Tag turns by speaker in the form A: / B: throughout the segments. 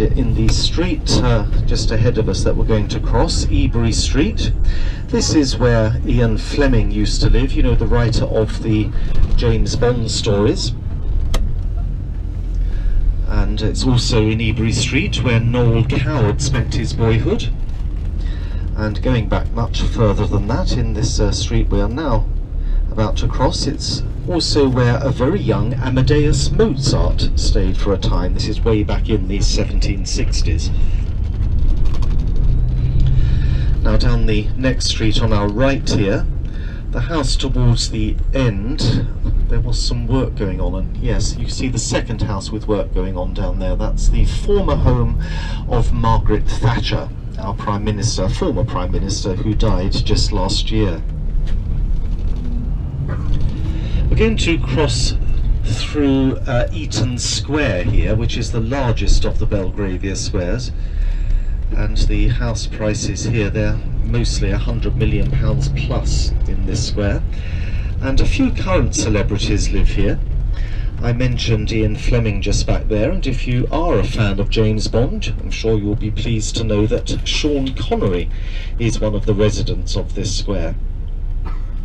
A: in the street just ahead of us that we're going to cross, Ebury Street. This is where Ian Fleming used to live, you know, the writer of the James Bond stories. And it's also in Ebury Street where Noel Coward spent his boyhood. And going back much further than that, in this street we are now about to cross, it's also where a very young Amadeus Mozart stayed for a time. This is way back in the 1760s. Now down the next street on our right here, the house towards the end, there was some work going on, and yes, you see the second house with work going on down there. That's the former home of Margaret Thatcher, our Prime Minister, former Prime Minister, who died just last year. We're going to cross through Eaton Square here, which is the largest of the Belgravia squares, and the house prices here, they're mostly £100 million plus in this square, and a few current celebrities live here. I mentioned Ian Fleming just back there, and if you are a fan of James Bond, I'm sure you'll be pleased to know that Sean Connery is one of the residents of this square.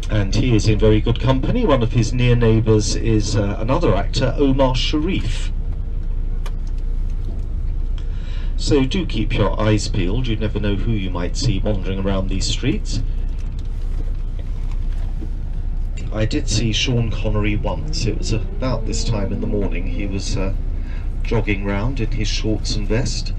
A: And he is in very good company. One of his near neighbours is another actor, Omar Sharif. So do keep your eyes peeled, you never know who you might see wandering around these streets. I did see Sean Connery once. It was about this time in the morning. He was jogging round in his shorts and vest.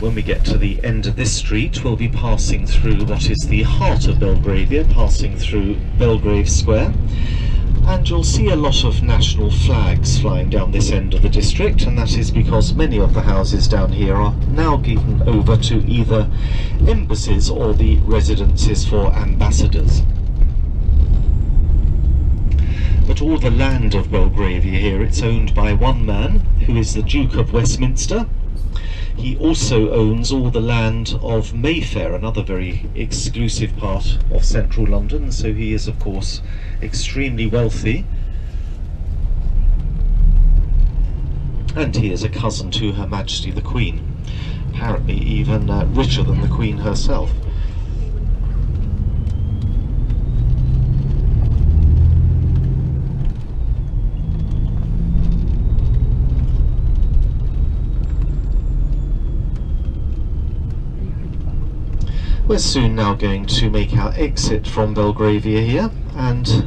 A: When we get to the end of this street, we'll be passing through what is the heart of Belgravia, passing through Belgrave Square, and you'll see a lot of national flags flying down this end of the district, and that is because many of the houses down here are now given over to either embassies or the residences for ambassadors. But all the land of Belgravia here, it's owned by one man, who is the Duke of Westminster. He also owns all the land of Mayfair, another very exclusive part of central London, so he is of course extremely wealthy. And he is a cousin to Her Majesty the Queen, apparently even richer than the Queen herself. We're soon now going to make our exit from Belgravia here, and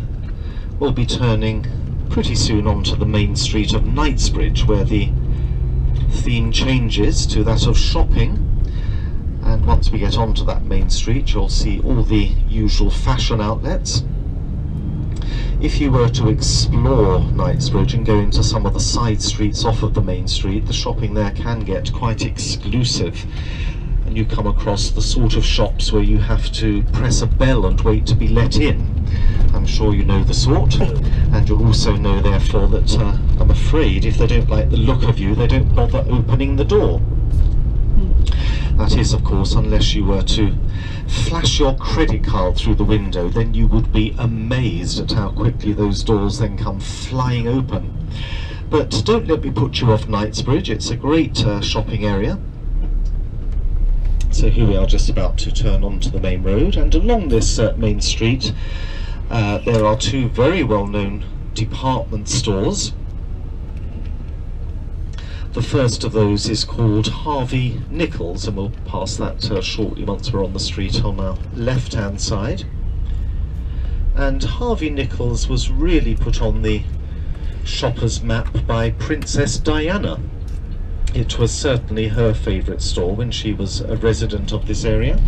A: we'll be turning pretty soon onto the main street of Knightsbridge, where the theme changes to that of shopping. And once we get onto that main street, you'll see all the usual fashion outlets. If you were to explore Knightsbridge and go into some of the side streets off of the main street, the shopping there can get quite exclusive. And you come across the sort of shops where you have to press a bell and wait to be let in. I'm sure you know the sort, and you'll also know therefore that I'm afraid if they don't like the look of you, they don't bother opening the door. That is, of course, unless you were to flash your credit card through the window, then you would be amazed at how quickly those doors then come flying open. But don't let me put you off Knightsbridge. It's a great shopping area. So here we are, just about to turn onto the main road, and along this main street there are two very well-known department stores. The first of those is called Harvey Nichols, and we'll pass that shortly once we're on the street on our left-hand side. And Harvey Nichols was really put on the shopper's map by Princess Diana. It was certainly her favourite store when she was a resident of this area.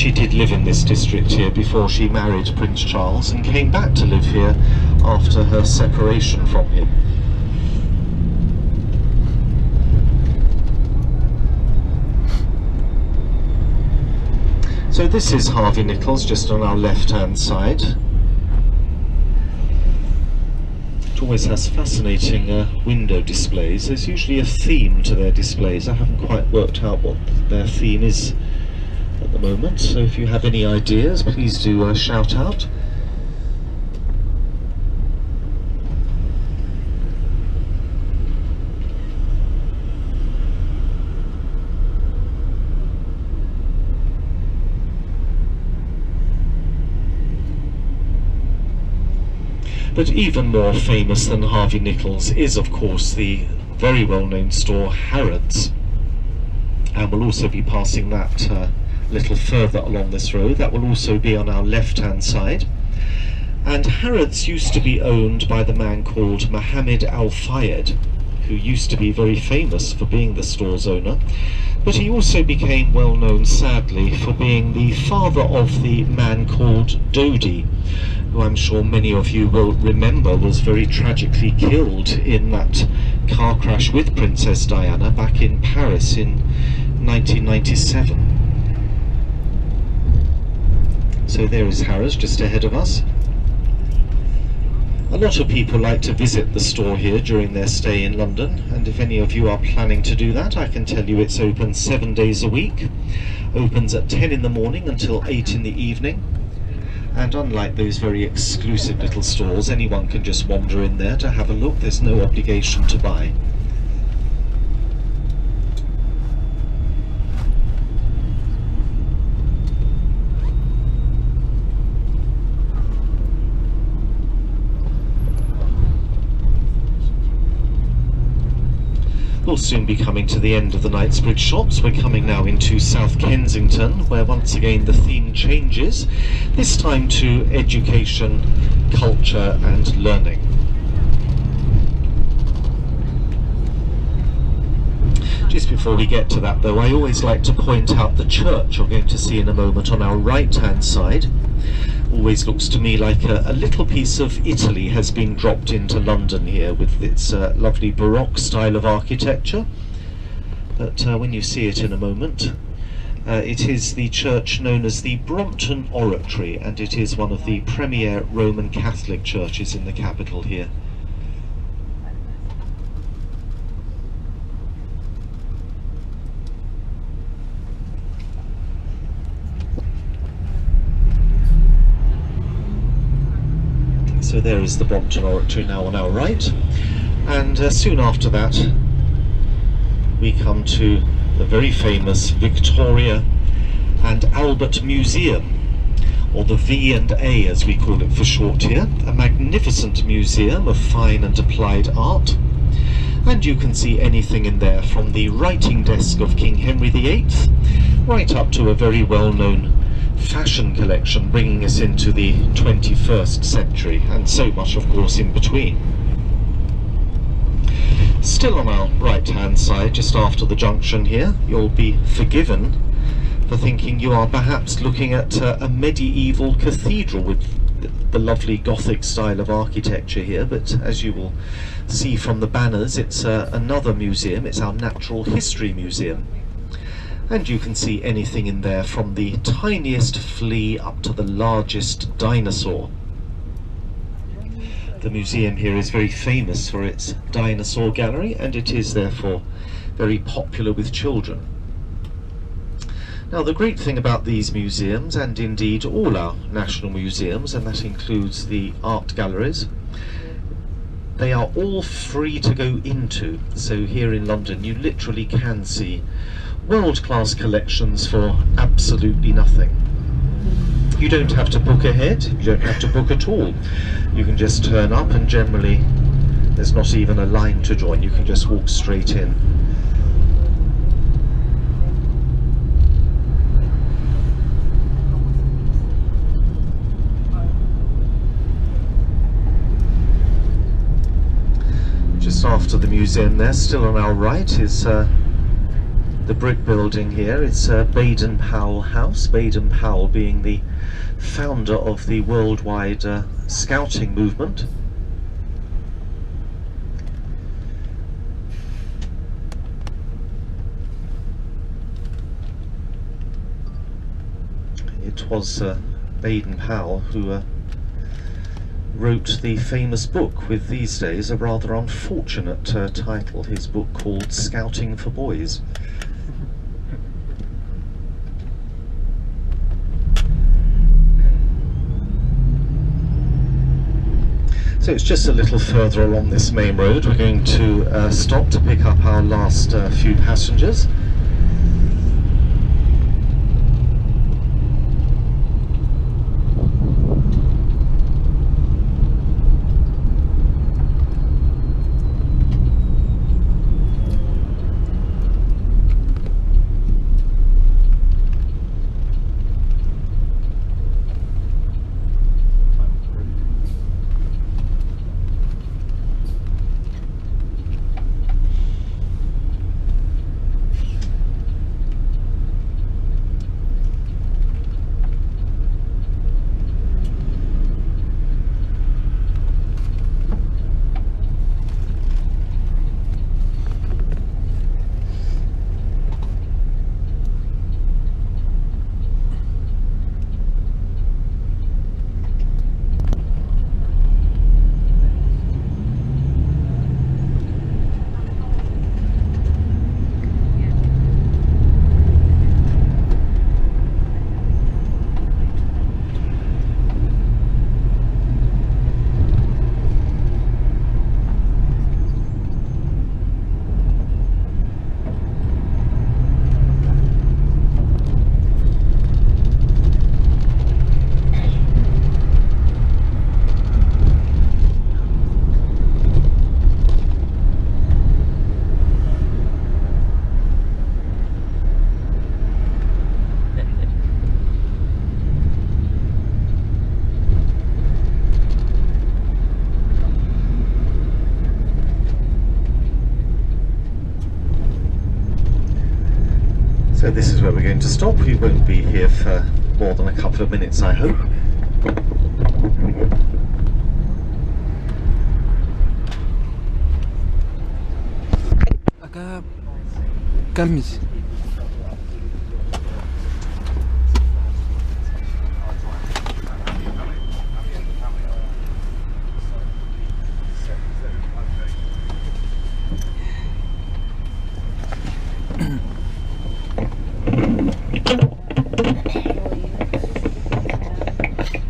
A: she did live in this district here before she married Prince Charles and came back to live here after her separation from him. So this is Harvey Nichols, just on our left-hand side. It always has fascinating window displays. There's usually a theme to their displays. I haven't quite worked out what their theme is at the moment, so if you have any ideas, please do shout out. But even more famous than Harvey Nichols is, of course, the very well-known store Harrods. And we'll also be passing that a little further along this road. That will also be on our left-hand side. And Harrods used to be owned by the man called Mohammed Al-Fayed, who used to be very famous for being the store's owner. But he also became well known, sadly, for being the father of the man called Dodi, who I'm sure many of you will remember was very tragically killed in that car crash with Princess Diana back in Paris in 1997. So there is Harrods just ahead of us. A lot of people like to visit the store here during their stay in London, and if any of you are planning to do that, I can tell you it's open 7 days a week. Opens at 10 in the morning until 8 in the evening. And unlike those very exclusive little stores, anyone can just wander in there to have a look. There's no obligation to buy. We'll soon be coming to the end of the Knightsbridge shops. We're coming now into South Kensington, where once again the theme changes, this time to education, culture and learning. Just before we get to that though, I always like to point out the church you're going to see in a moment on our right hand side. Always looks to me like a little piece of Italy has been dropped into London here with its lovely Baroque style of architecture. But when you see it in a moment, it is the church known as the Brompton Oratory, and it is one of the premier Roman Catholic churches in the capital here. So there is the Brompton Oratory now on our right, and soon after that we come to the very famous Victoria and Albert Museum, or the V&A as we call it for short here, a magnificent museum of fine and applied art. And you can see anything in there from the writing desk of King Henry VIII right up to a very well-known fashion collection bringing us into the 21st century, and so much of course in between. Still on our right hand side, just after the junction here, you'll be forgiven for thinking you are perhaps looking at a medieval cathedral with the lovely Gothic style of architecture here, but as you will see from the banners, it's another museum. It's our Natural History Museum. And you can see anything in there from the tiniest flea up to the largest dinosaur. The museum here is very famous for its dinosaur gallery, and it is therefore very popular with children. Now the great thing about these museums, and indeed all our national museums, and that includes the art galleries, they are all free to go into. So here in London you literally can see world-class collections for absolutely nothing. You don't have to book ahead, you don't have to book at all. You can just turn up, and generally there's not even a line to join. You can just walk straight in. Just after the museum there, still on our right, is the brick building here. It's Baden-Powell House, Baden-Powell being the founder of the worldwide scouting movement. It was Baden-Powell who wrote the famous book with these days a rather unfortunate title, his book called Scouting for Boys. So it's just a little further along this main road. We're going to stop to pick up our last few passengers. So this is where we're going to stop. We won't be here for more than a couple of minutes, I hope.
B: Agak Kamis.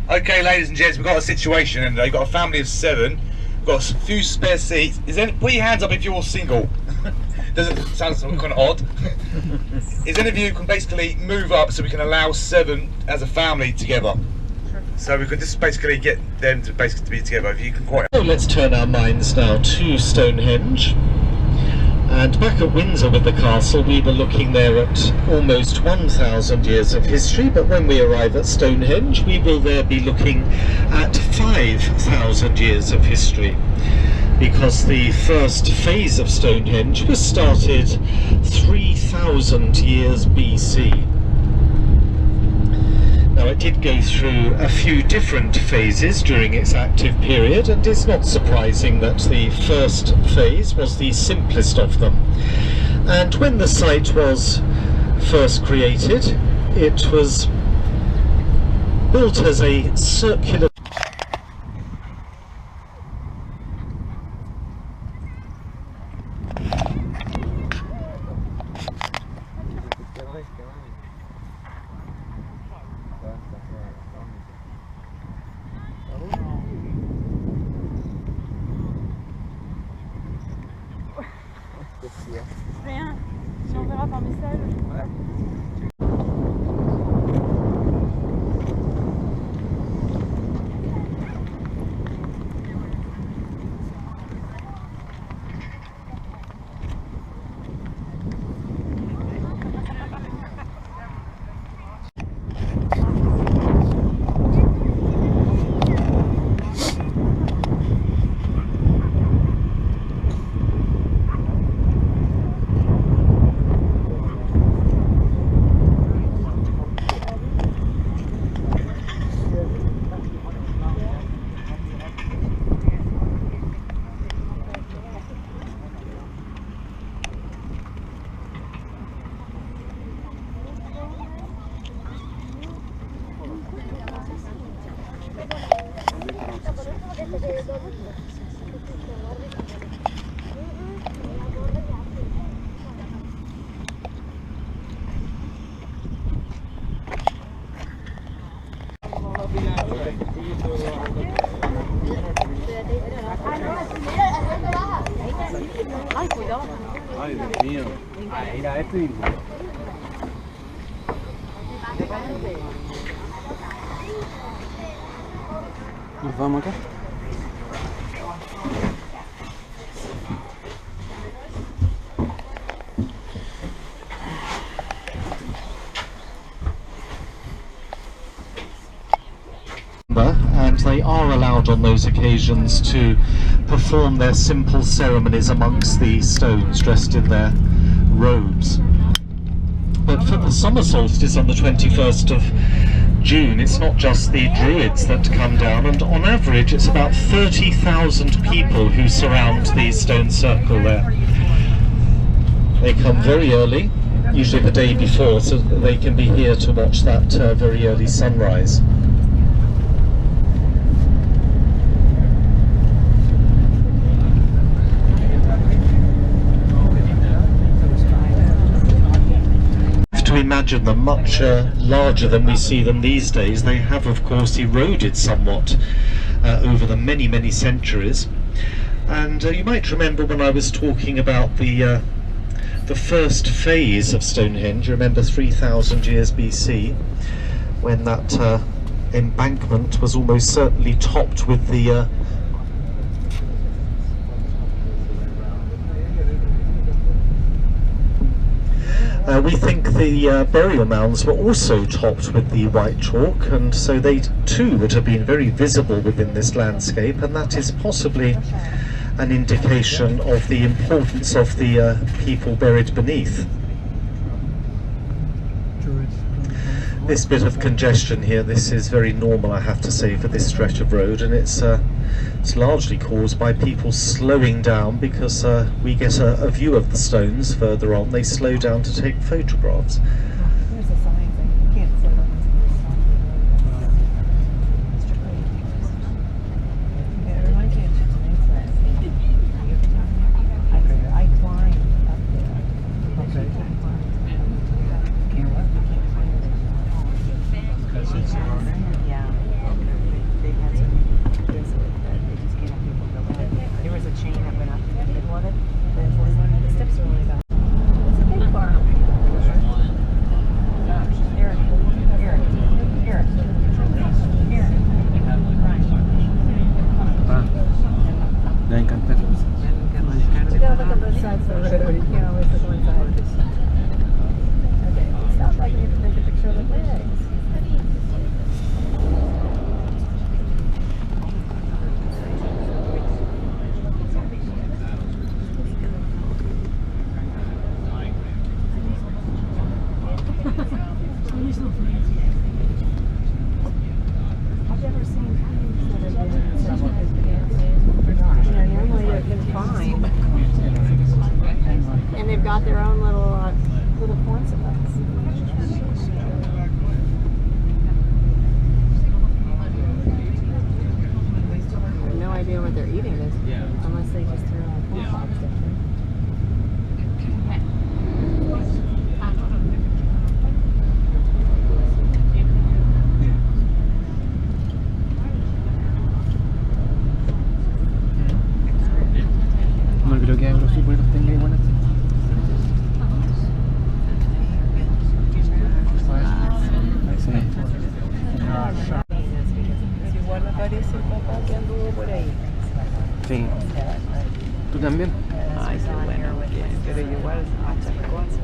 C: Okay, ladies and gents, we've got a situation, and you've got a family of 7. We've got a few spare seats. Put your hands up if you're single. Doesn't sound kind of odd. Is any of you can basically move up so we can allow 7 as a family together? Sure. So we can just basically get them to basically be together. If you can quite.
A: So let's turn our minds now to Stonehenge. And back at Windsor with the castle, we were looking there at almost 1,000 years of history, but when we arrive at Stonehenge, we will there be looking at 5,000 years of history, because the first phase of Stonehenge was started 3,000 years BC. Now, it did go through a few different phases during its active period, and it's not surprising that the first phase was the simplest of them. And when the site was first created, it was built as a circular
D: Rien, tu enverras par message. Ouais.
B: Ay, Dios mío. Ahí era esto y... Nos vamos acá.
A: And they are allowed on those occasions to perform their simple ceremonies amongst the stones, dressed in their robes. But for the summer solstice on the 21st of June, it's not just the Druids that come down, and on average it's about 30,000 people who surround the stone circle there. They come very early, usually the day before, so that they can be here to watch that very early sunrise. To imagine them much larger than we see them these days. They have of course eroded somewhat over the many centuries, and you might remember when I was talking about the first phase of Stonehenge, remember 3000 years BC, when that embankment was almost certainly topped with the we think the burial mounds were also topped with the white chalk, and so they too would have been very visible within this landscape, and that is possibly an indication of the importance of the people buried beneath. This bit of congestion here, this is very normal, I have to say, for this stretch of road, and it's largely caused by people slowing down because we get a view of the stones further on. They slow down to take photographs.
E: There's a sign saying you can't slow down to the sun. I can't. I climbed up there. Okay. Can't what? Because it's yeah. They had some they just can't have people go up. There was a chain that went up in the middle of it. The steps are only about. It's a big farm.
B: Le encanta.
E: You gotta look on both sides of the road. You can't always look on one side. Okay, stop like you have to take a picture of the legs. I've never seen things that have been such a big dance. Normally they're fine. And they've got their own little points of us. I have no idea what they're eating this, unless they just throw out corn pops down there.
B: No creo que Agro Super tenga igual así. Ahí sí.
E: Igual me parece el papá que anduvo por ahí.
B: Sí. ¿Tú también?
E: Ay, qué bueno, pero igual hacha cosas.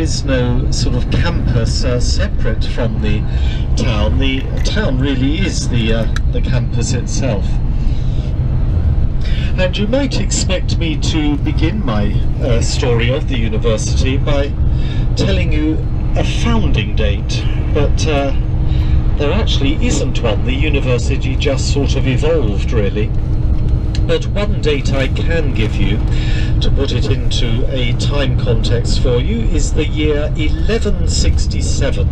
A: is no sort of campus separate from the town. The town really is the campus itself. And you might expect me to begin my story of the university by telling you a founding date, but there actually isn't one. The university just sort of evolved, really. But one date I can give you, to put it into a time context for you, is the year 1167.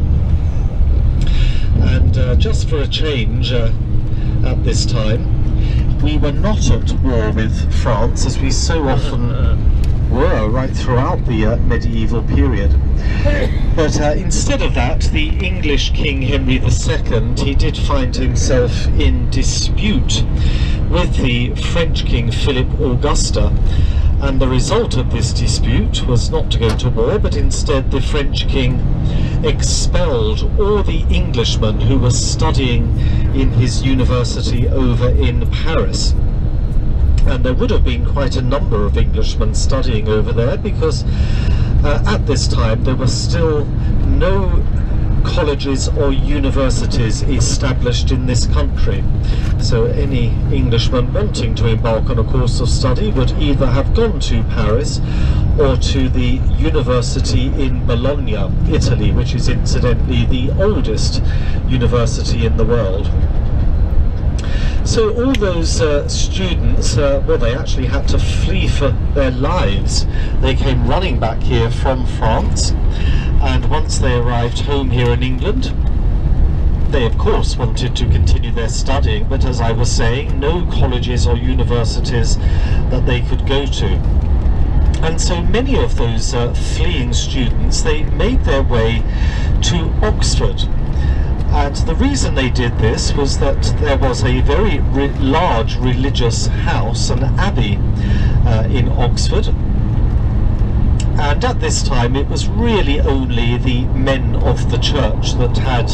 A: And just for a change, at this time, we were not at war with France, as we so often were right throughout the medieval period. But instead of that, the English King Henry II, he did find himself in dispute with the French King Philip Augusta, and the result of this dispute was not to go to war, but instead the French king expelled all the Englishmen who were studying in his university over in Paris. And there would have been quite a number of Englishmen studying over there, because at this time there were still no colleges or universities established in this country. So any Englishman wanting to embark on a course of study would either have gone to Paris or to the university in Bologna, Italy, which is incidentally the oldest university in the world. So all those students, well, they actually had to flee for their lives. They came running back here from France, and once they arrived home here in England, they of course wanted to continue their studying, but as I was saying, no colleges or universities that they could go to. And so many of those fleeing students, they made their way to Oxford. And the reason they did this was that there was a very large religious house, an abbey, in Oxford. And at this time it was really only the men of the church that had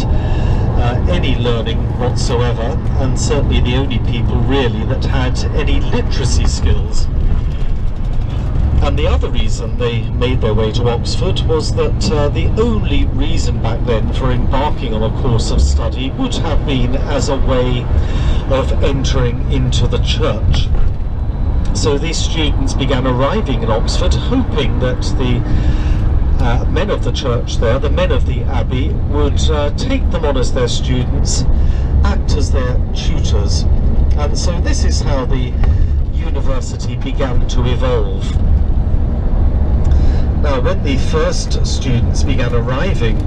A: any learning whatsoever, and certainly the only people really that had any literacy skills. And the other reason they made their way to Oxford was that the only reason back then for embarking on a course of study would have been as a way of entering into the church. So these students began arriving in Oxford, hoping that the men of the church there, the men of the abbey, would take them on as their students, act as their tutors. And so this is how the university began to evolve. Now, when the first students began arriving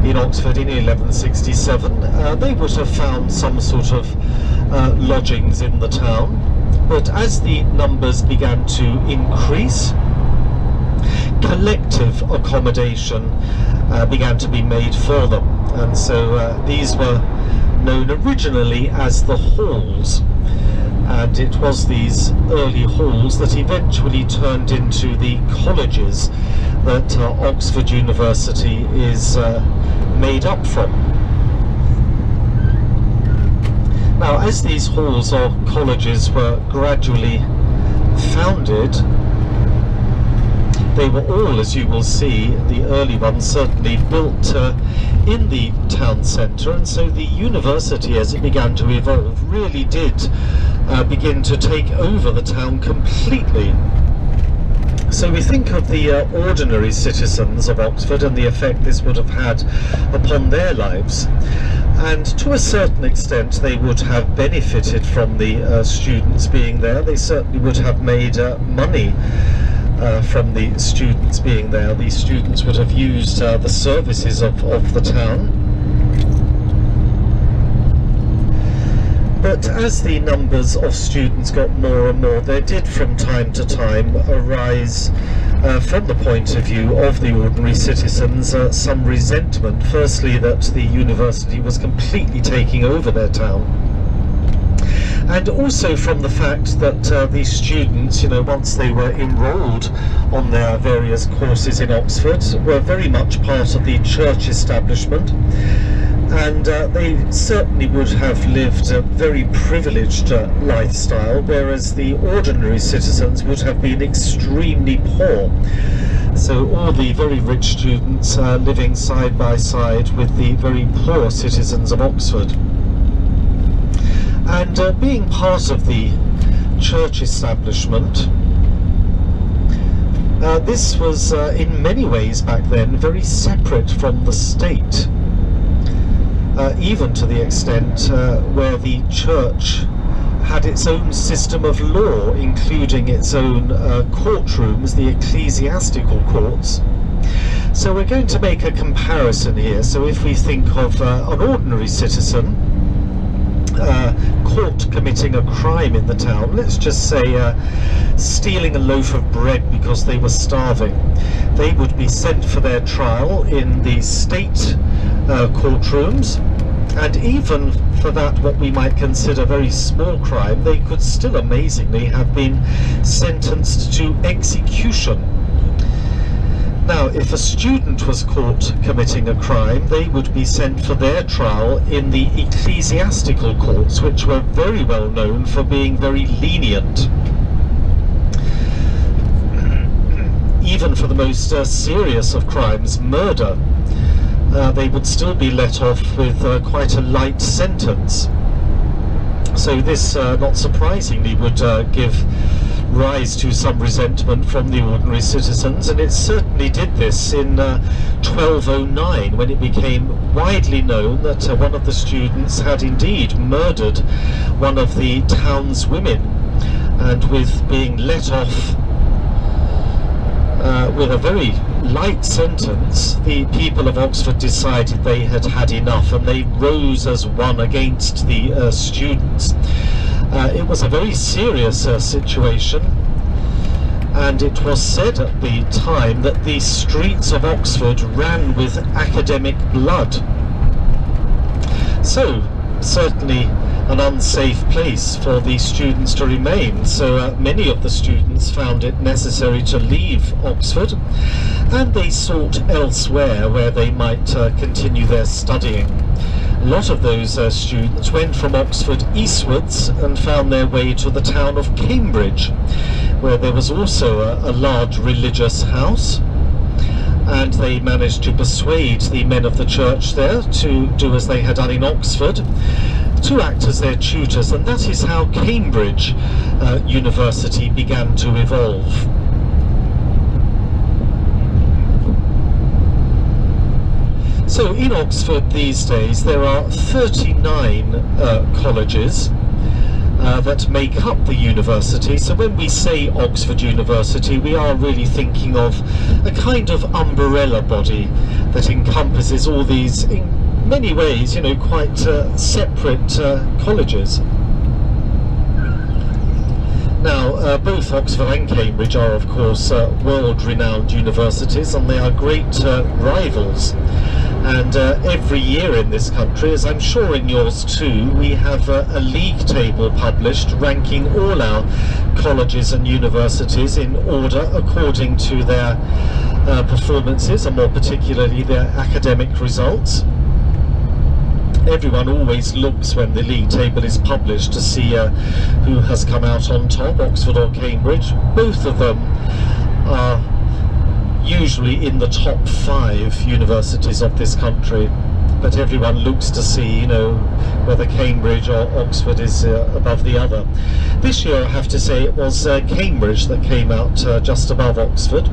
A: in Oxford in 1167, they would have found some sort of lodgings in the town, but as the numbers began to increase, collective accommodation began to be made for them, and so these were known originally as the halls. And it was these early halls that eventually turned into the colleges that Oxford University is made up from. Now, as these halls or colleges were gradually founded, they were all, as you will see, the early ones certainly built in the town centre, and so the university, as it began to evolve, really did begin to take over the town completely. So we think of the ordinary citizens of Oxford and the effect this would have had upon their lives, and to a certain extent they would have benefited from the students being there. They certainly would have made money from the students being there. These students would have used the services of the town. But as the numbers of students got more and more, there did from time to time arise, from the point of view of the ordinary citizens, some resentment. Firstly, that the university was completely taking over their town, and also from the fact that these students, you know, once they were enrolled on their various courses in Oxford, were very much part of the church establishment. and they certainly would have lived a very privileged lifestyle, whereas the ordinary citizens would have been extremely poor. So all the very rich students living side by side with the very poor citizens of Oxford. And being part of the church establishment, this was in many ways back then very separate from the state, even to the extent where the church had its own system of law, including its own courtrooms, the ecclesiastical courts. So we're going to make a comparison here. So if we think of an ordinary citizen caught committing a crime in the town, let's just say stealing a loaf of bread because they were starving, they would be sent for their trial in the state courtrooms, and even for that what we might consider very small crime, they could still amazingly have been sentenced to execution. Now, if a student was caught committing a crime, they would be sent for their trial in the ecclesiastical courts, which were very well known for being very lenient. Even for the most serious of crimes, murder, they would still be let off with quite a light sentence. So this, not surprisingly, would give rise to some resentment from the ordinary citizens, and it certainly did this in 1209, when it became widely known that one of the students had indeed murdered one of the town's women, and with being let off with a very light sentence, the people of Oxford decided they had had enough, and they rose as one against the students. It was a very serious situation, and it was said at the time that the streets of Oxford ran with academic blood. So, certainly an unsafe place for the students to remain, so many of the students found it necessary to leave Oxford, and they sought elsewhere where they might continue their studying. A lot of those students went from Oxford eastwards and found their way to the town of Cambridge, where there was also a large religious house, and they managed to persuade the men of the church there to do as they had done in Oxford, to act as their tutors, and that is how Cambridge University began to evolve. So in Oxford these days there are 39 colleges that make up the university. So when we say Oxford University, we are really thinking of a kind of umbrella body that encompasses all these, in many ways, you know, quite separate colleges. Now, both Oxford and Cambridge are, of course, world-renowned universities, and they are great rivals. And every year in this country, as I'm sure in yours too, we have a league table published ranking all our colleges and universities in order according to their performances, and more particularly their academic results. Everyone always looks when the league table is published to see who has come out on top, Oxford or Cambridge. Both of them are usually in the top 5 universities of this country, but everyone looks to see, you know, whether Cambridge or Oxford is above the other. This year I have to say it was Cambridge that came out just above Oxford.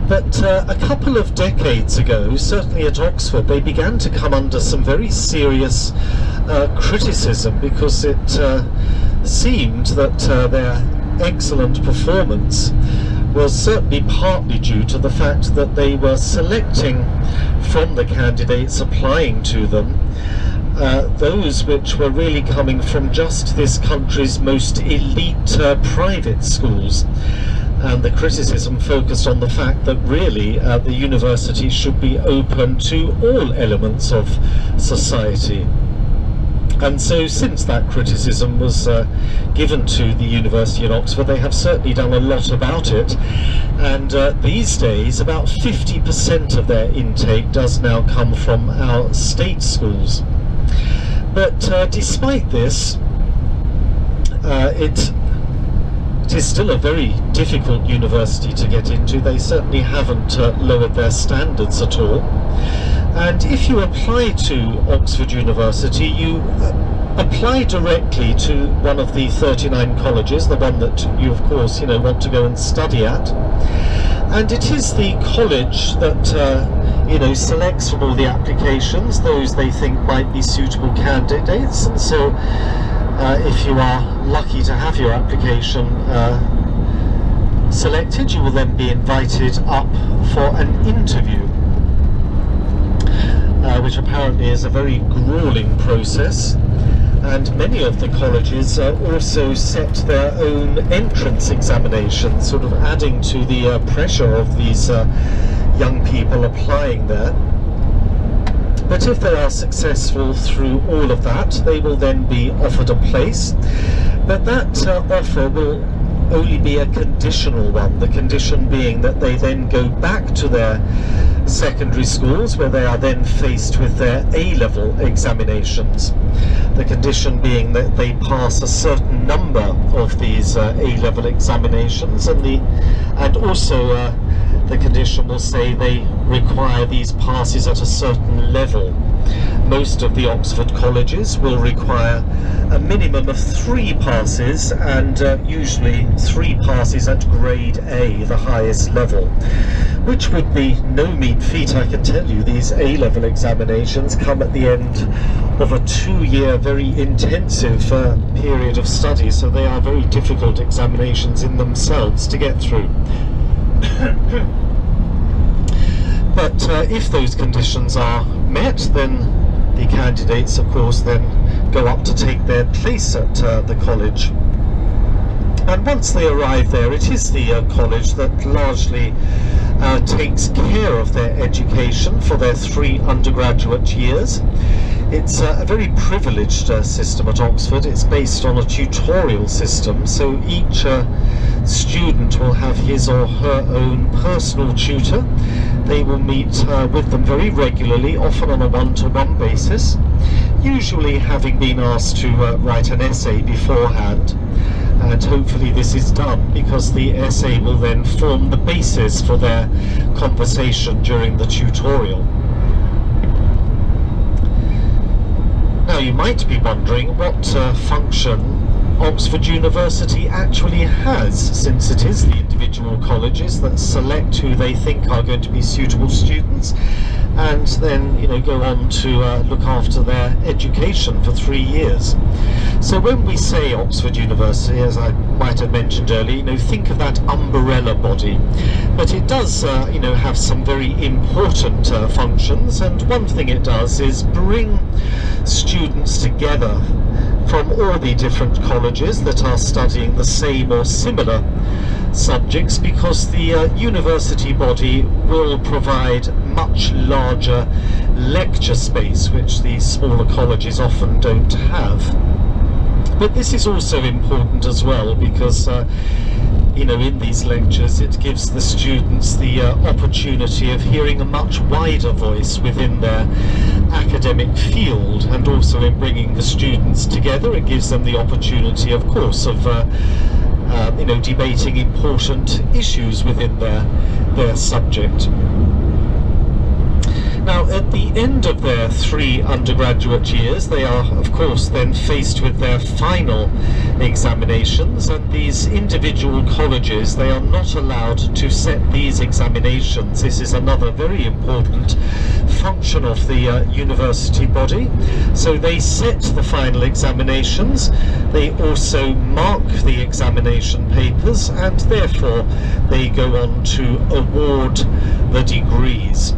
A: But a couple of decades ago, certainly at Oxford, they began to come under some very serious criticism, because it seemed that their excellent performance was certainly partly due to the fact that they were selecting from the candidates applying to them those which were really coming from just this country's most elite private schools. And the criticism focused on the fact that really the university should be open to all elements of society. And so since that criticism was given to the University of Oxford, they have certainly done a lot about it, and these days about 50% of their intake does now come from our state schools. But despite this, it is still a very difficult university to get into. They certainly haven't lowered their standards at all. And if you apply to Oxford University, you apply directly to one of the 39 colleges, the one that you of course want to go and study at. And it is the college that selects from all the applications those they think might be suitable candidates. And so if you are lucky to have your application selected, you will then be invited up for an interview, which apparently is a very grueling process. And many of the colleges also set their own entrance examinations, sort of adding to the pressure of these young people applying there. But if they are successful through all of that, they will then be offered a place. But that offer will only be a conditional one, the condition being that they then go back to their secondary schools, where they are then faced with their A-level examinations. The condition being that they pass a certain number of these A-level examinations, and also the condition will say they require these passes at a certain level. Most of the Oxford colleges will require a minimum of 3 passes, and usually 3 passes at grade A, the highest level, which would be no mean feat, I can tell you. These A-level examinations come at the end of a 2-year very intensive period of study, so they are very difficult examinations in themselves to get through. But if those conditions are met, then the candidates of course then go up to take their place at the college. And once they arrive there, it is the college that largely takes care of their education for their 3 undergraduate years. It's a very privileged system at Oxford. It's based on a tutorial system, so each student will have his or her own personal tutor. They will meet with them very regularly, often on a one-to-one basis, usually having been asked to write an essay beforehand. And hopefully this is done, because the essay will then form the basis for their conversation during the tutorial. Now you might be wondering what function Oxford University actually has, since it is the individual colleges that select who they think are going to be suitable students, and then go on to look after their education for 3 years. So when we say Oxford University, as I might have mentioned earlier, think of that umbrella body, but it does have some very important functions, and one thing it does is bring students together from all the different colleges that are studying the same or similar subjects, because the university body will provide much larger lecture space, which the smaller colleges often don't have. But this is also important as well, because in these lectures it gives the students the opportunity of hearing a much wider voice within their academic field, and also in bringing the students together it gives them the opportunity, of course, of debating important issues within their subject. Now, at the end of their 3 undergraduate years, they are, of course, then faced with their final examinations, and these individual colleges, they are not allowed to set these examinations. This is another very important function of the university body. So they set the final examinations, they also mark the examination papers, and therefore they go on to award the degrees.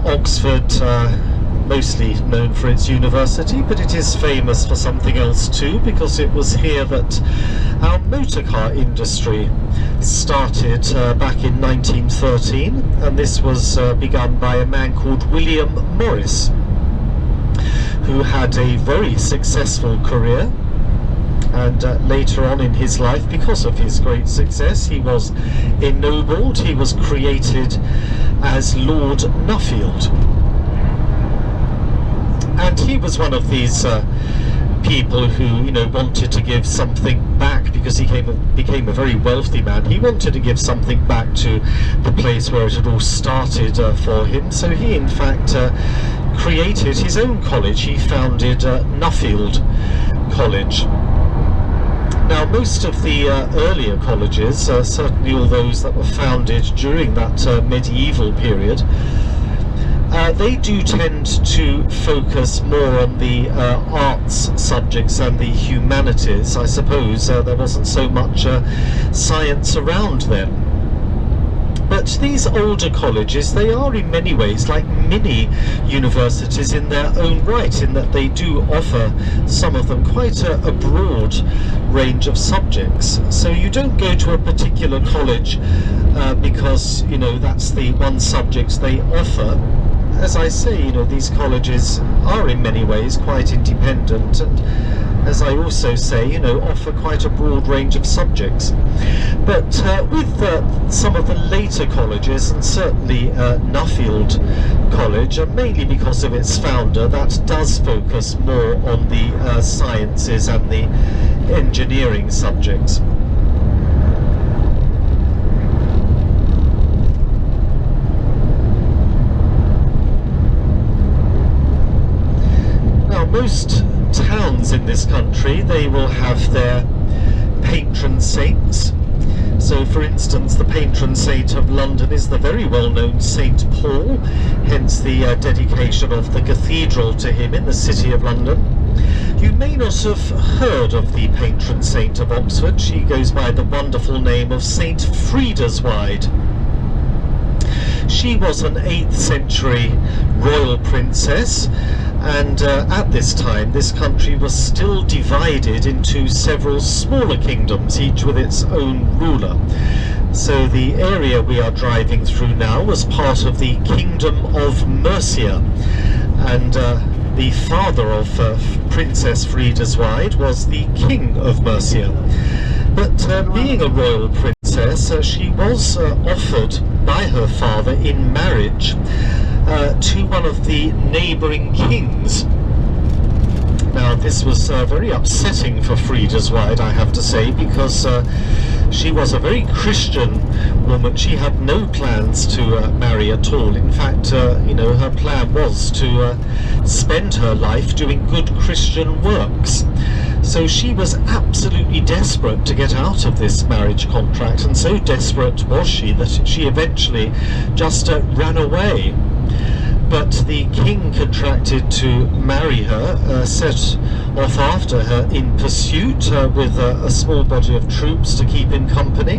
A: Oxford mostly known for its university, but it is famous for something else too, because it was here that our motor car industry started back in 1913, and this was begun by a man called William Morris, who had a very successful career. And later on in his life, because of his great success, he was ennobled. He was created as Lord Nuffield. And he was one of these people who, you know, wanted to give something back, because he became a very wealthy man. He wanted to give something back to the place where it had all started for him. So he, in fact, created his own college. He founded Nuffield College. Now, most of the earlier colleges, certainly all those that were founded during that medieval period, they do tend to focus more on the arts subjects and the humanities. I suppose there wasn't so much science around then. But these older colleges, they are in many ways like mini universities in their own right, in that they do offer, some of them, quite a broad range of subjects. So you don't go to a particular college because, you know, that's the one subject they offer. As I say, you know, these colleges are in many ways quite independent, and as I also say, you know, offer quite a broad range of subjects. But with some of the later colleges, and certainly Nuffield College, mainly because of its founder, that does focus more on the sciences and the engineering subjects. Now, most towns in this country, they will have their patron saints. So, for instance, the patron saint of London is the very well-known St. Paul, hence the dedication of the cathedral to him in the city of London. You may not have heard of the patron saint of Oxford. She goes by the wonderful name of St. Frideswyde. She was an 8th century royal princess, and at this time this country was still divided into several smaller kingdoms, each with its own ruler. So the area we are driving through now was part of the Kingdom of Mercia, and the father of Princess Frideswyde was the King of Mercia. But being a royal princess, she was offered by her father in marriage to one of the neighbouring kings. Now, this was very upsetting for Frideswyde, I have to say, because she was a very Christian woman. She had no plans to marry at all. In fact, you know, her plan was to spend her life doing good Christian works. So she was absolutely desperate to get out of this marriage contract, and so desperate was she that she eventually just ran away. But the king contracted to marry her, set off after her in pursuit with a small body of troops to keep him company.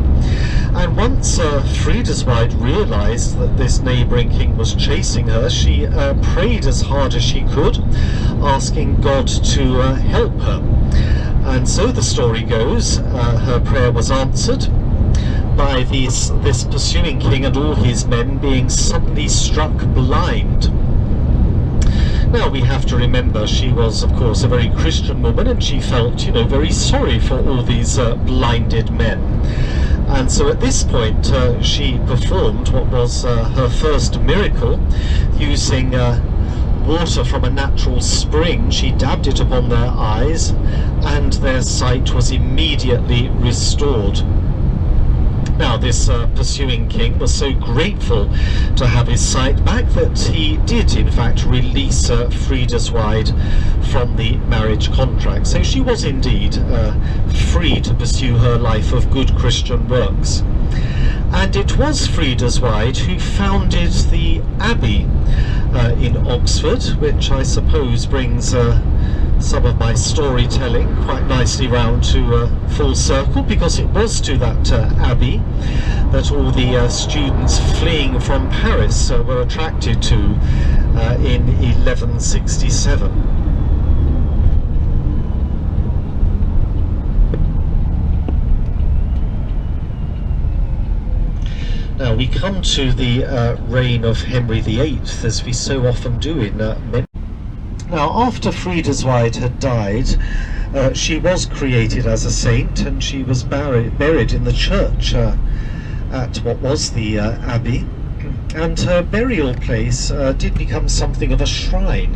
A: And once Frideswyde realised that this neighbouring king was chasing her, she prayed as hard as she could, asking God to help her. And so the story goes, her prayer was answered by this pursuing king and all his men being suddenly struck blind. Now, we have to remember she was, of course, a very Christian woman, and she felt, you know, very sorry for all these blinded men. And so at this point she performed what was her first miracle, using water from a natural spring. She dabbed it upon their eyes, and their sight was immediately restored. Now, this pursuing king was so grateful to have his sight back that he did, in fact, release Frideswyde from the marriage contract. So she was indeed free to pursue her life of good Christian works. And it was Frideswyde who founded the abbey in Oxford, which I suppose brings some of my storytelling quite nicely round to full circle, because it was to that abbey that all the students fleeing from Paris were attracted to in 1167. Now we come to the reign of Henry VIII, as we so often do in many. Now, after Friedesweid had died, she was created as a saint, and she was buried in the church at what was the abbey, and her burial place did become something of a shrine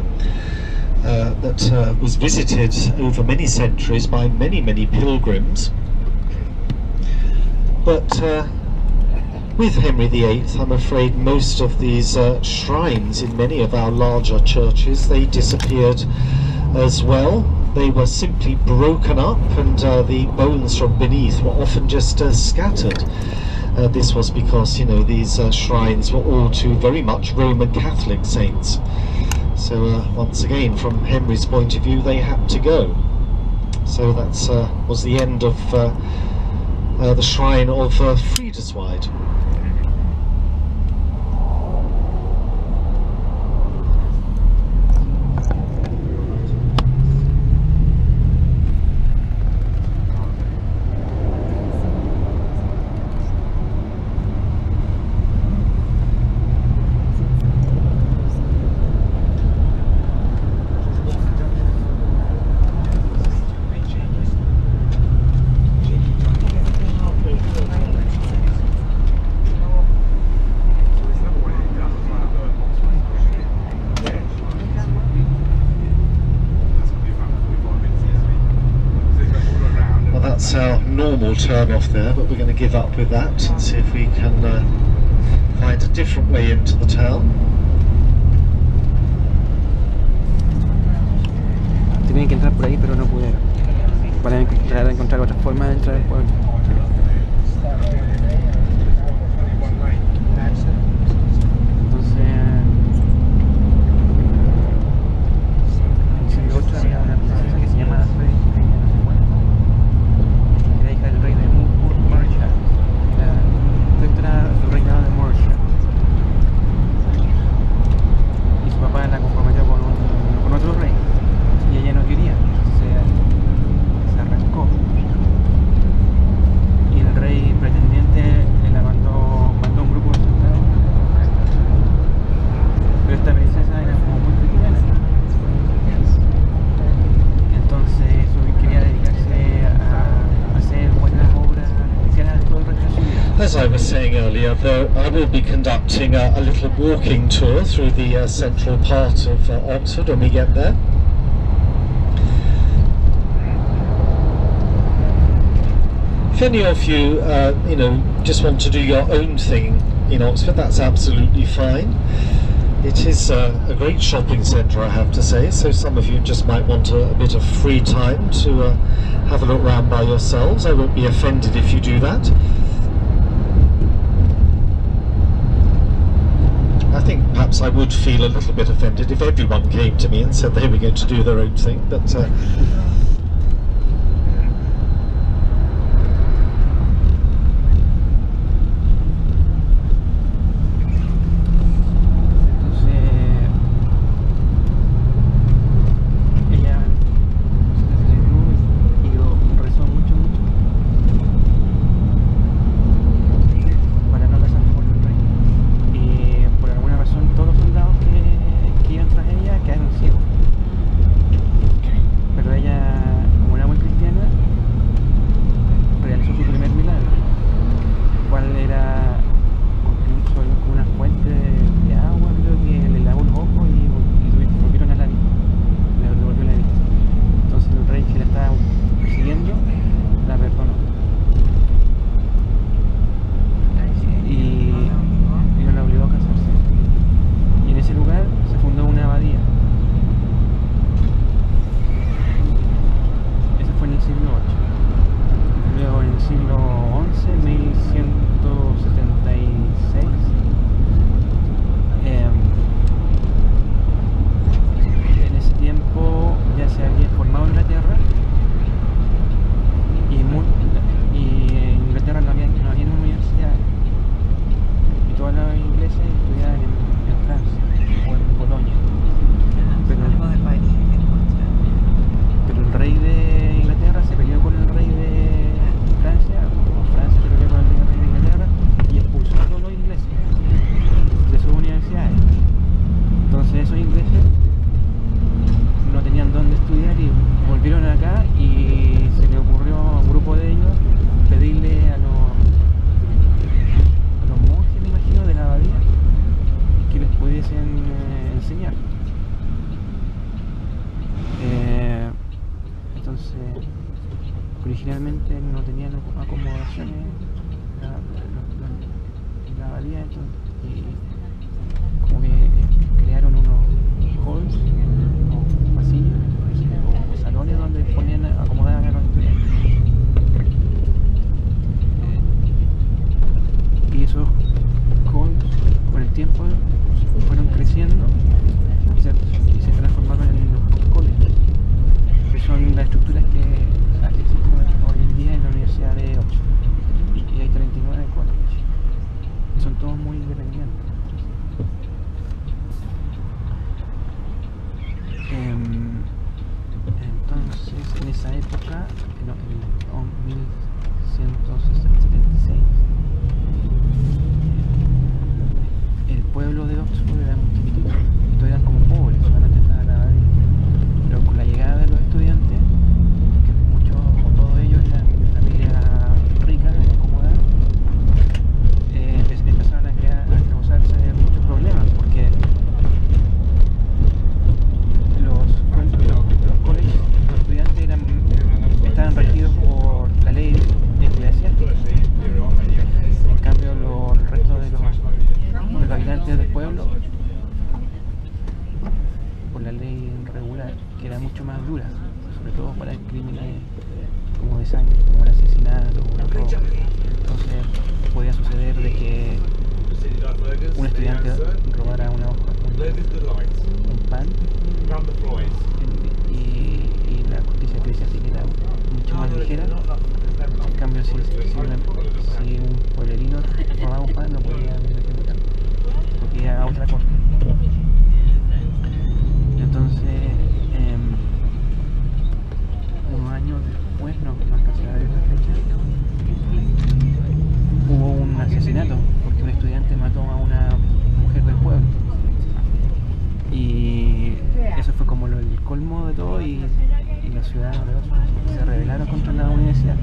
A: that was visited over many centuries by many pilgrims. But with Henry VIII, I'm afraid most of these shrines in many of our larger churches, they disappeared as well. They were simply broken up, and the bones from beneath were often just scattered. This was because, you know, these shrines were all too very much Roman Catholic saints. So once again, from Henry's point of view, they had to go. So that was the end of the shrine of Friedesweid. That's our normal turn off there, but we're going to give up with that and see if we can find a different way into the town.
B: Tenía que entrar por ahí, pero no pude. Para tratar de encontrar otra forma de entrar al pueblo.
A: As I was saying earlier, I will be conducting a little walking tour through the central part of Oxford when we get there. If any of you, you know, just want to do your own thing in Oxford, that's absolutely fine. It is a great shopping centre, I have to say, so some of you just might want a bit of free time to have a look round by yourselves. I won't be offended if you do that. I think perhaps I would feel a little bit offended if everyone came to me and said they were going to do their own thing, but
B: ya se había originalmente no tenían acomodaciones la abadía, entonces, y como que crearon unos halls o pasillos o salones donde ponían acomodaban a los estudiantes. Y esos halls con el tiempo fueron creciendo y se transformaron en los colleges, que son las estructuras que existen hoy en día en la Universidad de Oxford, y hay 39 colleges, son todos muy independientes. Entonces, en esa época, en 1176, el pueblo de Oxford era muy chiquitito, todos eran como pobres, solamente estaba la abadía. Pero con la llegada de los estudiantes, que muchos o todos ellos eran familias ricas, acomodadas, empezaron a causarse muchos problemas, porque los colegios, los estudiantes estaban regidos por la ley eclesiástica. En cambio, el resto de los habitantes del pueblo, por la ley regular, que era mucho más dura, sobre todo para crímenes como de sangre, como el asesinato o el robo. Entonces podía suceder de que un estudiante robara un pan y la justicia eclesiástica era mucho más ligera. En cambio, si un pueblerino robaba un pan, no podía ejecutar, porque iba a otra corte. Entonces, unos años después, no alcancé a ver la fecha, hubo un asesinato porque un estudiante mató a una mujer del pueblo, y eso fue como el colmo de todo, y los ciudadanos de Oxford se rebelaron contra la universidad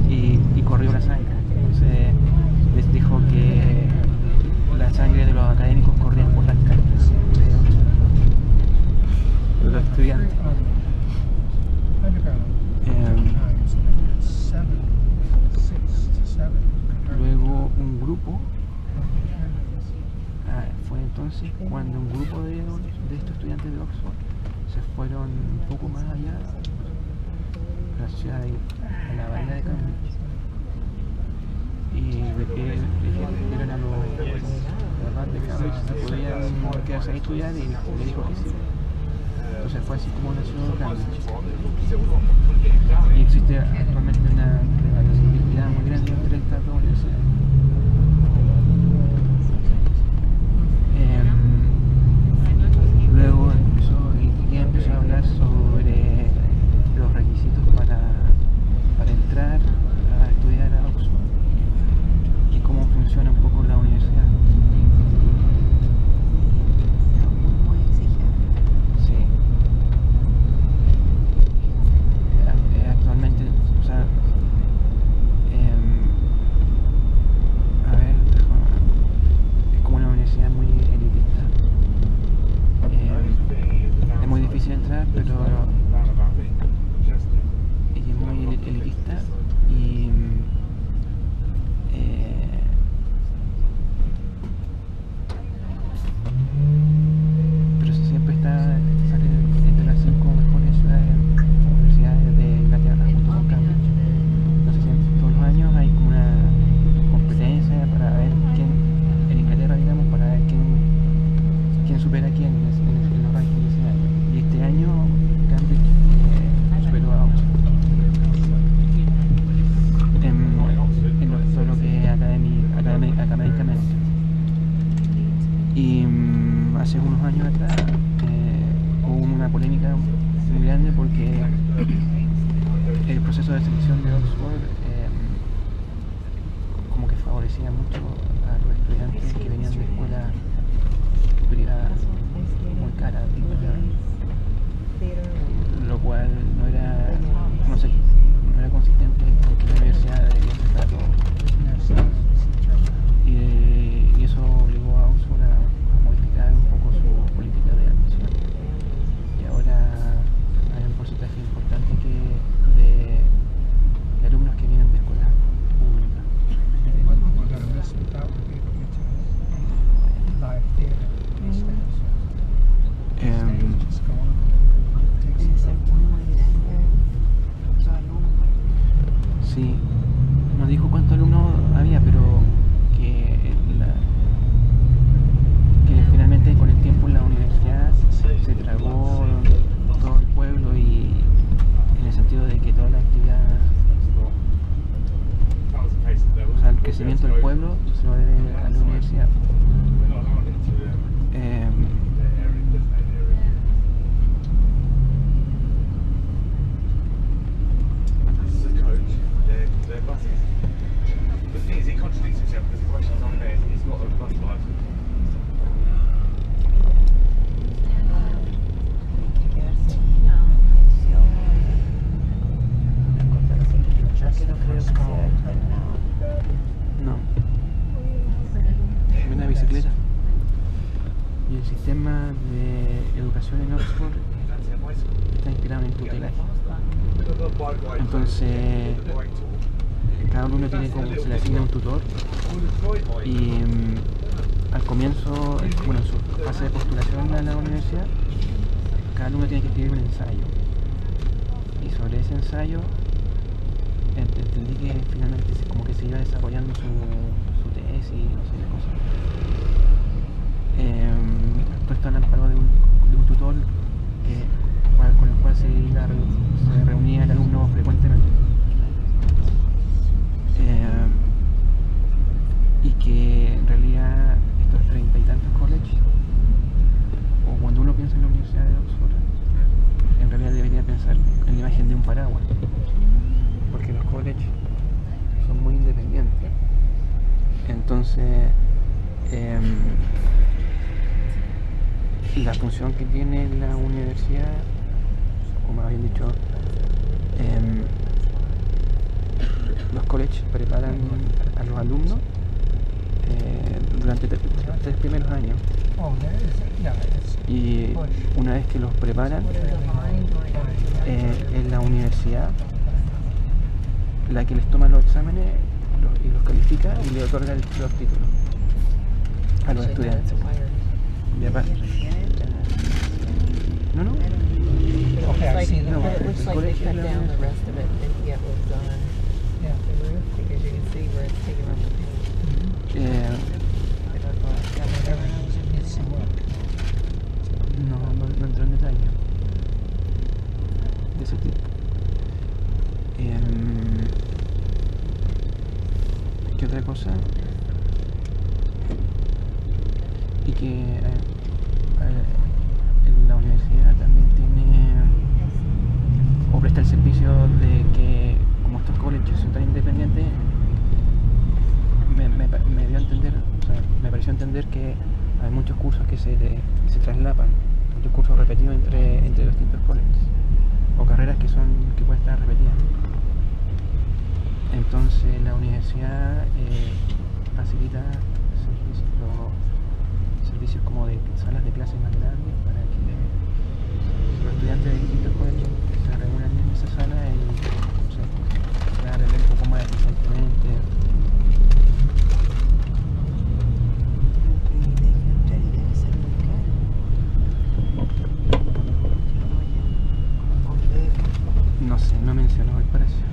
B: y corrió la sangre. Entonces les dijo que la sangre de los académicos corría por las calles de Oxford, de los estudiantes. Luego un grupo, fue entonces cuando un grupo de estos estudiantes de Oxford se fueron un poco más allá a la ciudad de la bahía de Cambridge, y vieron a los de Cambridge si podían quedarse ahí a estudiar, y le dijo que sí. Entonces fue así como nació Cambridge, y existe actualmente una rivalidad muy grande entre estas dos universidades. Luego empezó a hablar sobre los requisitos para entrar a estudiar a Oxford y cómo funciona un poco la universidad.
E: Muy exigente.
B: Sí. Actualmente, o sea, a ver, es como una universidad muy elitista. Es muy difícil entrar, pero es muy elitista, y pero siempre sale entre las 5 mejores universidades de Inglaterra junto con Cambridge. Entonces todos los años hay como una competencia para ver quién, en Inglaterra digamos, para ver quién supera a quién en los rankings de ese año. Y este año Cambridge superó a Oxford en todo lo que es académicamente. Y hace unos años atrás hubo una polémica muy grande porque el proceso de selección de Oxford como que favorecía mucho a los estudiantes que venían de escuelas privadas muy caras, lo cual no era consistente con que la universidad debería aceptar todo. Y eso obligó a Oxford a modificar un poco su política de admisión. Y ahora hay un porcentaje importante de crecimiento del pueblo se lo debe a la universidad. No. Una bicicleta. Y el sistema de educación en Oxford está inspirado en el tutelaje. Entonces, cada alumno tiene como, se le asigna un tutor y al comienzo, bueno, en su fase de postulación a la universidad, cada alumno tiene que escribir un ensayo. Y sobre ese ensayo entendí que finalmente como que se iba desarrollando su tesis y no sé qué cosa. Todo esto al amparo de un tutor con el cual se reunía el alumno frecuentemente. Y que en realidad estos 30 y tantos colleges, o cuando uno piensa en la Universidad de Oxford, en realidad debería pensar en la imagen de un paraguas, porque los colleges son muy independientes. Entonces, la función que tiene la universidad, como habían dicho, los colleges preparan a los alumnos durante los 3 primeros años, y una vez que los preparan, es la universidad la que les toma los exámenes y los califica y le otorga los títulos a los estudiantes. Y aparte, no.
E: Okay, I see
B: No,
E: that. But it looks
B: the
E: like they
B: college
E: cut
B: level.
E: down the rest of it and yet was on the roof because you can see where it's taking off the paint.
B: No entro en detalle de ese tipo. ¿Qué otra cosa? Y que la universidad también tiene o presta el servicio de que, como estos colleges son tan independientes, me dio a entender, o sea, me pareció entender que hay muchos cursos que se traslapan, muchos cursos repetidos entre los distintos colleges, o carreras que pueden estar repetidas. Entonces la universidad facilita servicios como de salas de clases más grandes para que los estudiantes de distintos colegios se reúnan en esa sala y se hagan un poco más eficientemente. No sé, no mencionó el precio.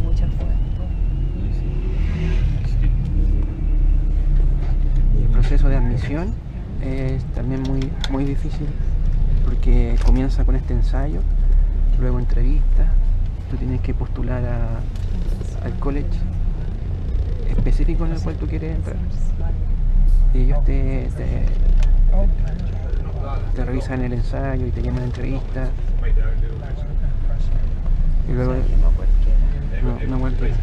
E: Mucha fuerza.
B: El proceso de admisión es también muy difícil porque comienza con este ensayo, luego entrevista, tú tienes que postular al college específico en el cual tú quieres entrar y ellos te revisan el ensayo y te llaman a entrevista y luego no cualquiera.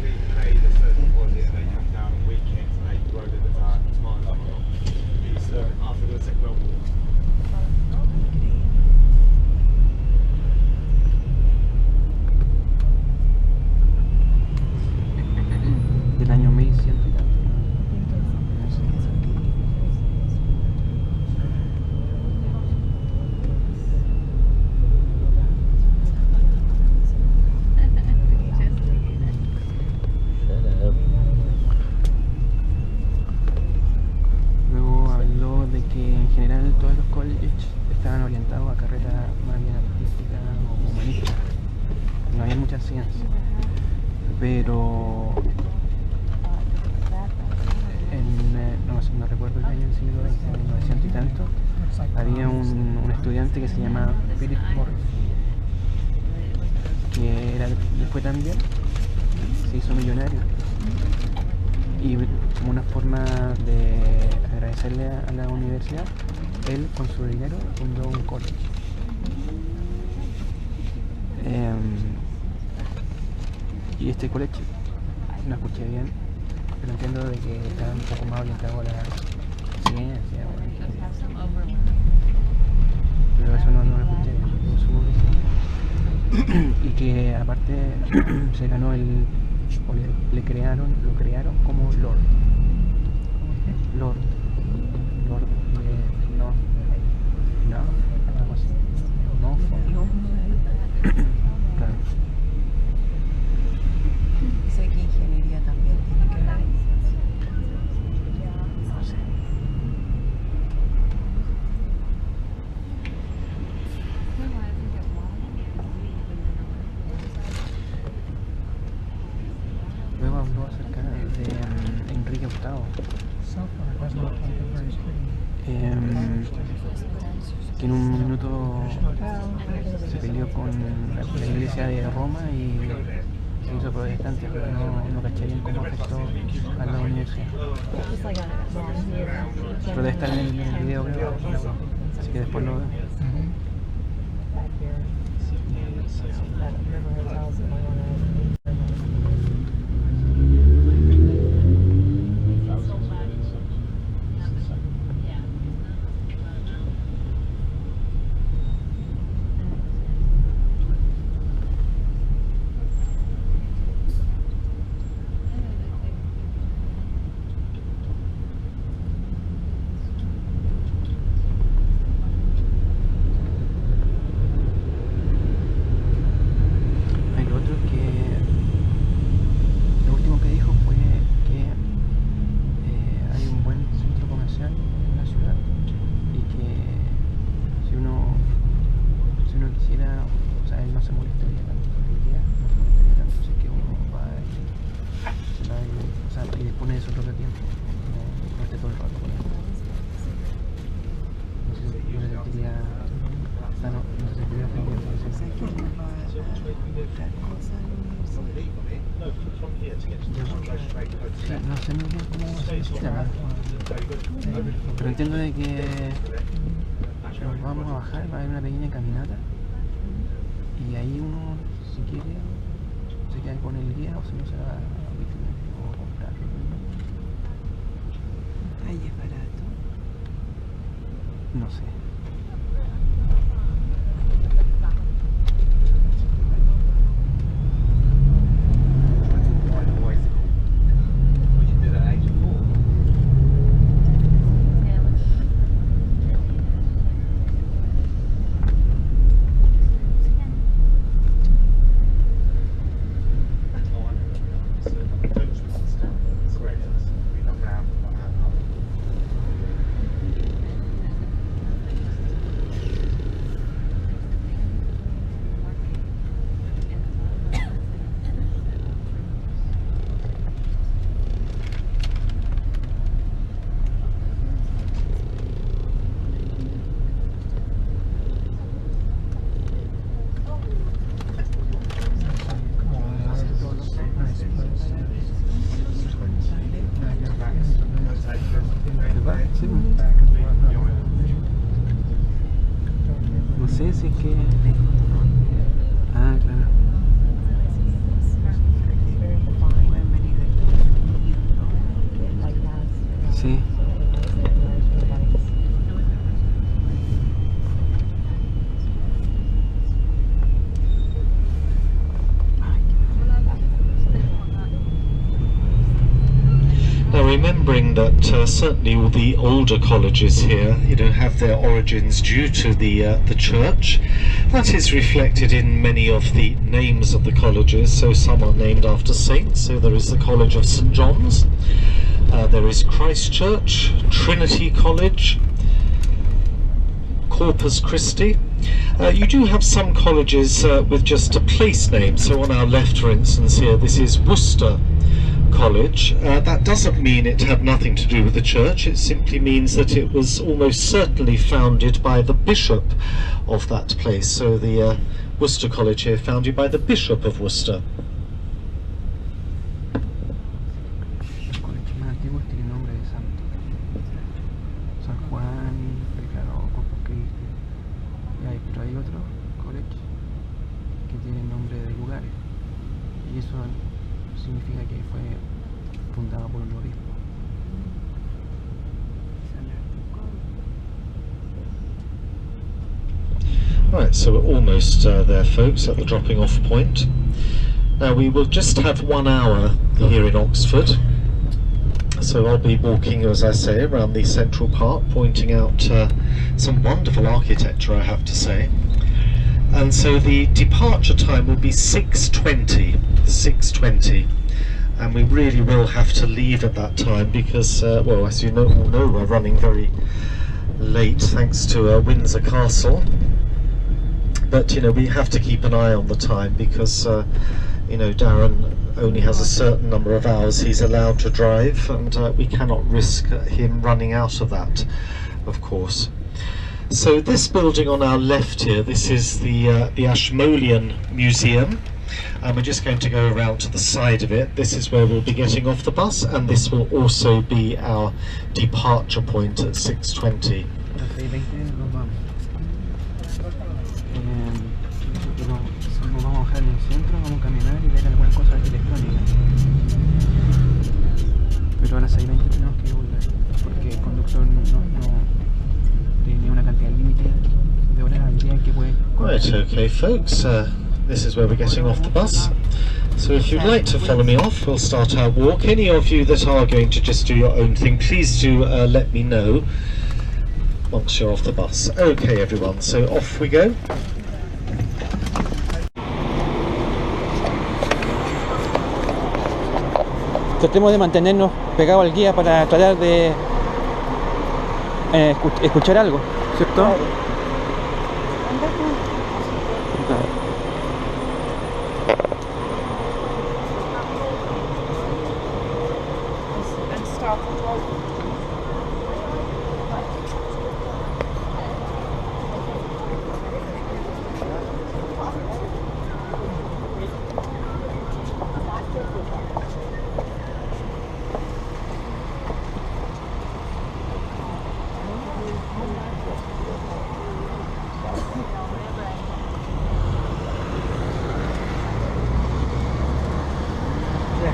B: Del año 1100 y tanto. Luego habló de que en general todos los colleges estaban orientados a carreras más bien artísticas o humanistas. No había mucha ciencia, pero no recuerdo el año del siglo XX, en 1900 y tanto, había un estudiante que se llamaba Philip Morris, que le fue tan bien, se hizo millonario. Y como una forma de agradecerle a la universidad, él con su dinero fundó un college. Y este college, no escuché bien, pero entiendo de que está un poco más orientado a la ciencia o la ingeniería. Pero eso no lo escuché bien, yo supongo que sí. Y que aparte se ganó o lo crearon como Lord. Lord de no, algo así. No, claro.
E: Sé que ingeniería también tiene que ver.
B: No sé. Luego habló acerca de Enrique VIII. Que en un minuto se peleó con la iglesia de Roma y se hizo protestante, pero no caché bien cómo afectó a la universidad. Pero debe estar en el video, creo, así que después lo veo. No sé muy bien cómo se llama, pero entiendo de que nos vamos a bajar, va a haber una pequeña caminata y ahí uno, si quiere, se queda con el guía o si no se va a Windsor o a comprar.
E: Ahí es barato.
B: No sé. No sé si es que... Ah, claro. Sí.
A: Now, remembering that certainly all the older colleges here, have their origins due to the church. That is reflected in many of the names of the colleges. So some are named after saints. So there is the College of St John's. There is Christ Church, Trinity College, Corpus Christi. You do have some colleges with just a place name. So on our left, for instance, here, this is Worcester College. That doesn't mean it had nothing to do with the church. It simply means that it was almost certainly founded by the bishop of that place. So the Worcester College here, founded by the Bishop of Worcester.
B: Los colegios más antiguos tienen nombre de santo. San Juan, claro, Corpus Christi. Pero hay otros colegios que tienen nombre de lugares. Y eso significa que fue fundado por un obispo.
A: Right, so we're almost there, folks, at the dropping off point. Now we will just have 1 hour here in Oxford, so I'll be walking, as I say, around the central park, pointing out some wonderful architecture, I have to say. And so the departure time will be 6:20, and we really will have to leave at that time because, well, as you all know, we're running very late thanks to Windsor Castle. But you know, we have to keep an eye on the time because you know, Darren only has a certain number of hours he's allowed to drive, and we cannot risk him running out of that, of course. So this building on our left here, this is the Ashmolean Museum, and we're just going to go around to the side of it. This is where we'll be getting off the bus, and this will also be our departure point at 6:20.
B: Nos vamos a bajar en el centro, vamos a caminar y ver algunas cosas arquitectónicas. Pero a las 6:20 tenemos que volver, porque el conductor no tiene una cantidad límite de horas al día que puede.
A: Right, okay, folks. This is where we're getting off the bus. So if you'd like to follow me off, we'll start our walk. Any of you that are going to just do your own thing, please do let me know once you're off the bus. Okay, everyone. So off we go.
B: Tratemos de mantenernos pegados al guía para tratar de escuchar algo, ¿cierto?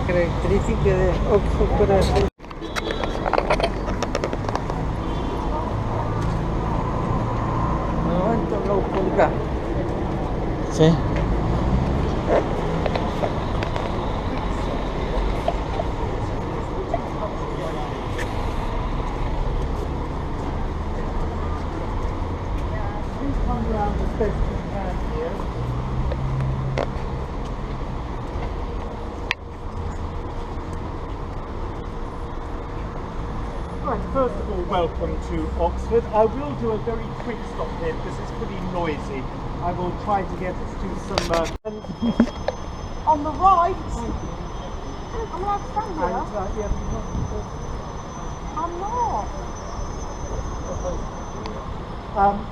B: Características de Oxford para hacer. Sí.
F: Right, first of all, welcome to Oxford. I will do a very quick stop here because it's pretty noisy. I will try to get us to some...
D: On the right! I'm allowed to stand here? I'm not.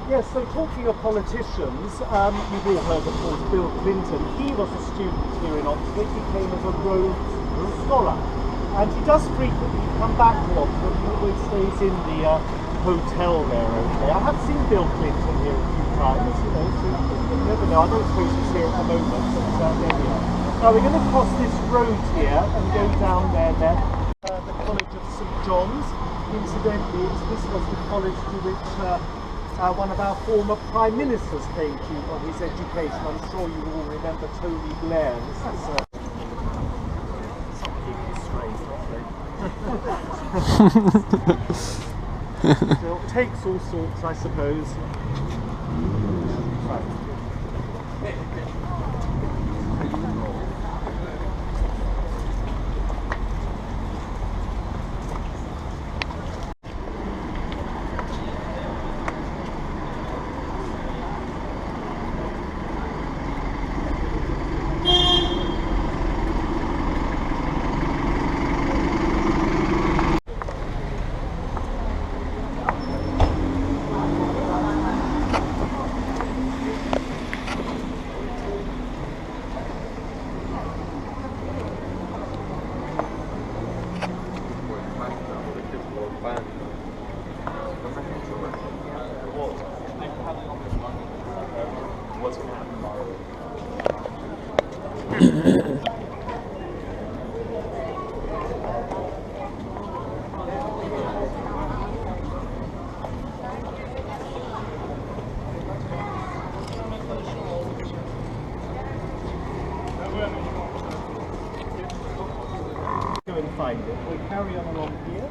F: Yes, so talking of politicians, you've all heard, of course, Bill Clinton. He was a student here in Oxford. He came as a Rhodes Scholar. And he does frequently come back to Oxford. He always stays in the hotel there, okay? I have seen Bill Clinton here a few times, you know, so you never know. I don't suppose he's here at the moment, but there we are. Now we're going to cross this road here and go down there then. The College of St John's. Incidentally, this was the college to which one of our former Prime Ministers came to on his education. I'm sure you all remember Tony Blair. This is so it takes all sorts, I suppose. Right. Go and find it. We'll carry on along here.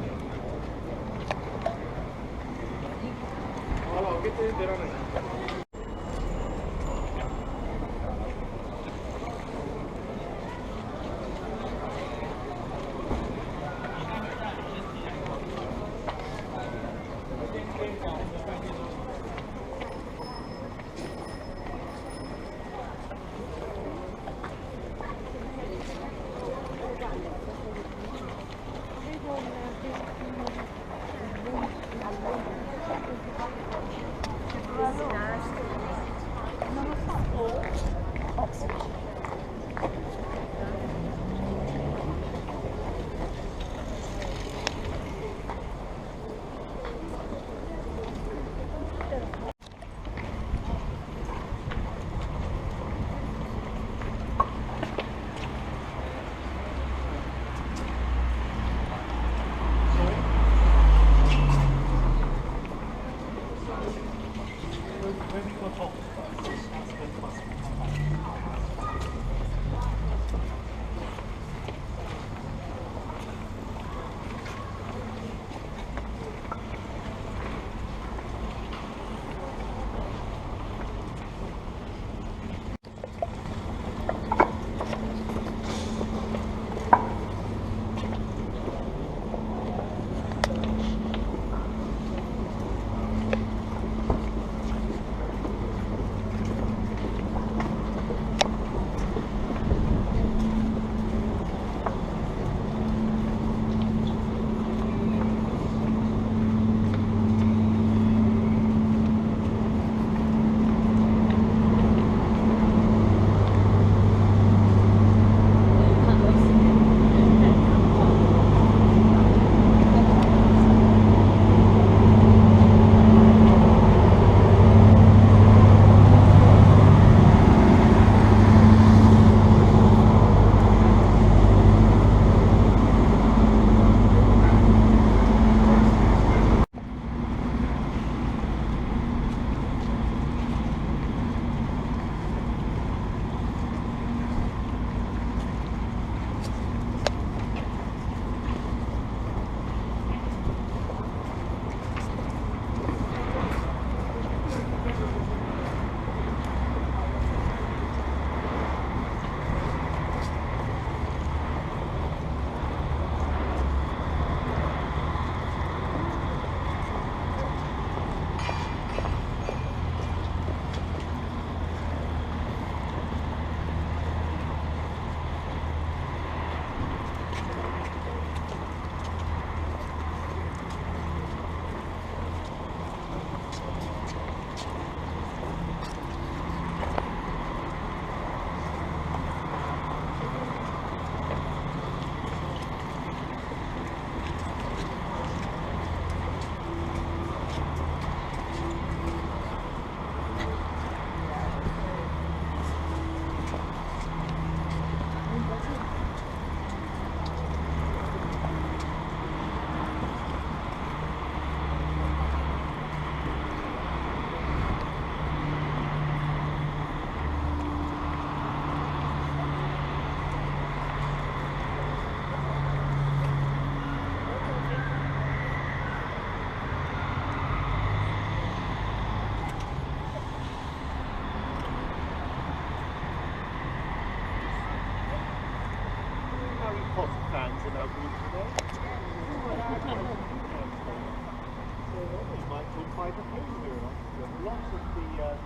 F: by the whole here in Oxford. Lots of the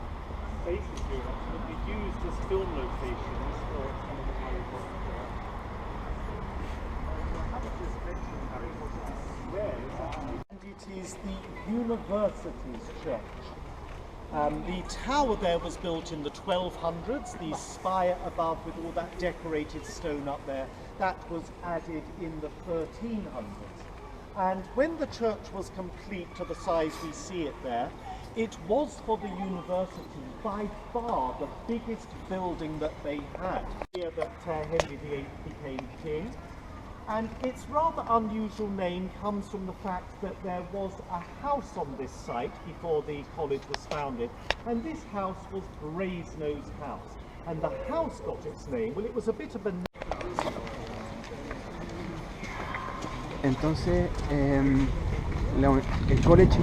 F: spaces here in Oxford will be used as film locations for some of the Harry Potter films. I haven't just mentioned Harry Potter square, and it is the university's church. The tower there was built in the 1200s, the spire above with all that decorated stone up there, that was added in the 1300s. And when the church was complete to the size we see it there, it was for the university by far the biggest building that they had. Here that Henry VIII became king. And its rather unusual name comes from the fact that there was a house on this site before the college was founded, and this house was Brasenose House. And the house got its name, well, it was a bit of a...
B: Entonces, el college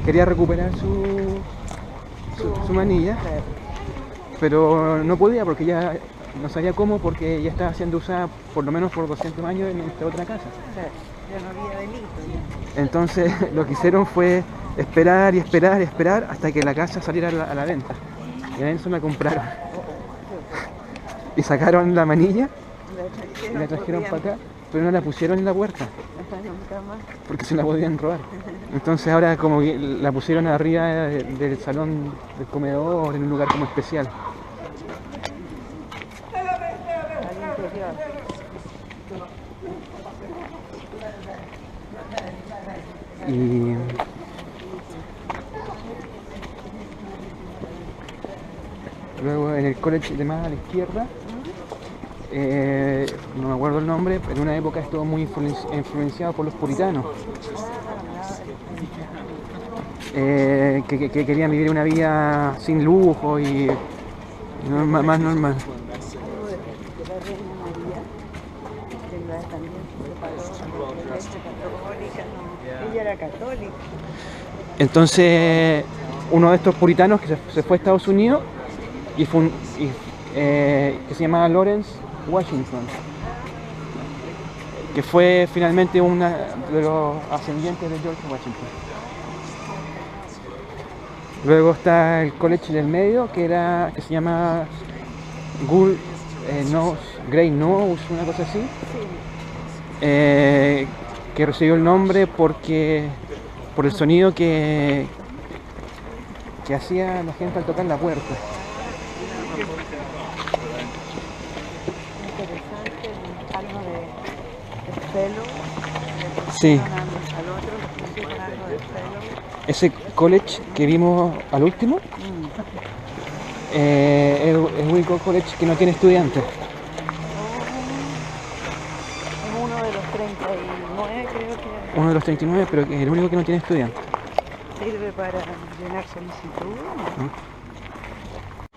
B: quería recuperar su manilla, pero no podía porque ya no sabía cómo, porque ya estaba siendo usada por lo menos por 200 años en esta otra casa.
E: Ya no había delito.
B: Entonces lo que hicieron fue esperar y esperar y esperar hasta que la casa saliera a la venta. Y a eso la compraron. Y sacaron la manilla y la trajeron para acá, pero no la pusieron en la puerta porque se la podían robar. Entonces ahora como que la pusieron arriba del salón del comedor, en un lugar como especial. Y luego en el college de más a la izquierda, no me acuerdo el nombre, pero en una época estuvo muy influenciado por los puritanos, que querían vivir una vida sin lujo y más normal.
E: Ella era católica.
B: Entonces uno de estos puritanos que se fue a Estados Unidos que se llamaba Lawrence Washington, que fue finalmente uno de los ascendientes de George Washington. Luego está el college del medio, que se llama Grey Nose, una cosa así, que recibió el nombre por el sonido que hacía la gente al tocar la puerta.
E: Interesante, algo de pelo.
B: Sí.
E: Al otro le pusieron algo de pelo.
B: Ese college que vimos al último es el único college que no tiene estudiantes.
E: Es uno de los 39, creo que
B: Uno de los 39, pero es el único que no tiene estudiantes.
E: sirve para llenar solicitudes, ¿no?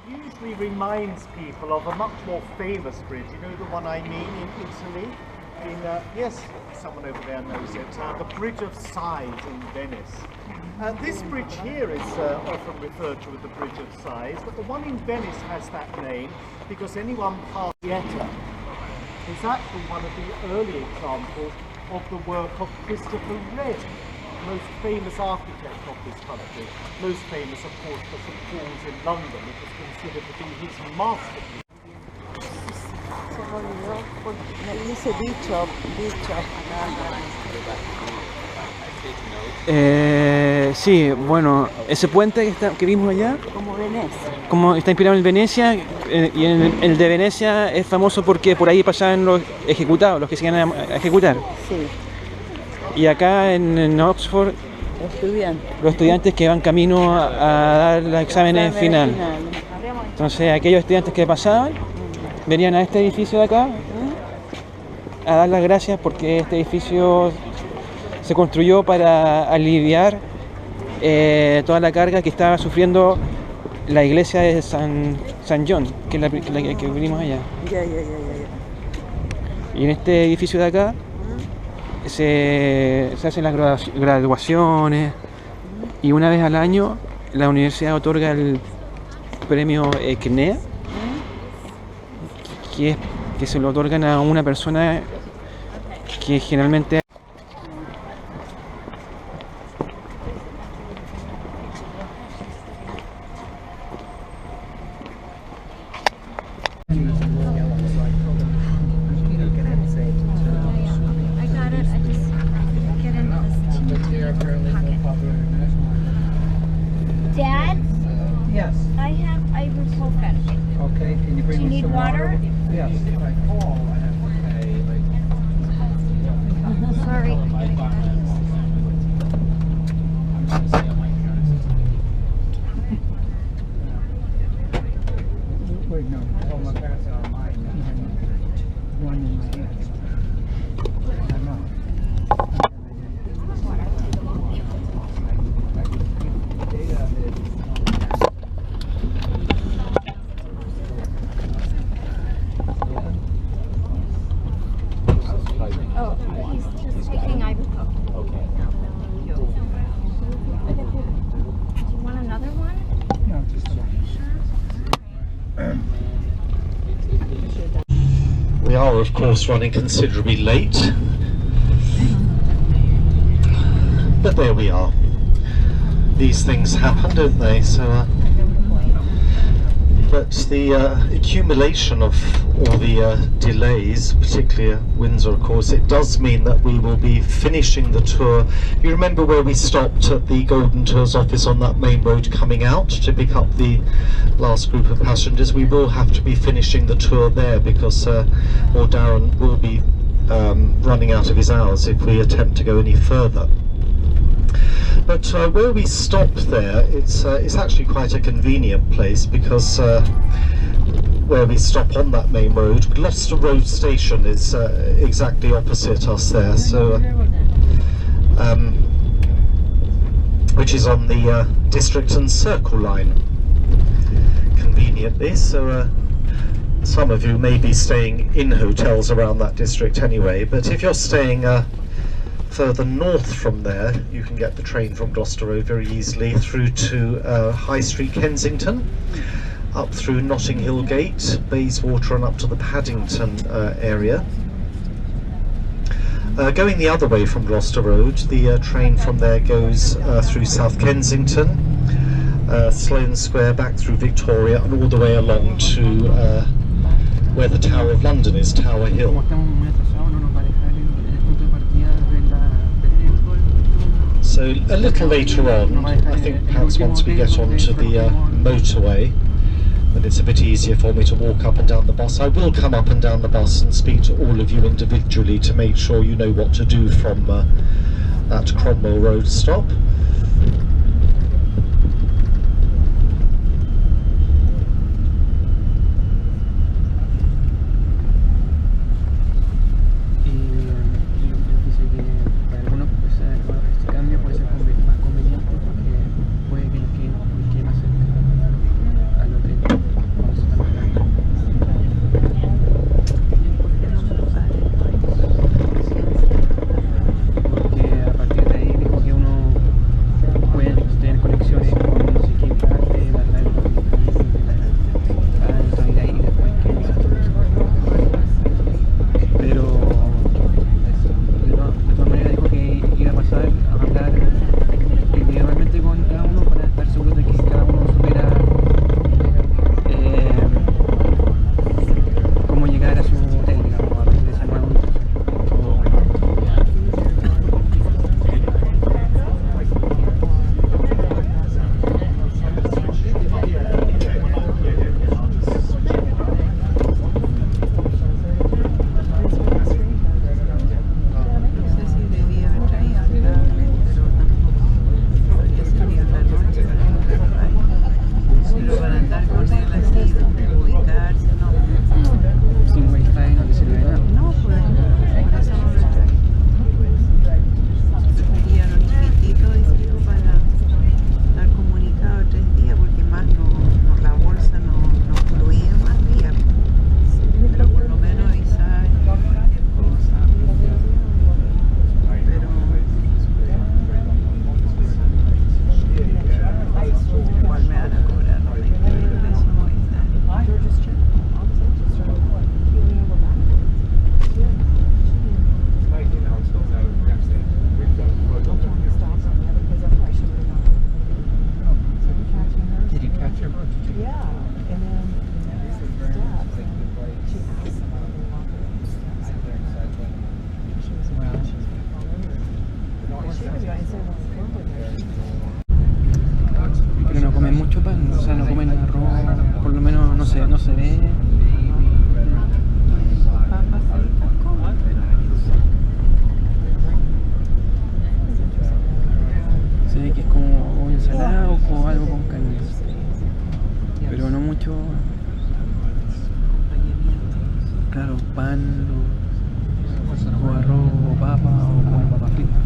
F: Usually reminds people of a much more famous bridge. You know the one I mean in Italy? Yes, someone over there knows it. The Bridge of Sighs in Venice. This bridge here is often referred to as the Bridge of Sighs, but the one in Venice has that name because anyone past Vieta is actually one of the early examples of the work of Christopher Wren, most famous architect of this country. Most famous, of course, for St Paul's in London. It was considered to be his masterpiece.
E: Se me olvidó porque me dice Bishop.
B: Sí, bueno, ese puente que vimos allá,
E: Como Venecia.
B: como está inspirado en Venecia, y el de Venecia es famoso porque por ahí pasaban los ejecutados, los que se iban a ejecutar.
E: Sí,
B: Y acá en Oxford,
E: estudiante.
B: los estudiantes que van camino a dar los exámenes finales. Entonces aquellos estudiantes que pasaban venían a este edificio de acá a dar las gracias porque este edificio se construyó para aliviar toda la carga que estaba sufriendo la iglesia de San John, que es la que vinimos allá.
E: Ya.
B: Y en este edificio de acá se hacen las graduaciones y una vez al año la universidad otorga el premio CNEA, que se lo otorgan a una persona que generalmente
G: Dad,
H: Yes.
G: I have ibuprofen.
H: Okay. Can you bring
G: Do you
H: me
G: need
H: some
G: water?
H: Yes. If I call, I have to pay.
G: Sorry.
H: I'm just gonna say on my insurance. Wait, no. Well, my parents are on mine. Even one in my hand. I know.
G: Oh, he's taking ibuprofen.
A: Okay.
G: Do you want another one?
H: No, just
A: We are, of course, running considerably late, but there we are. These things happen, don't they? So, but the accumulation of all the delays, particularly at Windsor, of course, it does mean that we will be finishing the tour. You remember where we stopped at the Golden Tours office on that main road coming out to pick up the last group of passengers? We will have to be finishing the tour there because or Darren will be running out of his hours if we attempt to go any further. But where we stopped there, it's actually quite a convenient place because where we stop on that main road, Gloucester Road Station is exactly opposite us there, so which is on the District and Circle line, conveniently. So some of you may be staying in hotels around that district anyway, but if you're staying further north from there, you can get the train from Gloucester Road very easily through to High Street, Kensington, up through Notting Hill Gate, Bayswater, and up to the Paddington area. Going the other way from Gloucester Road, the train from there goes through South Kensington, Sloane Square, back through Victoria, and all the way along to where the Tower of London is, Tower Hill. So a little later on, I think perhaps once we get onto the motorway, then it's a bit easier for me to walk up and down the bus. I will come up and down the bus and speak to all of you individually to make sure you know what to do from that Cromwell Road stop.
B: Pero no comen mucho pan, o sea, no comen arroz, por lo menos no se ve.
E: Papas fritas comen, pero
B: Se ve que es como o ensalada o algo con carne, pero no mucho. pan, o arroz, o papa, o con papas fritas.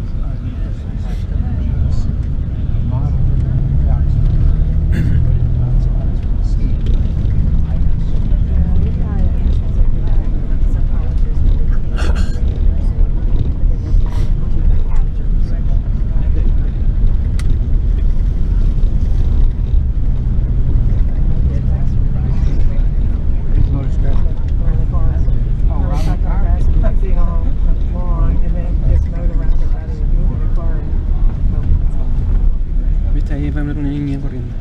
B: ¿Viste? Ahí va a haber una niña corriendo.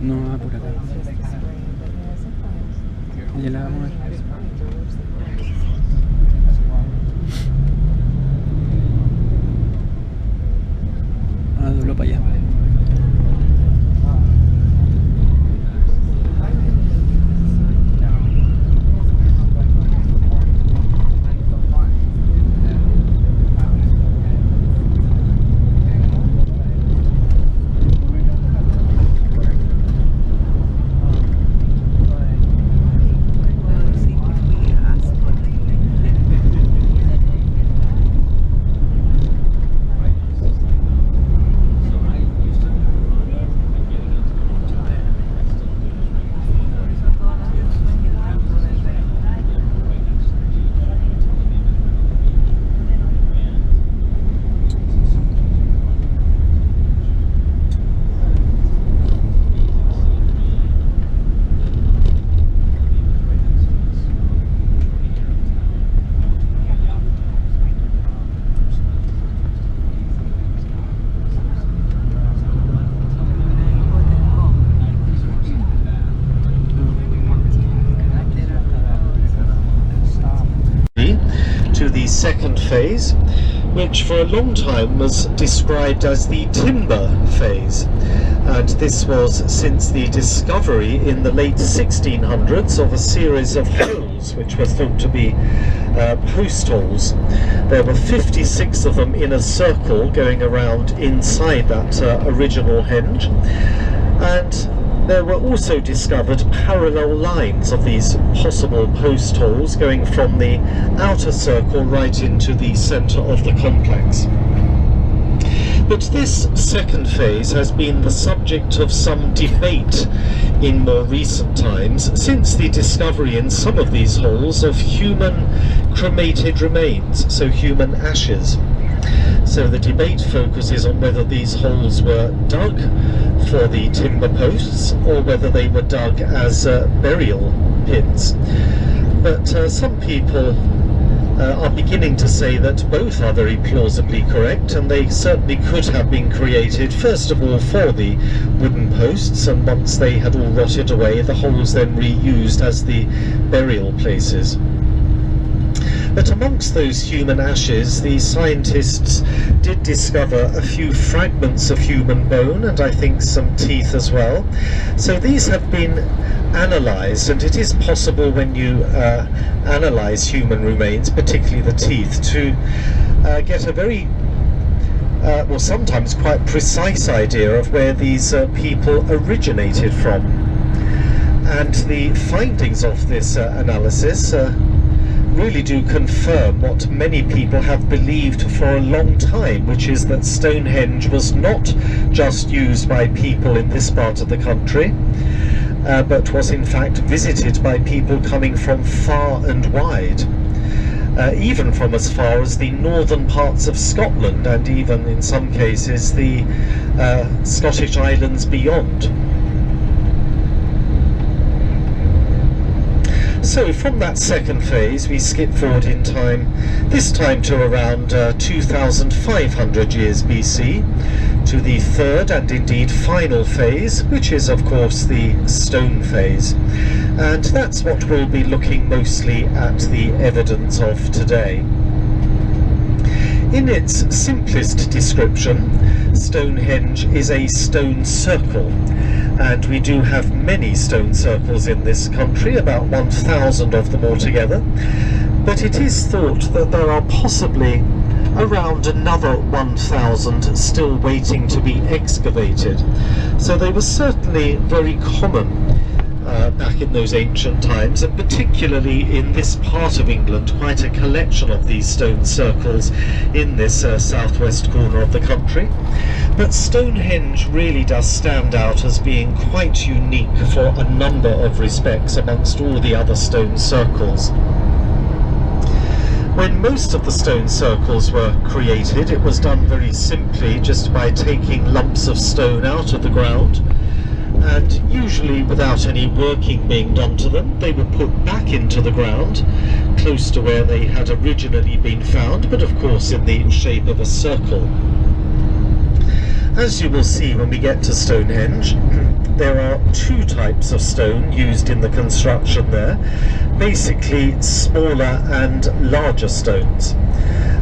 B: No va por acá. Ya la vamos a ver. Ah, dobló para allá.
A: To the second phase, which for a long time was described as the timber phase, and this was since the discovery in the late 1600s of a series of holes which were thought to be post holes. There were 56 of them in a circle going around inside that original henge, and there were also discovered parallel lines of these possible post holes going from the outer circle right into the centre of the complex. But this second phase has been the subject of some debate in more recent times, since the discovery in some of these holes of human cremated remains, so human ashes. So the debate focuses on whether these holes were dug for the timber posts or whether they were dug as burial pits. But some people are beginning to say that both are very plausibly correct, and they certainly could have been created first of all for the wooden posts, and once they had all rotted away, the holes then reused as the burial places. But amongst those human ashes, the scientists did discover a few fragments of human bone, and I think some teeth as well. So these have been analysed, and it is possible when you analyse human remains, particularly the teeth, to get a very well, sometimes quite precise idea of where these people originated from. And the findings of this analysis really do confirm what many people have believed for a long time, which is that Stonehenge was not just used by people in this part of the country, but was in fact visited by people coming from far and wide, even from as far as the northern parts of Scotland, and even in some cases the Scottish Islands beyond. So from that second phase we skip forward in time, this time to around 2500 years BC, to the third and indeed final phase, which is of course the stone phase. And that's what we'll be looking mostly at the evidence of today. In its simplest description, Stonehenge is a stone circle, and we do have many stone circles in this country, about 1,000 of them altogether, but it is thought that there are possibly around another 1,000 still waiting to be excavated. So they were certainly very common back in those ancient times, and particularly in this part of England, quite a collection of these stone circles in this southwest corner of the country. But Stonehenge really does stand out as being quite unique for a number of respects amongst all the other stone circles. When most of the stone circles were created, it was done very simply, just by taking lumps of stone out of the ground, and usually without any working being done to them. They were put back into the ground, close to where they had originally been found, but of course in the shape of a circle. As you will see when we get to Stonehenge, there are two types of stone used in the construction there, basically smaller and larger stones.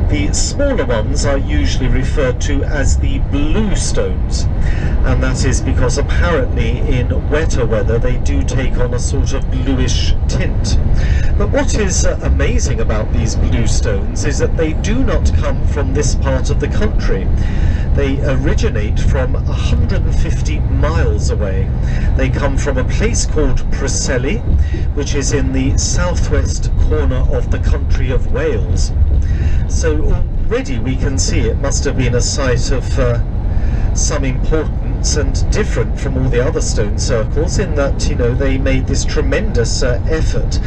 A: The smaller ones are usually referred to as the blue stones, and that is because apparently in wetter weather they do take on a sort of bluish tint. But what is amazing about these blue stones is that they do not come from this part of the country. They originate from 150 miles away. They come from a place called Preseli, which is in the southwest corner of the country of Wales. So already we can see it must have been a site of some importance and different from all the other stone circles, in that, you know, they made this tremendous effort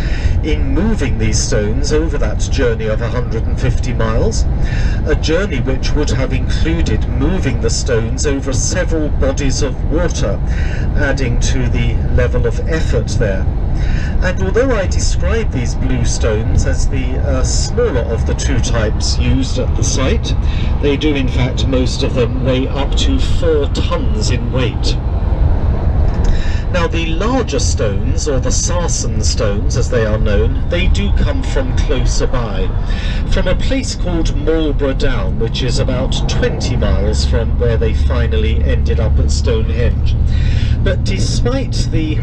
A: in moving these stones over that journey of 150 miles, a journey which would have included moving the stones over several bodies of water, adding to the level of effort there. And although I describe these blue stones as the smaller of the two types used at the site, they do in fact most of them weigh up to 4 tons in weight. Now the larger stones, or the sarsen stones as they are known, they do come from closer by, from a place called Marlborough Down, which is about 20 miles from where they finally ended up at Stonehenge. But despite the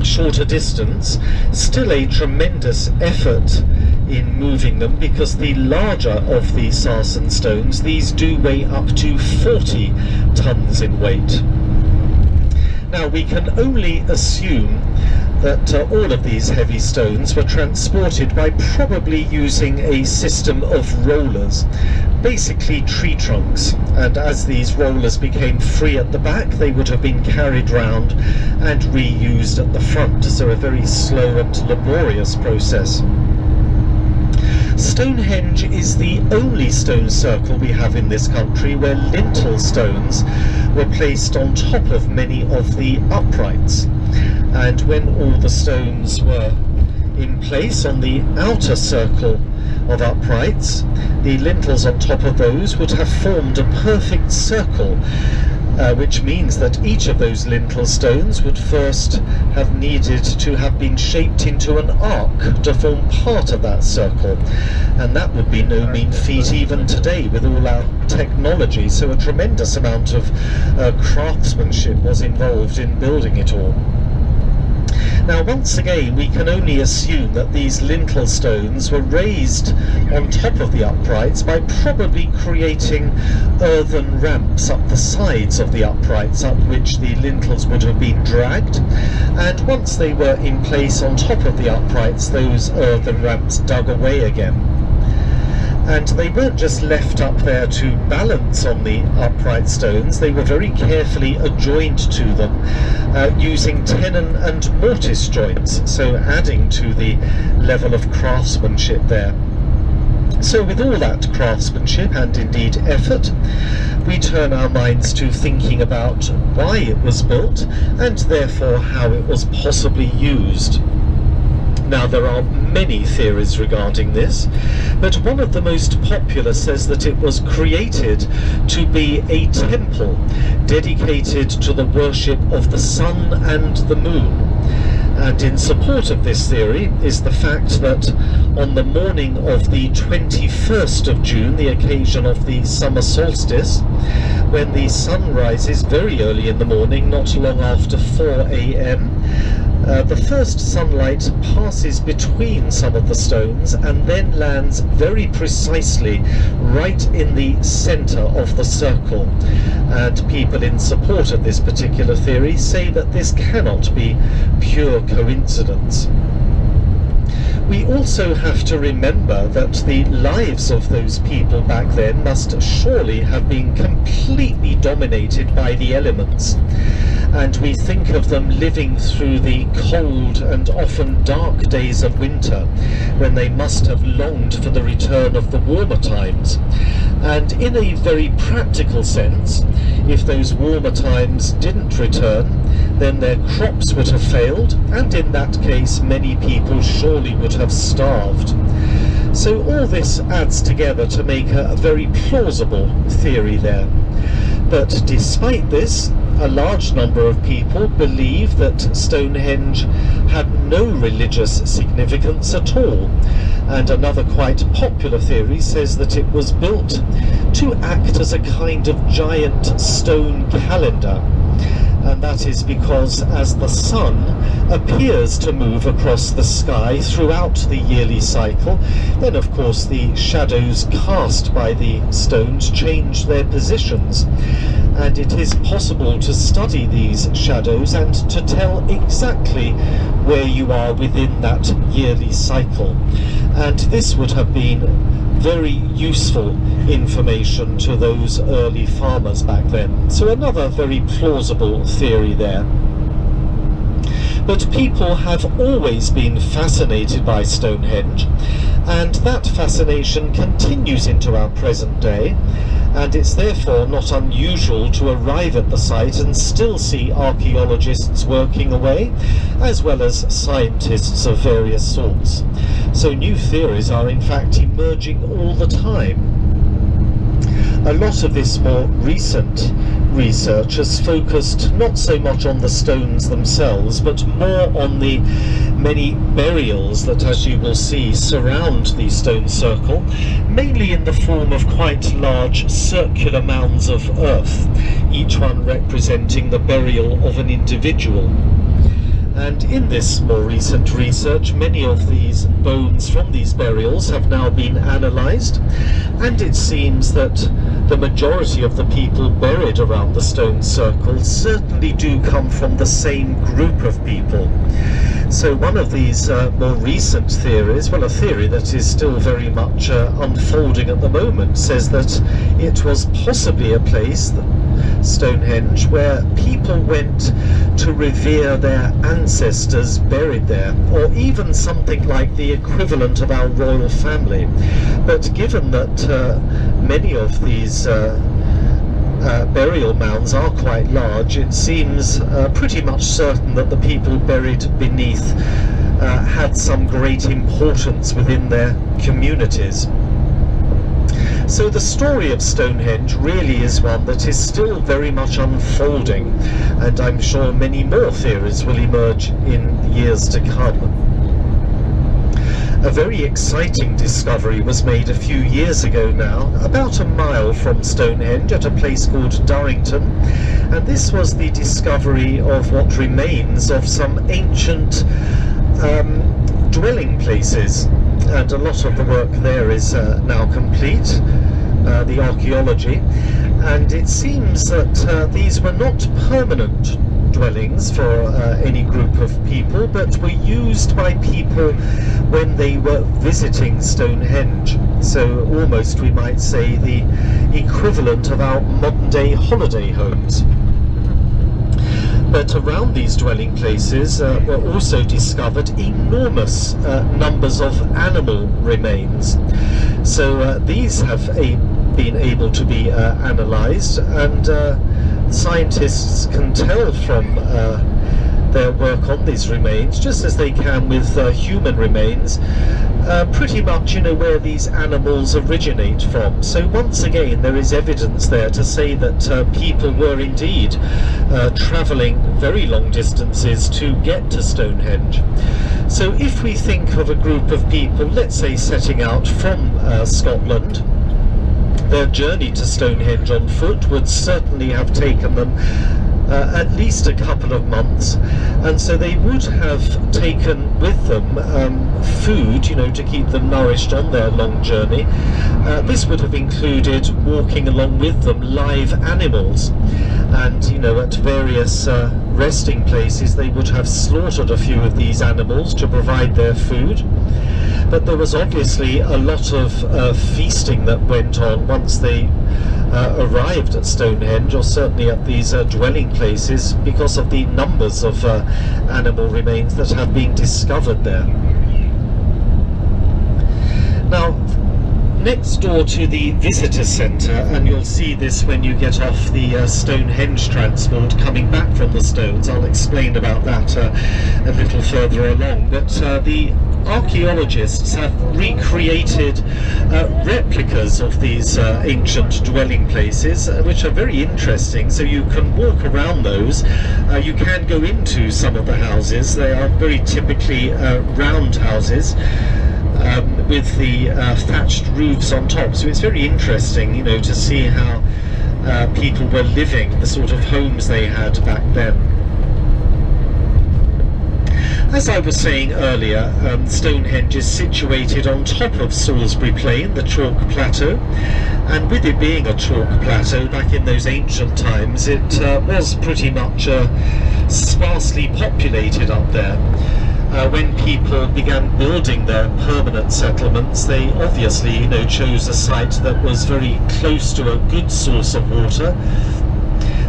A: shorter distance, still a tremendous effort in moving them, because the larger of the sarsen stones, these do weigh up to 40 tons in weight. Now we can only assume that all of these heavy stones were transported by probably using a system of rollers, basically tree trunks, and as these rollers became free at the back, they would have been carried round and reused at the front, so a very slow and laborious process. Stonehenge is the only stone circle we have in this country where lintel stones were placed on top of many of the uprights, and when all the stones were in place on the outer circle of uprights, the lintels on top of those would have formed a perfect circle, which means that each of those lintel stones would first have needed to have been shaped into an arc to form part of that circle, and that would be no mean feat even today with all our technology. So a tremendous amount of craftsmanship was involved in building it all. Now once again we can only assume that these lintel stones were raised on top of the uprights by probably creating earthen ramps up the sides of the uprights, up which the lintels would have been dragged, and once they were in place on top of the uprights, those earthen ramps dug away again. And they weren't just left up there to balance on the upright stones, they were very carefully adjoined to them using tenon and mortise joints, so adding to the level of craftsmanship there. So with all that craftsmanship and indeed effort, we turn our minds to thinking about why it was built and therefore how it was possibly used. Now there are many theories regarding this, but one of the most popular says that it was created to be a temple dedicated to the worship of the sun and the moon. And in support of this theory is the fact that on the morning of the 21st of June, the occasion of the summer solstice, when the sun rises very early in the morning, not long after 4 a.m., The first sunlight passes between some of the stones and then lands very precisely right in the centre of the circle. And people in support of this particular theory say that this cannot be pure coincidence. We also have to remember that the lives of those people back then must surely have been completely dominated by the elements. And we think of them living through the cold and often dark days of winter, when they must have longed for the return of the warmer times. And in a very practical sense, if those warmer times didn't return, then their crops would have failed, and in that case many people surely would have starved. So all this adds together to make a very plausible theory there. But despite this, a large number of people believe that Stonehenge had no religious significance at all, and another quite popular theory says that it was built to act as a kind of giant stone calendar. And that is because as the sun appears to move across the sky throughout the yearly cycle, then of course the shadows cast by the stones change their positions. And it is possible to study these shadows and to tell exactly where you are within that yearly cycle. And this would have been very useful information to those early farmers back then. So another very plausible theory there. But people have always been fascinated by Stonehenge, and that fascination continues into our present day, and it's therefore not unusual to arrive at the site and still see archaeologists working away, as well as scientists of various sorts. So new theories are in fact emerging all the time. A lot of this more recent research has focused not so much on the stones themselves, but more on the many burials that, as you will see, surround the stone circle, mainly in the form of quite large circular mounds of earth, each one representing the burial of an individual. And in this more recent research, many of these bones from these burials have now been analysed, and it seems that the majority of the people buried around the stone circle certainly do come from the same group of people. So one of these more recent theories, well, a theory that is still very much unfolding at the moment, says that it was possibly a place, Stonehenge, where people went to revere their ancestors buried there, or even something like the equivalent of our royal family. But given that many of these burial mounds are quite large, it seems pretty much certain that the people buried beneath had some great importance within their communities. So the story of Stonehenge really is one that is still very much unfolding, and I'm sure many more theories will emerge in years to come. A very exciting discovery was made a few years ago now, about a mile from Stonehenge, at a place called Durrington, and this was the discovery of what remains of some ancient dwelling places, and a lot of the work there is now complete, the archaeology, and it seems that these were not permanent dwellings for any group of people, but were used by people when they were visiting Stonehenge. So almost, we might say, the equivalent of our modern day holiday homes. But around these dwelling places were also discovered enormous numbers of animal remains. So these have been able to be analysed, and scientists can tell from their work on these remains, just as they can with human remains, pretty much, where these animals originate from. So once again, there is evidence there to say that people were indeed travelling very long distances to get to Stonehenge. So if we think of a group of people, let's say setting out from Scotland, their journey to Stonehenge on foot would certainly have taken them at least a couple of months, and so they would have taken with them food, you know, to keep them nourished on their long journey. This would have included walking along with them live animals, and you know, at various resting places they would have slaughtered a few of these animals to provide their food. But there was obviously a lot of feasting that went on once they arrived at Stonehenge, or certainly at these dwelling places, because of the numbers of animal remains that have been discovered there. Now, next door to the visitor centre, and you'll see this when you get off the Stonehenge transport coming back from the Stones, I'll explain about that a little further along, but the archaeologists have recreated replicas of these ancient dwelling places, which are very interesting. So you can walk around those. You can go into some of the houses. They are very typically round houses, with the thatched roofs on top. So it's very interesting, you know, to see how people were living, the sort of homes they had back then. As I was saying earlier, Stonehenge is situated on top of Salisbury Plain, the chalk plateau, and with it being a chalk plateau back in those ancient times, it was pretty much sparsely populated up there. When people began building their permanent settlements, they obviously, you know, chose a site that was very close to a good source of water.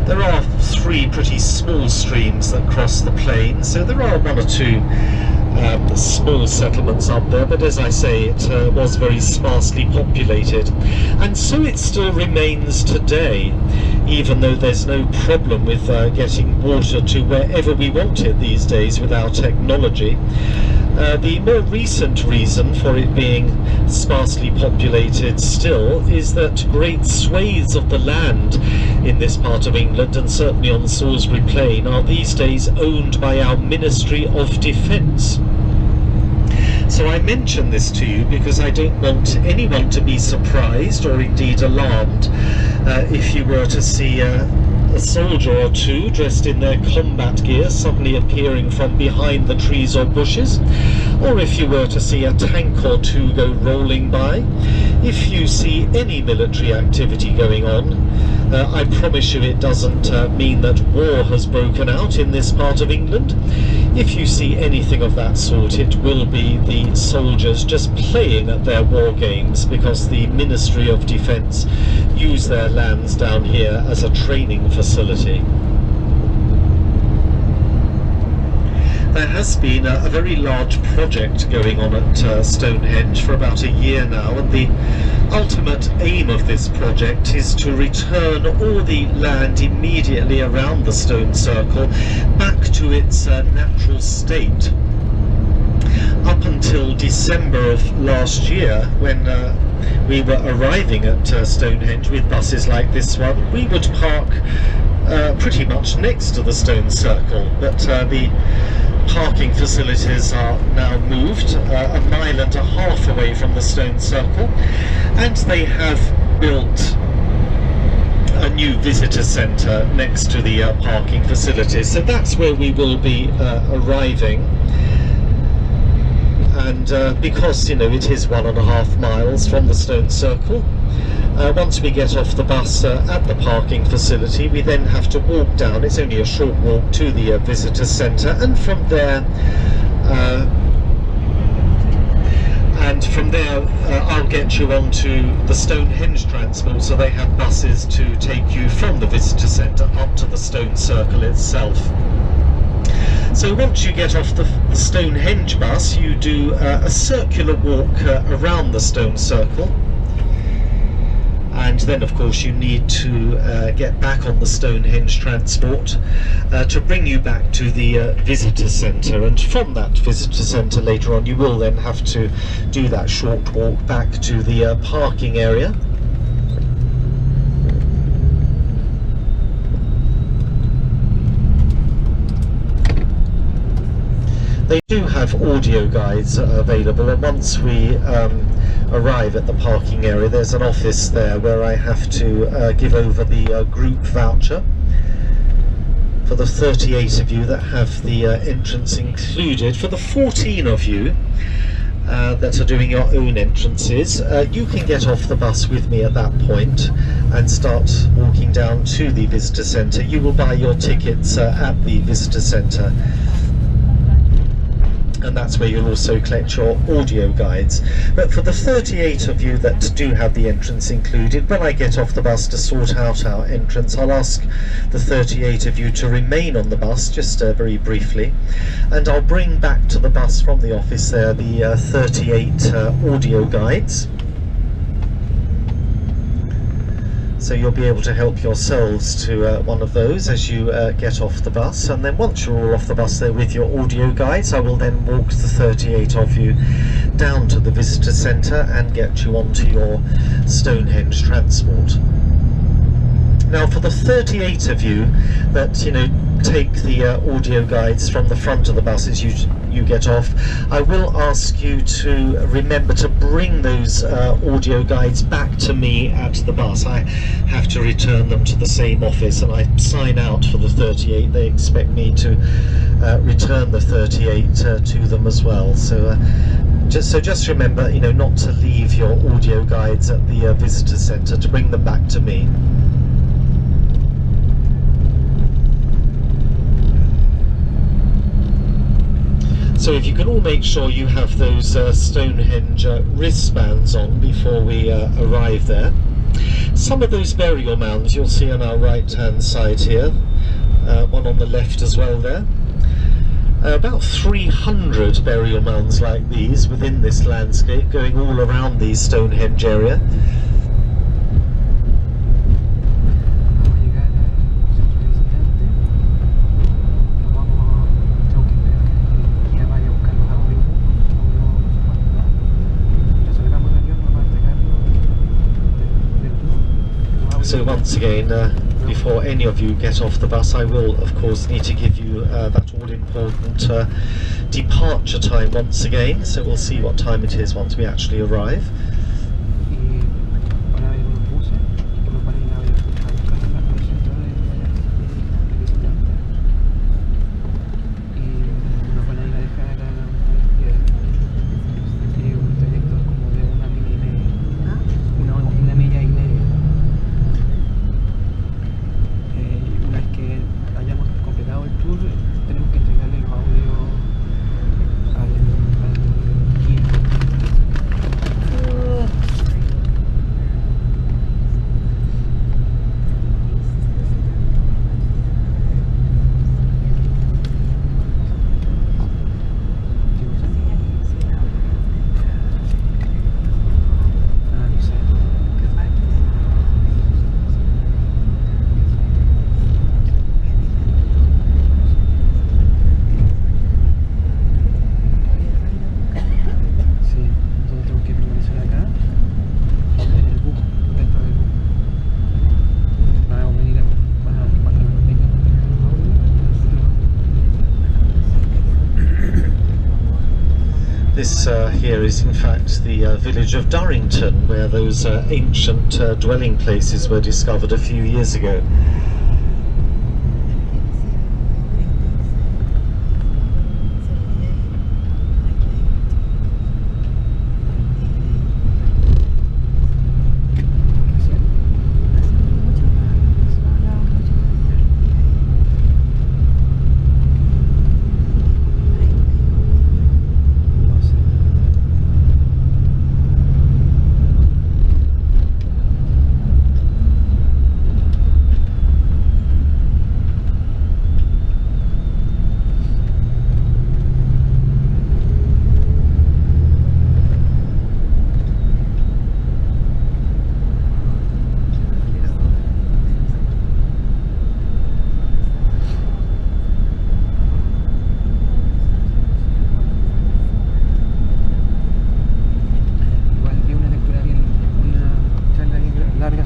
A: There are 3 pretty small streams that cross the plain, so there are 1 or 2 small settlements up there, but as I say, it was very sparsely populated, and so it still remains today, even though there's no problem with getting water to wherever we want it these days with our technology. The more recent reason for it being sparsely populated still is that great swathes of the land in this part of England, and certainly on the Salisbury Plain, are these days owned by our Ministry of Defence. So I mention this to you because I don't want anyone to be surprised or indeed alarmed if you were to see a soldier or 2 dressed in their combat gear suddenly appearing from behind the trees or bushes, or if you were to see a tank or 2 go rolling by. If you see any military activity going on, I promise you it doesn't mean that war has broken out in this part of England. If you see anything of that sort, it will be the soldiers just playing at their war games, because the Ministry of Defence use their lands down here as a training facility. There has been a very large project going on at Stonehenge for about a year now, and the ultimate aim of this project is to return all the land immediately around the stone circle back to its natural state. Up until December of last year, when we were arriving at Stonehenge with buses like this one, we would park pretty much next to the stone circle, but the parking facilities are now moved a mile and a half away from the stone circle, and they have built a new visitor centre next to the parking facilities. So that's where we will be arriving. And because, you know, it is 1.5 miles from the stone circle, once we get off the bus at the parking facility, we then have to walk down. It's only a short walk to the visitor centre, and from there I'll get you onto the Stonehenge transport, so they have buses to take you from the visitor centre up to the stone circle itself. So once you get off the Stonehenge bus, you do a circular walk around the stone circle, and then of course you need to get back on the Stonehenge transport to bring you back to the visitor centre, and from that visitor centre later on you will then have to do that short walk back to the parking area. They do have audio guides available, and once we arrive at the parking area, there's an office there where I have to give over the group voucher. for the 38 of you that have the entrance included. For the 14 of you that are doing your own entrances, you can get off the bus with me at that point and start walking down to the visitor centre. You will buy your tickets at the visitor centre, and that's where you'll also collect your audio guides. But for the 38 of you that do have the entrance included, when I get off the bus to sort out our entrance, I'll ask the 38 of you to remain on the bus just very briefly, and I'll bring back to the bus from the office there the 38 audio guides. So you'll be able to help yourselves to one of those as you get off the bus, and then once you're all off the bus there with your audio guides, I will then walk the 38 of you down to the visitor centre and get you onto your Stonehenge transport. Now for the 38 of you that take the audio guides from the front of the bus as you get off, I will ask you to remember to bring those audio guides back to me at the bus. I have to return them to the same office, and I sign out for the 38. They expect me to return the 38 to them as well. So just remember, not to leave your audio guides at the visitor centre, to bring them back to me. So if you can all make sure you have those Stonehenge wristbands on before we arrive there. Some of those burial mounds you'll see on our right hand side here, one on the left as well there. About 300 burial mounds like these within this landscape, going all around the Stonehenge area. So once again, before any of you get off the bus, I will of course need to give you that all-important departure time once again, so we'll see what time it is once we actually arrive. This here is in fact the village of Durrington, where those ancient dwelling places were discovered a few years ago.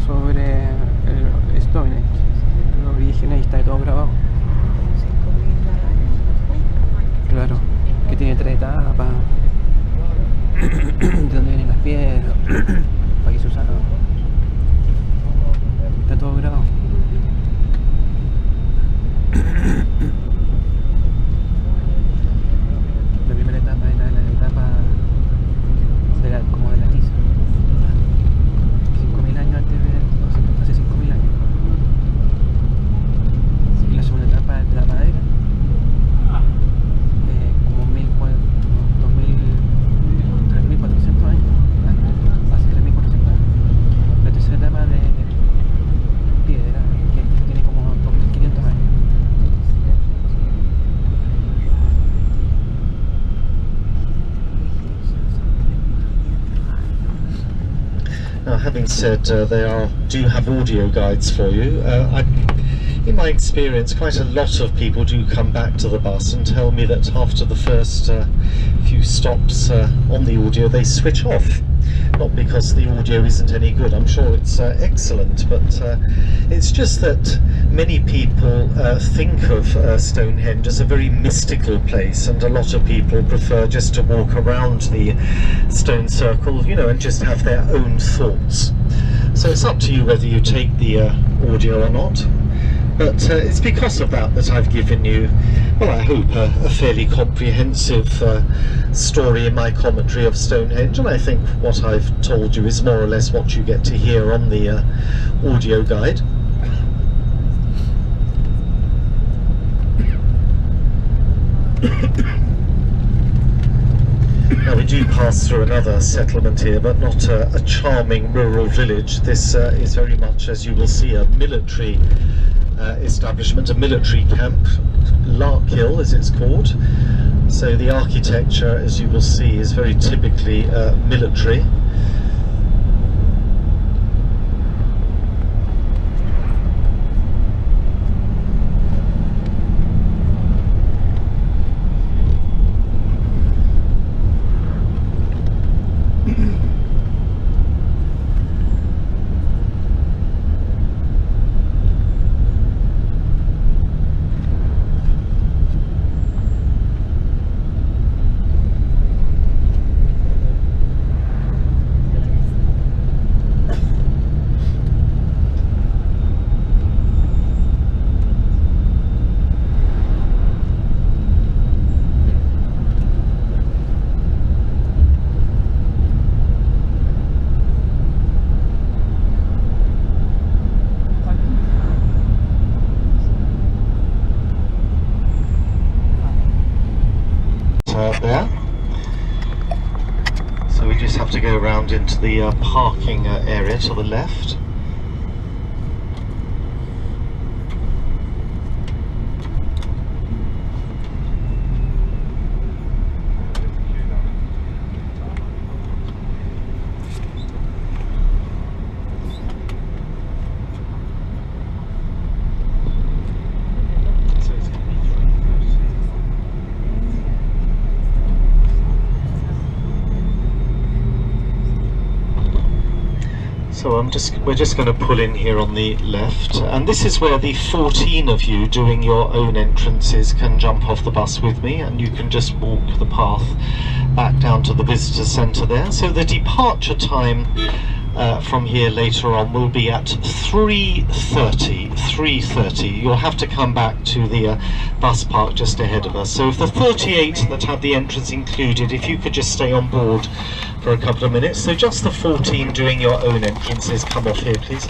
B: Sobre el Stonehenge, los orígenes, y está todo grabado. Claro, que tiene 3 etapas, de dónde vienen las piedras, para qué se usaron. Está todo grabado.
A: having said they do have audio guides for you, in my experience, quite a lot of people do come back to the bus and tell me that after the first few stops on the audio they switch off. Not because the audio isn't any good, I'm sure it's excellent, but it's just that many people think of Stonehenge as a very mystical place, and a lot of people prefer just to walk around the stone circle, you know, and just have their own thoughts. So it's up to you whether you take the audio or not. But it's because of that I've given you, well, I hope a fairly comprehensive story in my commentary of Stonehenge, and I think what I've told you is more or less what you get to hear on the audio guide. Now we do pass through another settlement here, but not a charming rural village. This is very much, as you will see, a military establishment, a military camp, Larkhill as it's called. So the architecture, as you will see, is very typically military. There. So we just have to go around into the parking area to the left. So we're just going to pull in here on the left, and this is where the 14 of you doing your own entrances can jump off the bus with me, and you can just walk the path back down to the visitor centre there. So the departure time from here later on will be at 3:30. You'll have to come back to the bus park just ahead of us. So if the 38 that have the entrance included, if you could just stay on board for a couple of minutes. So just the 14 doing your own entrances, come off here please.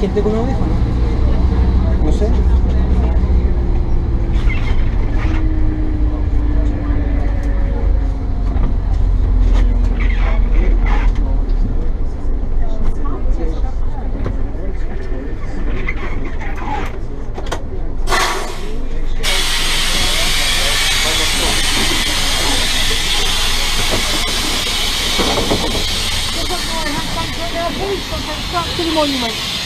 B: gente con audífonos? No sé.
D: To the monument.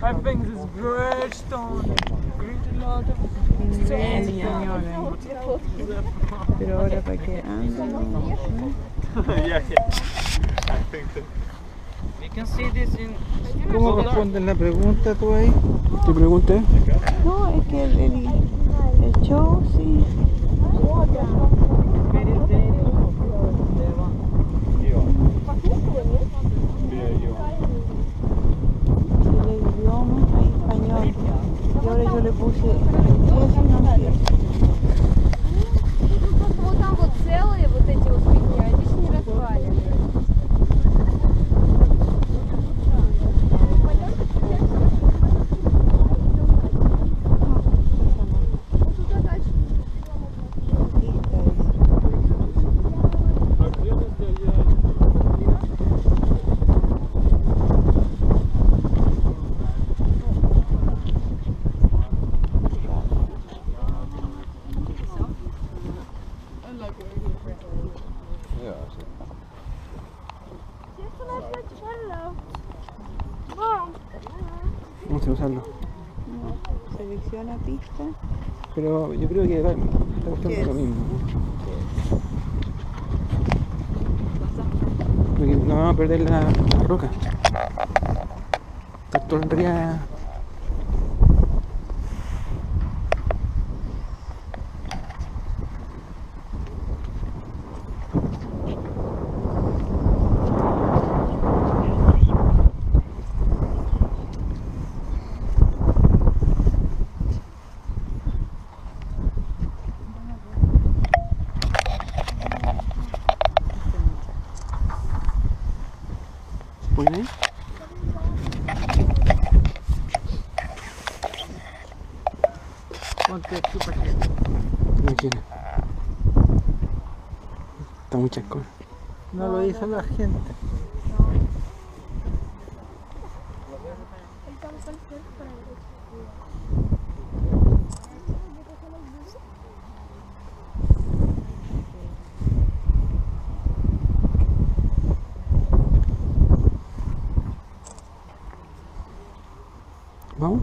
H: I think this great stone, great lot of
E: Pero ahora para que anda.
C: Yeah, yeah. I think that.
B: ¿Cómo responden la pregunta tú ahí? ¿Qué pregunté?
E: No, es que el show, sí. El idioma español. Y ahora yo le puse inglés y no entiendo.
G: Вот там вот целые вот эти вот фигни, они же не разваливаются.
B: No sé usarlo.
E: No, selecciona pista.
B: Pero yo creo que está buscando lo mismo. Porque no vamos a perder la roca. Está todo el día. Muy bien.
H: Ponte aquí para que
B: No quiere. Está muy chascón.
H: no lo dice la gente.
B: ¿Vamos?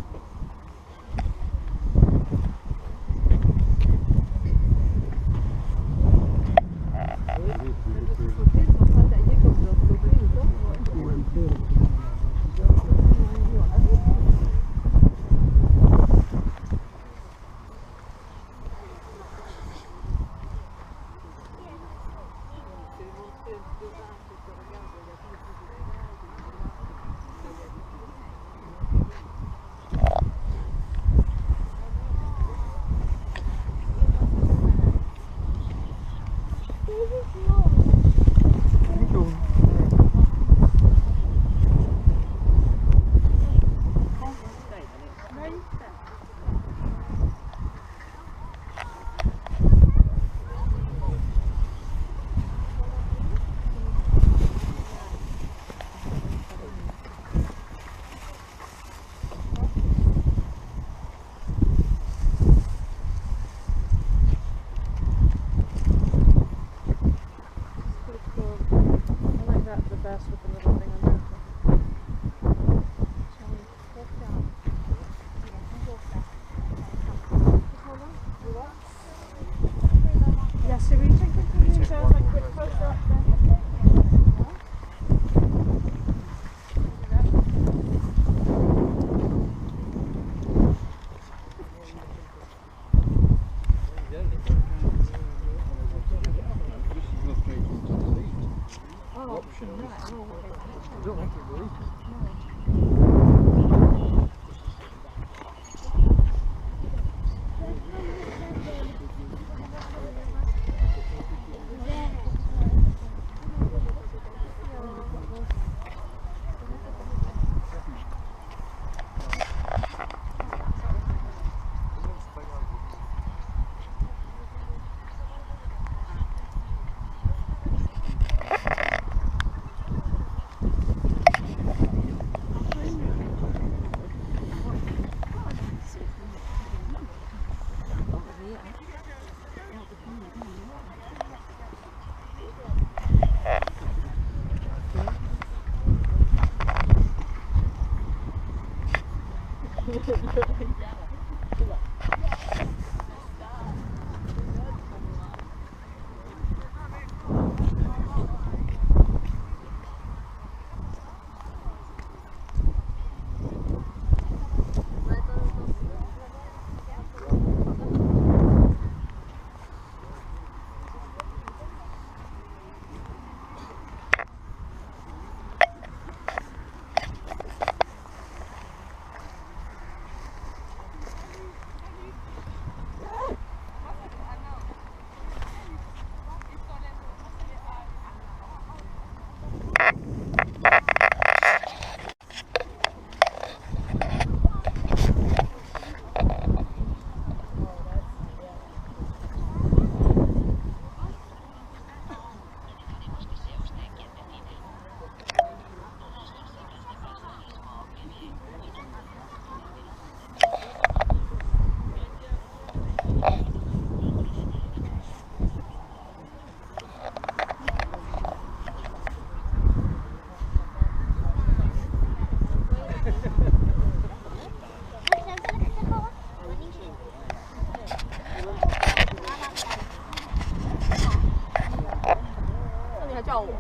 D: 跳舞。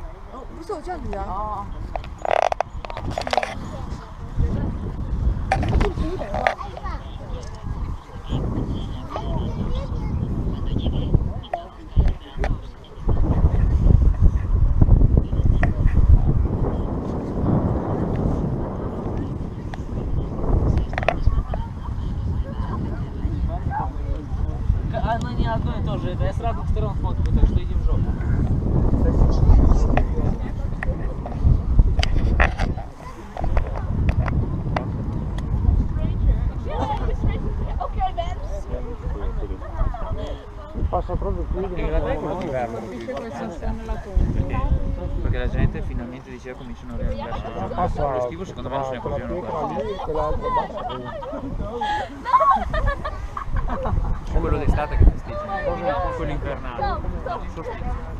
D: 不是有这样子的。哦。
I: Оно не одно и то же, это я с разных сторон фоткаю, так что иди в жопу.
B: Passa proprio qui.
I: In realtà è quello d'inverno. Perché la gente finalmente diceva cominciano a riandarsi la giornata. Lo estivo secondo me non se ne accorgevano quasi. Quello d'estate che festeggia, quello invernale. Solstizio.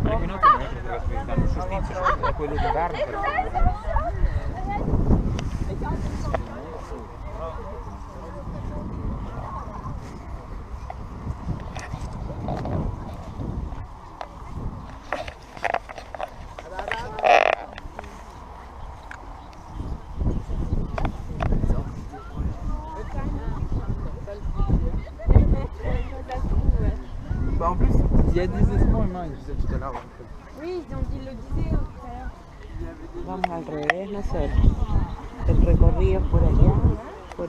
I: L'equinozio non è che fanno il solstizio, è quello d'inverno.
B: Bah en plus, il y a des espoirs, non, ils disaient tout à l'heure.
G: Oui, donc il le disait tout à l'heure.
E: Vamos al revés, no sé. El recorrido por allá, para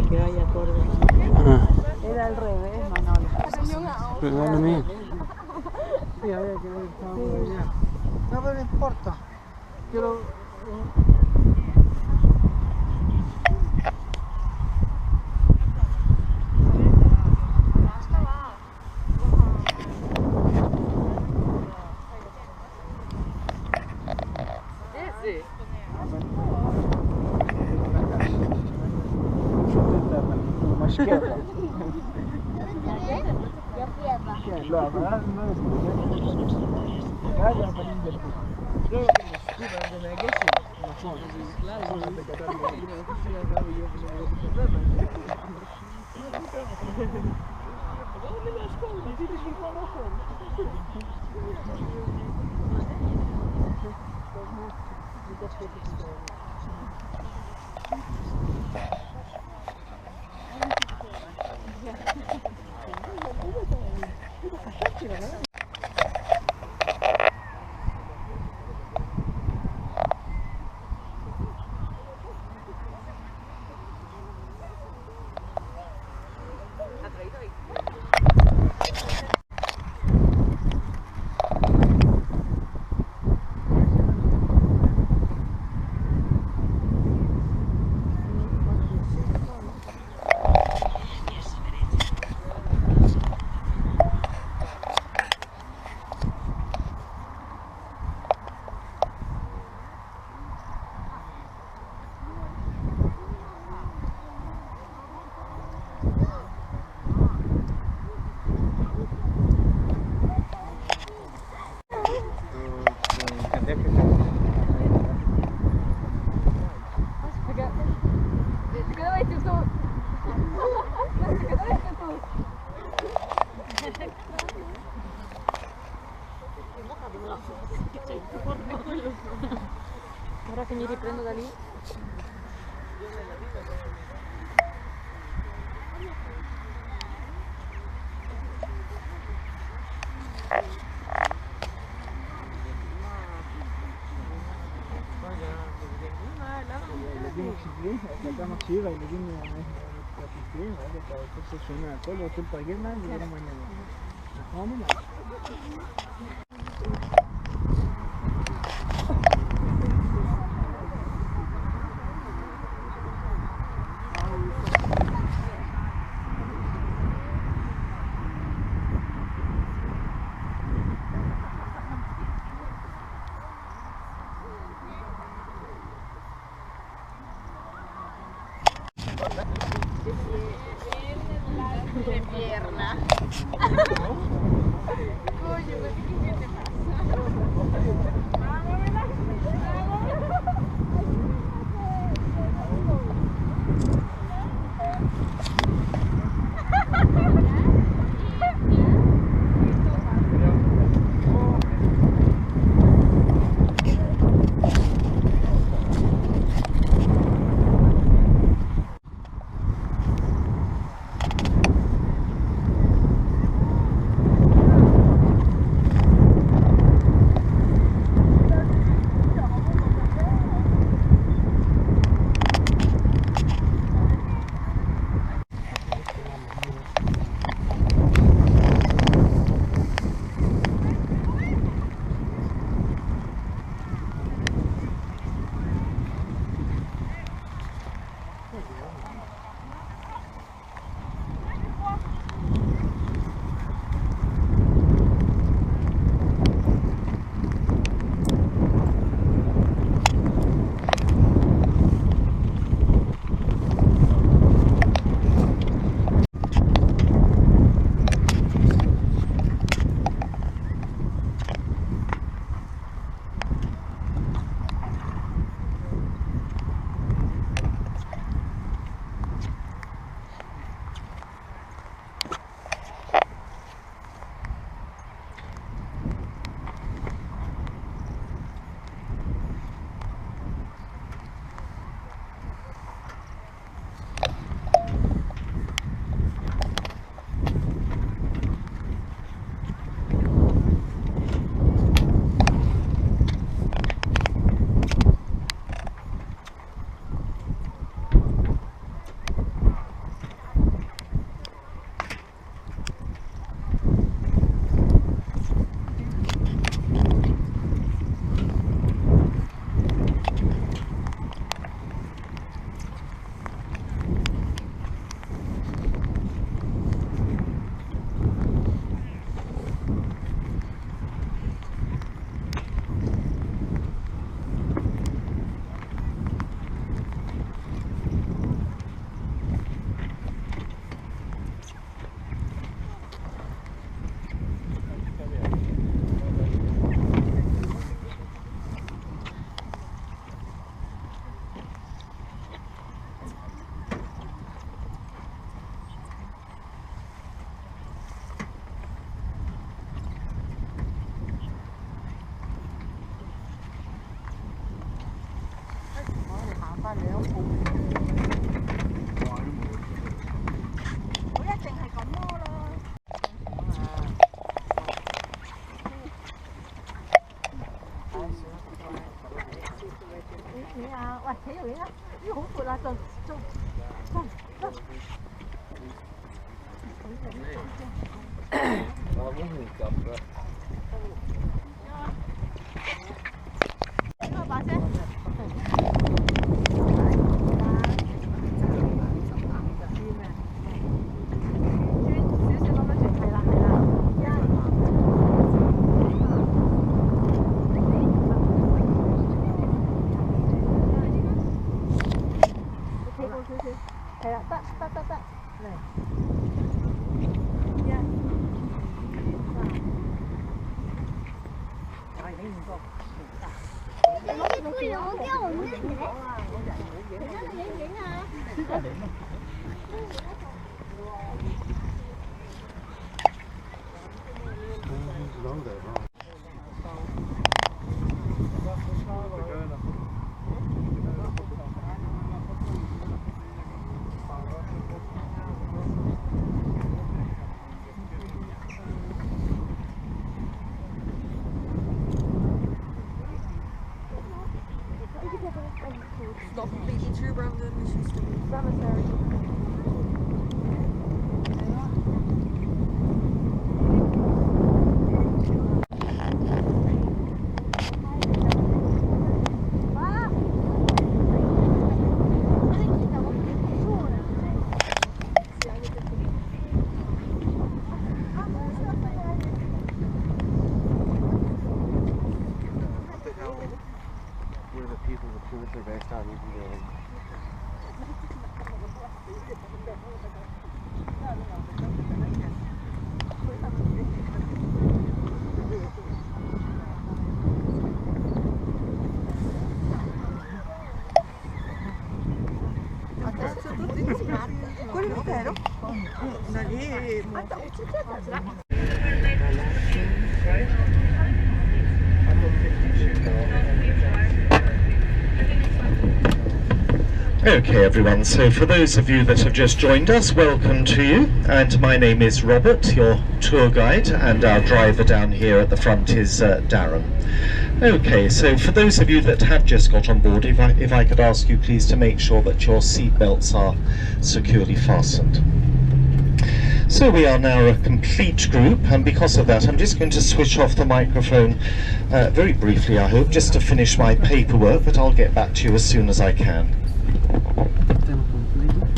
E: que vaya acorde. Era al revés, Manolo.
B: Perdóname. Sí, había que ver, estaba por allá. No, pero no importa. Quiero... Schierda. لا ما هذا بننزل
G: Ora che mi riprendo da lì.
B: Acá más chiva y le dimos a la piscina, para que se suena todo, lo que pagué más y era mañana. Vamos.
G: De pierna. Oye, pues ¿qué te pasa?
D: 嚟啦，呢個好闊啊，就把聲。係啦，得，嚟。我驚我唔識影啊！你影啊！Nog
G: een beetje tuurbranden, misschien
B: where the people the pools are based on even going.
D: Quello intero? Da lì.
A: Okay everyone, so for those of you that have just joined us, welcome to you, and my name is Robert, your tour guide, and our driver down here at the front is Darren. Okay, so for those of you that have just got on board, if I could ask you please to make sure that your seat belts are securely fastened. So we are now a complete group, and because of that I'm just going to switch off the microphone very briefly, I hope, just to finish my paperwork, but I'll get back to you as soon as I can.
B: Estamos completos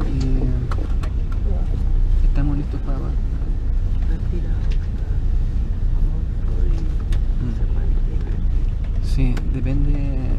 B: y estamos listos para abajo. Sí, depende.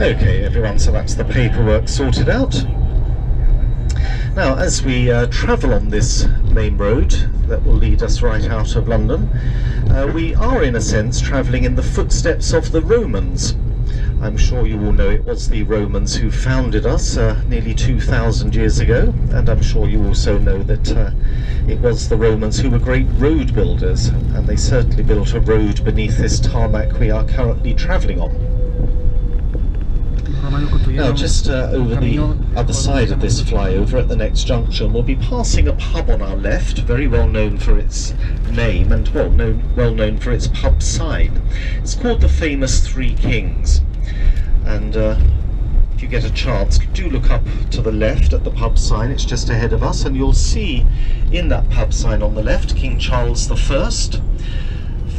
A: Okay everyone, so that's the paperwork sorted out. Now as we travel on this main road that will lead us right out of London, we are in a sense travelling in the footsteps of the Romans. I'm sure you all know it was the Romans who founded us nearly 2,000 years ago, and I'm sure you also know that it was the Romans who were great road builders, and they certainly built a road beneath this tarmac we are currently travelling on. Now just over the other side of this flyover at the next junction we'll be passing a pub on our left, very well known for its name and well known for its pub sign. It's called the famous Three Kings, and if you get a chance do look up to the left at the pub sign, it's just ahead of us, and you'll see in that pub sign on the left King Charles I,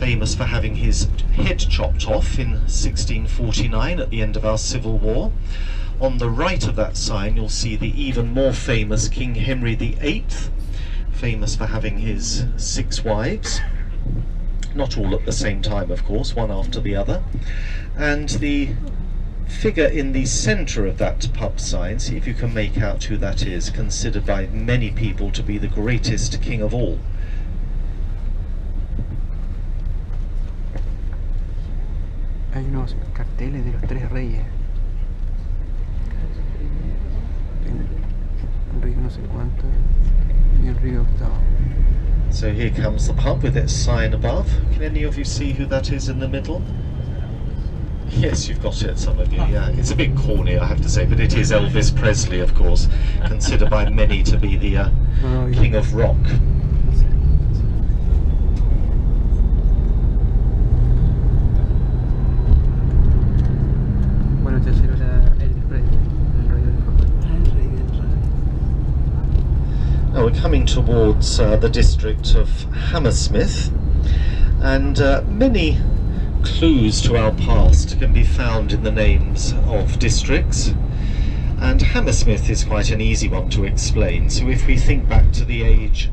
A: famous for having his head chopped off in 1649 at the end of our Civil War. On the right of that sign you'll see the even more famous King Henry VIII, famous for having his 6 wives, not all at the same time of course, one after the other. And the figure in the centre of that pub sign, see if you can make out who that is, considered by many people to be the greatest king of all.
B: Hay unos carteles de los 3 reyes. Enrique no sé cuánto y Enrique VIII.
A: So here comes the pub with its sign above. Can any of you see who that is in the middle? Yes, you've got it, some of you, yeah. It's a bit corny, I have to say, but it is Elvis Presley, of course, considered by many to be the king of rock.
B: Bueno, el tercero era Elvis Presley, el rey del rock.
A: Now we're coming towards the district of Hammersmith, and many clues to our past can be found in the names of districts, and Hammersmith is quite an easy one to explain. So if we think back to the age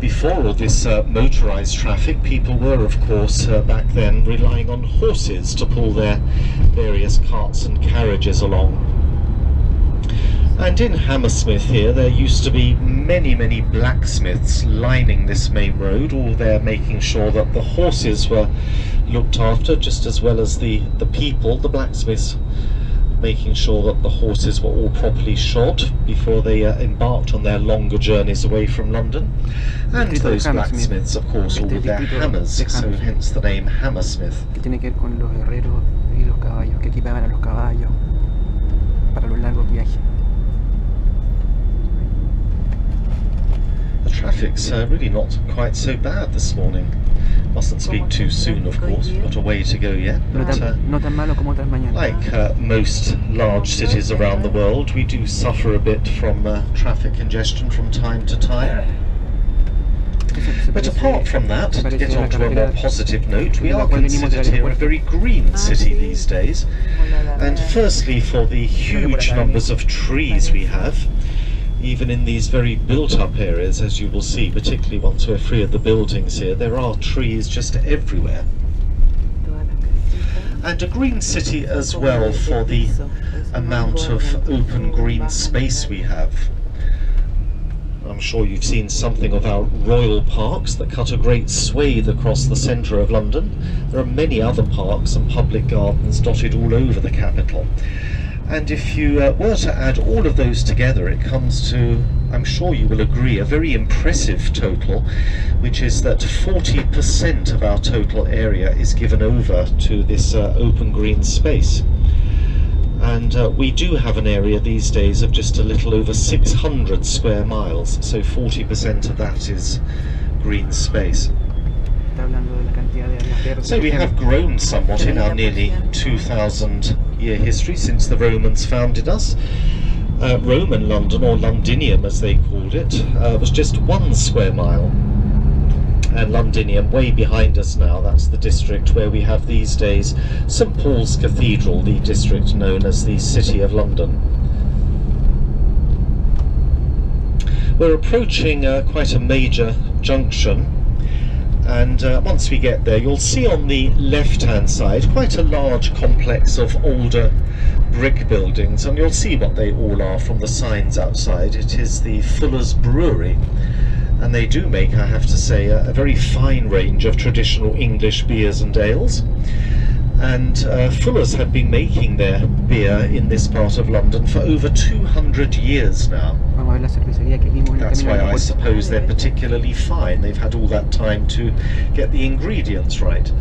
A: before all this motorised traffic, people were of course back then relying on horses to pull their various carts and carriages along. And in Hammersmith here there used to be many blacksmiths lining this main road, all there making sure that the horses were looked after just as well as the people, the blacksmiths making sure that the horses were all properly shod before they embarked on their longer journeys away from London. And those blacksmiths of course all with their hammers, so hence the name Hammersmith.
B: Que tiene que ver con los herreros y los caballos, que equipaban a los caballos para los largos viajes.
A: The traffic's really not quite so bad this morning. Mustn't speak too soon, of course, we've got a way to go yet. But,
B: no tan malo como otras mañanas.
A: like most large cities around the world, we do suffer a bit from traffic congestion from time to time. But apart from that, to get on to a more positive note, we are considered here a very green city these days. And firstly, for the huge numbers of trees we have, even in these very built-up areas, as you will see, particularly once we're free of the buildings here, there are trees just everywhere. And a green city as well for the amount of open green space we have. I'm sure you've seen something of our royal parks that cut a great swathe across the centre of London. There are many other parks and public gardens dotted all over the capital. And if you were to add all of those together, it comes to, I'm sure you will agree, a very impressive total, which is that 40% of our total area is given over to this open green space. And we do have an area these days of just a little over 600 square miles, so 40% of that is green space. So we have grown somewhat in our nearly 2,000-year history since the Romans founded us. Roman London, or Londinium as they called it, was just 1 square mile. And Londinium, way behind us now, that's the district where we have these days St Paul's Cathedral, the district known as the City of London. We're approaching quite a major junction. And once we get there, you'll see on the left-hand side quite a large complex of older brick buildings, and you'll see what they all are from the signs outside. It is the Fuller's Brewery, and they do make, I have to say, a very fine range of traditional English beers and ales. And Fuller's have been making their beer in this part of London for over 200 years now. That's why I suppose they're particularly fine. They've had all that time to get the ingredients right.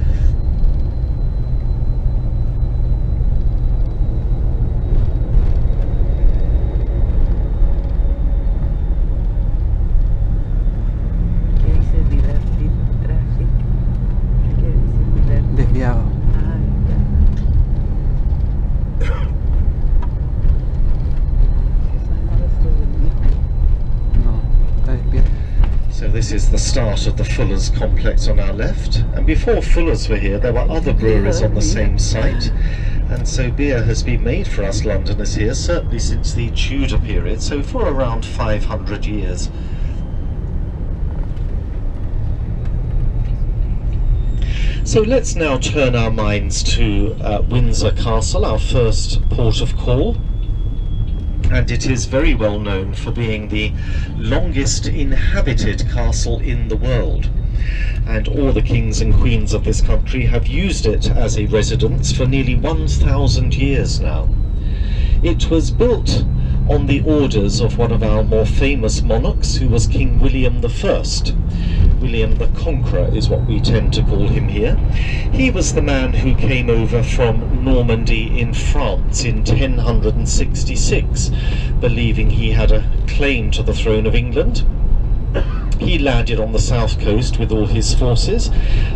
B: Desviado. No, está despierto.
A: So this is the start of the Fuller's complex on our left, and before Fuller's were here there were other breweries on the same site, and so beer has been made for us Londoners here certainly since the Tudor period, so for around 500 years. So let's now turn our minds to Windsor Castle, our first port of call. And it is very well known for being the longest inhabited castle in the world. And all the kings and queens of this country have used it as a residence for nearly 1,000 years now. It was built on the orders of one of our more famous monarchs, who was King William I. William the Conqueror is what we tend to call him here. He was the man who came over from Normandy in France in 1066, believing he had a claim to the throne of England. He landed on the south coast with all his forces,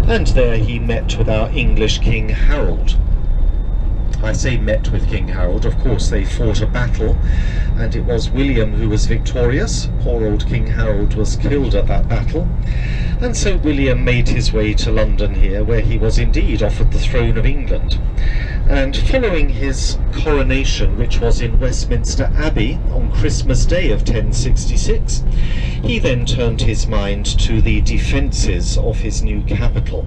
A: and there he met with our English King Harold. I say met with King Harold, of course they fought a battle, and it was William who was victorious. Poor old King Harold was killed at that battle, and so William made his way to London here, where he was indeed offered the throne of England. And following his coronation, which was in Westminster Abbey on Christmas Day of 1066, he then turned his mind to the defences of his new capital.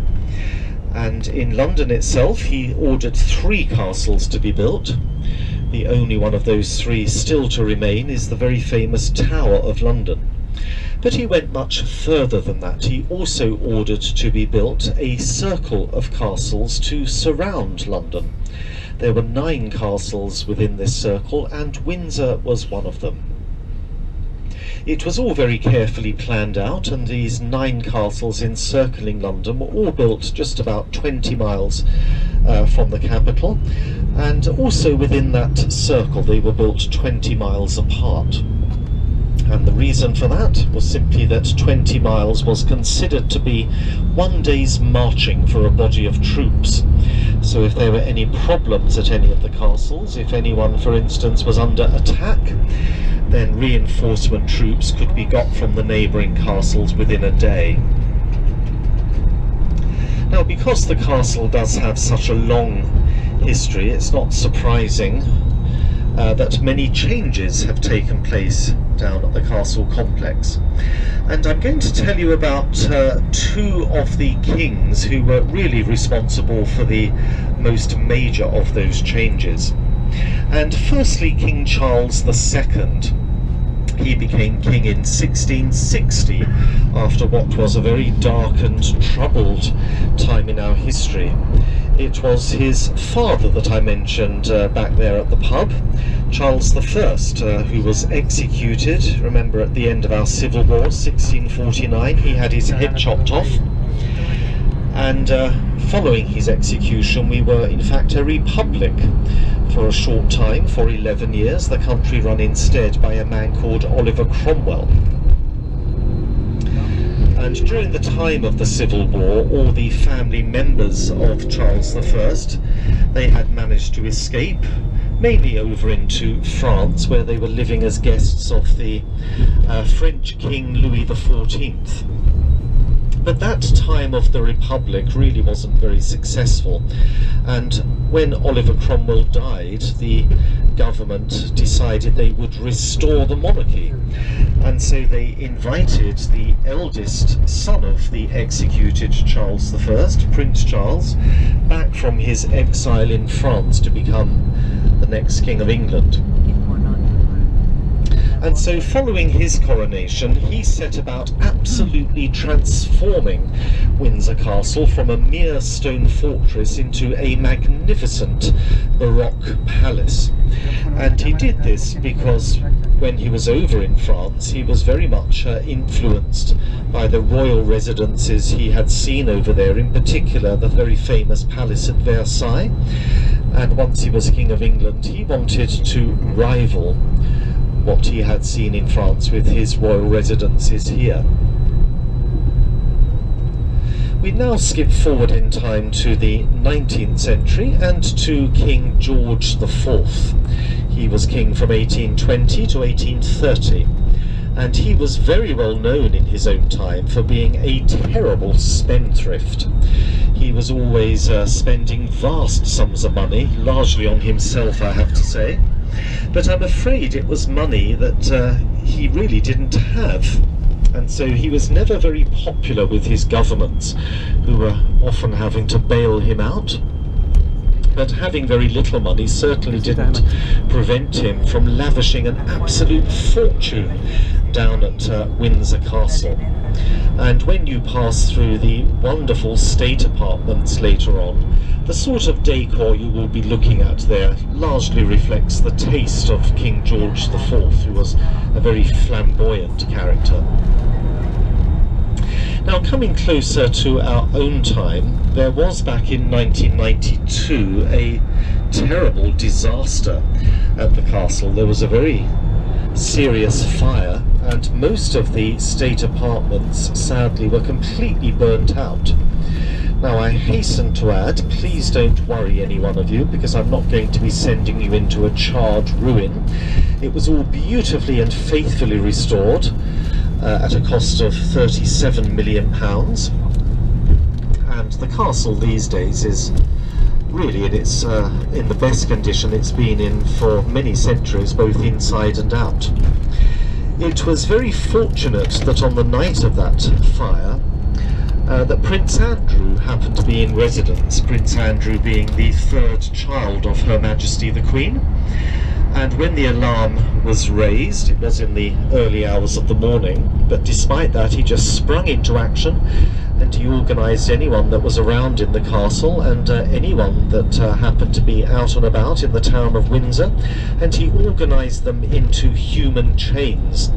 A: And in London itself he ordered 3 castles to be built. The only one of those 3 still to remain is the very famous Tower of London. But he went much further than that. He also ordered to be built a circle of castles to surround London. There were 9 castles within this circle, and Windsor was one of them. It was all very carefully planned out, and these 9 castles encircling London were all built just about 20 miles from the capital, and also within that circle they were built 20 miles apart. And the reason for that was simply that 20 miles was considered to be 1 day's marching for a body of troops. So if there were any problems at any of the castles, if anyone for instance was under attack, then reinforcement troops could be got from the neighbouring castles within a day. Now, because the castle does have such a long history, it's not surprising that many changes have taken place down at the castle complex. And I'm going to tell you about 2 of the kings who were really responsible for the most major of those changes. And firstly, King Charles II. He became king in 1660 after what was a very dark and troubled time in our history. It was his father that I mentioned back there at the pub, Charles I, who was executed, remember, at the end of our Civil War, 1649. He had his head chopped off, and following his execution we were in fact a republic for a short time, for 11 years, the country run instead by a man called Oliver Cromwell. And during the time of the Civil War, all the family members of Charles I, they had managed to escape, mainly over into France, where they were living as guests of the French King Louis XIV. But that time of the Republic really wasn't very successful, and when Oliver Cromwell died, the government decided they would restore the monarchy, and so they invited the eldest son of the executed Charles I, Prince Charles, back from his exile in France to become the next King of England. And so following his coronation, he set about absolutely transforming Windsor Castle from a mere stone fortress into a magnificent Baroque palace. And he did this because when he was over in France, he was very much influenced by the royal residences he had seen over there, in particular the very famous palace at Versailles. And once he was King of England, he wanted to rival what he had seen in France with his royal residences here. We now skip forward in time to the 19th century and to King George IV. He was king from 1820 to 1830, and he was very well known in his own time for being a terrible spendthrift. He was always spending vast sums of money, largely on himself, I have to say, but I'm afraid it was money that he really didn't have, and so he was never very popular with his governments, who were often having to bail him out. But having very little money certainly didn't prevent him from lavishing an absolute fortune down at Windsor Castle. And when you pass through the wonderful state apartments later on, the sort of decor you will be looking at there largely reflects the taste of King George IV, who was a very flamboyant character. Now, coming closer to our own time, there was back in 1992 a terrible disaster at the castle. There was a very serious fire, and most of the state apartments sadly were completely burnt out. Now, I hasten to add, please don't worry any one of you, because I'm not going to be sending you into a charred ruin. It was all beautifully and faithfully restored at a cost of £37 million, and the castle these days is really in the best condition it's been in for many centuries, both inside and out. It was very fortunate that on the night of that fire that Prince Andrew happened to be in residence, Prince Andrew being the third child of Her Majesty the Queen. And when the alarm was raised, it was in the early hours of the morning, but despite that he just sprung into action, and he organised anyone that was around in the castle and anyone that happened to be out and about in the town of Windsor, and he organised them into human chains.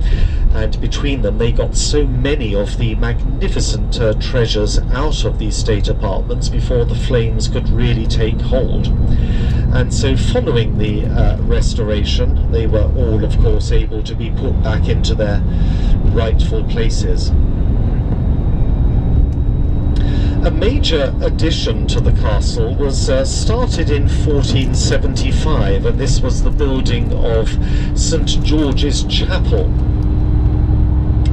A: And between them they got so many of the magnificent treasures out of these state apartments before the flames could really take hold. And so following the restoration, they were all, of course, able to be put back into their rightful places. A major addition to the castle was started in 1475, and this was the building of St George's Chapel.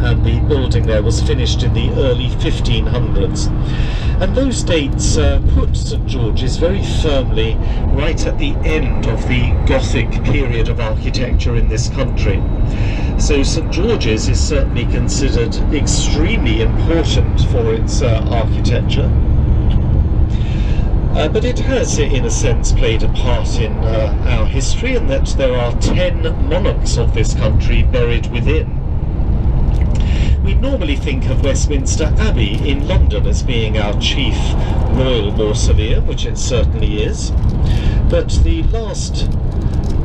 A: And the building there was finished in the early 1500s. And those dates put St George's very firmly right at the end of the Gothic period of architecture in this country. So St George's is certainly considered extremely important for its architecture. But it has, in a sense, played a part in our history, in that there are 10 monarchs of this country buried within. We normally think of Westminster Abbey in London as being our chief royal mausoleum, which it certainly is, but the last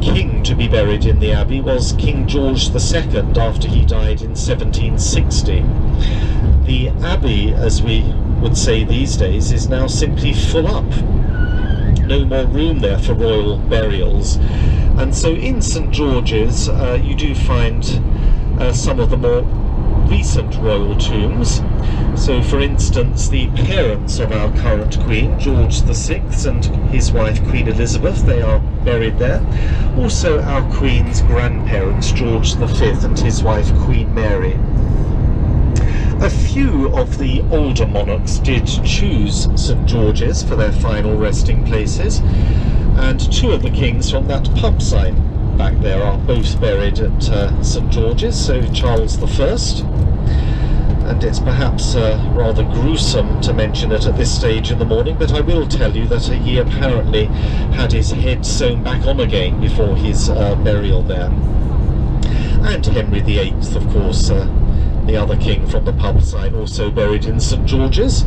A: king to be buried in the Abbey was King George II after he died in 1760. The Abbey, as we would say these days, is now simply full up. No more room there for royal burials, and so in St George's you do find some of the more recent royal tombs. So for instance, the parents of our current Queen, George VI, and his wife Queen Elizabeth, they are buried there. Also our Queen's grandparents, George V and his wife Queen Mary. A few of the older monarchs did choose St George's for their final resting places, and two of the kings from that pub sign back there are both buried at St George's, so Charles I, and it's perhaps rather gruesome to mention it at this stage in the morning, but I will tell you that he apparently had his head sewn back on again before his burial there. And Henry VIII, of course, the other king from the pub sign, also buried in St George's,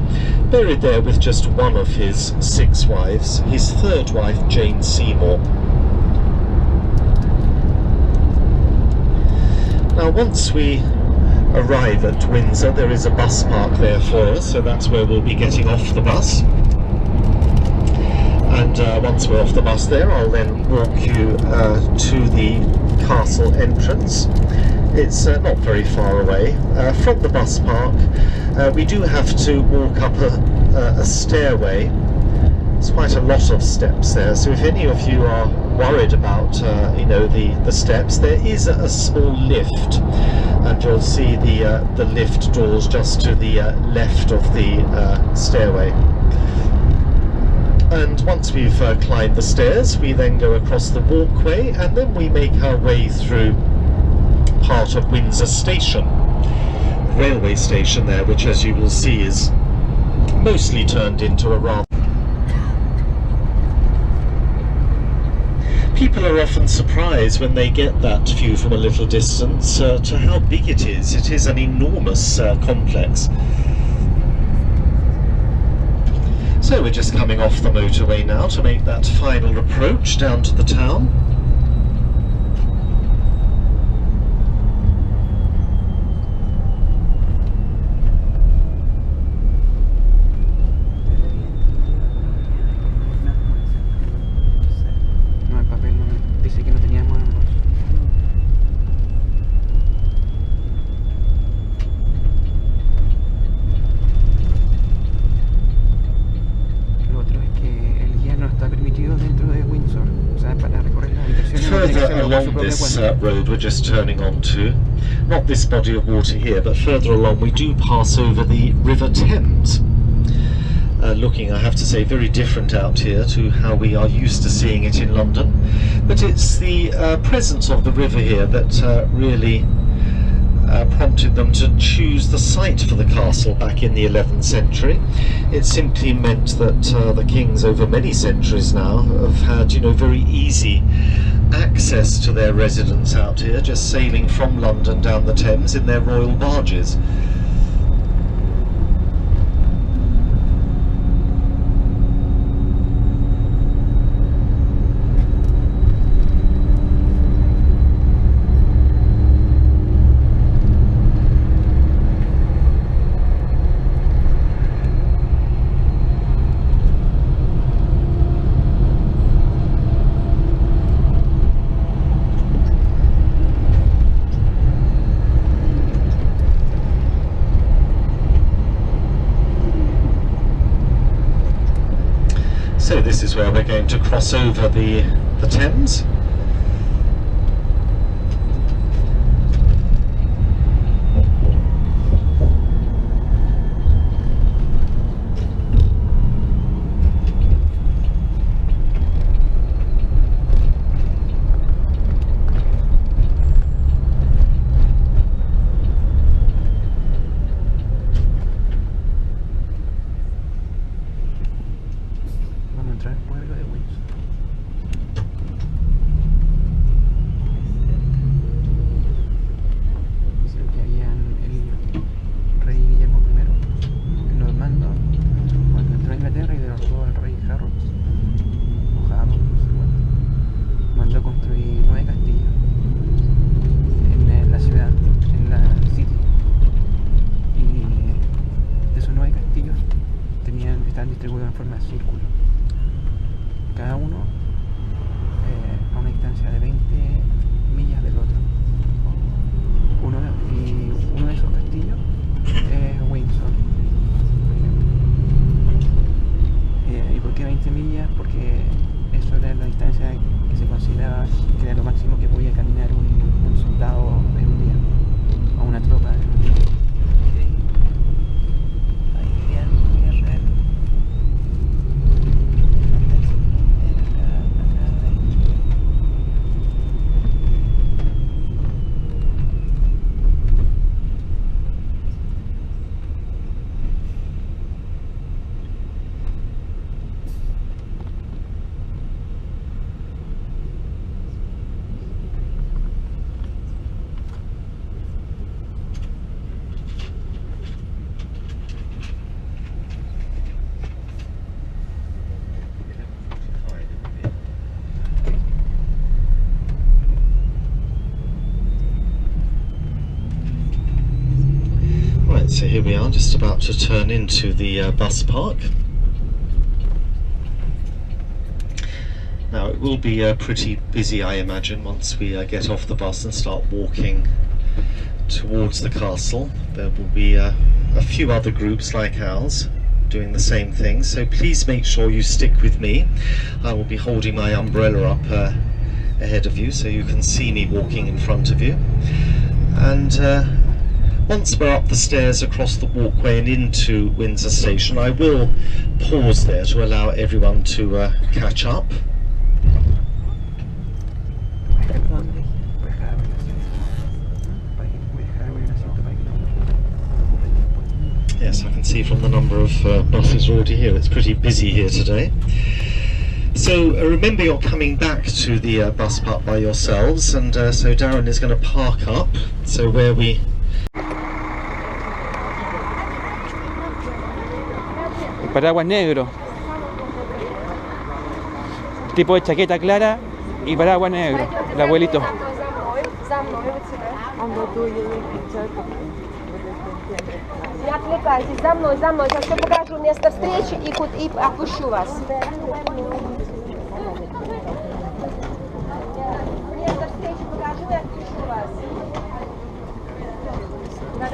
A: buried there with just one of his 6 wives, his third wife Jane Seymour. Now once we arrive at Windsor, there is a bus park there for us, so that's where we'll be getting off the bus. And once we're off the bus there, I'll then walk you to the castle entrance. It's not very far away. From the bus park, we do have to walk up a stairway There's quite a lot of steps there, so if any of you are worried about you know, the steps, there is a small lift, and you'll see the lift doors just to the left of the stairway. And once we've climbed the stairs, we then go across the walkway, and then we make our way through part of Windsor Station, railway station there, which, as you will see, is mostly turned into a rather... People are often surprised when they get that view from a little distance to how big it is. It is an enormous complex. So we're just coming off the motorway now to make that final approach down to the town.
B: No, el papel no dice que no teníamos ambos. Lo otro es que el guía no está permitido dentro de Windsor, o sea, para recorrer las habitaciones no tiene que
A: Further
B: hacerlo por su
A: along
B: propia
A: this
B: cuenta.
A: road we're just turning onto, not this body of water here, but further along we do pass over the River Thames. Looking, I have to say, very different out here to how we are used to seeing it in London. But it's the presence of the river here that really prompted them to choose the site for the castle back in the 11th century. It simply meant that the kings over many centuries now have had, you know, very easy access to their residence out here, just sailing from London down the Thames in their royal barges. So this is where we're going to cross over the Thames.
B: Vamos a entrar al pueblo de Windsor. Es lo que habían el rey Guillermo I, el normando, cuando entró a Inglaterra y derrotó al rey Harold, o Harold, no sé cuánto, mandó construir 9 castillos en la ciudad, en la city. Y de esos 9 castillos estaban distribuidos en forma de círculo, cada uno a una distancia de 20 millas del otro. Uno de esos castillos es Windsor, por ejemplo. ¿Y por qué 20 millas? Porque eso era la distancia que se consideraba que era lo máximo que podía caminar un soldado en un día, o una tropa en un día. Ahí vivían guerreros.
A: So here we are, just about to turn into the bus park. Now it will be pretty busy, I imagine, once we get off the bus and start walking towards the castle. There will be a few other groups like ours doing the same thing, so please make sure you stick with me. I will be holding my umbrella up ahead of you so you can see me walking in front of you. And once we're up the stairs across the walkway and into Windsor Station, I will pause there to allow everyone to catch up. Yes, I can see from the number of buses already here, it's pretty busy here today. So remember, you're coming back to the bus park by yourselves, and so Darren is going to park up, so where we...
B: Paraguas negro, tipo de chaqueta clara y paraguas negro, el abuelito.
G: Не отвлекайтесь, за мной, сейчас я покажу место встречи и опущу вас. Место встречи покажу и отпущу вас. Да.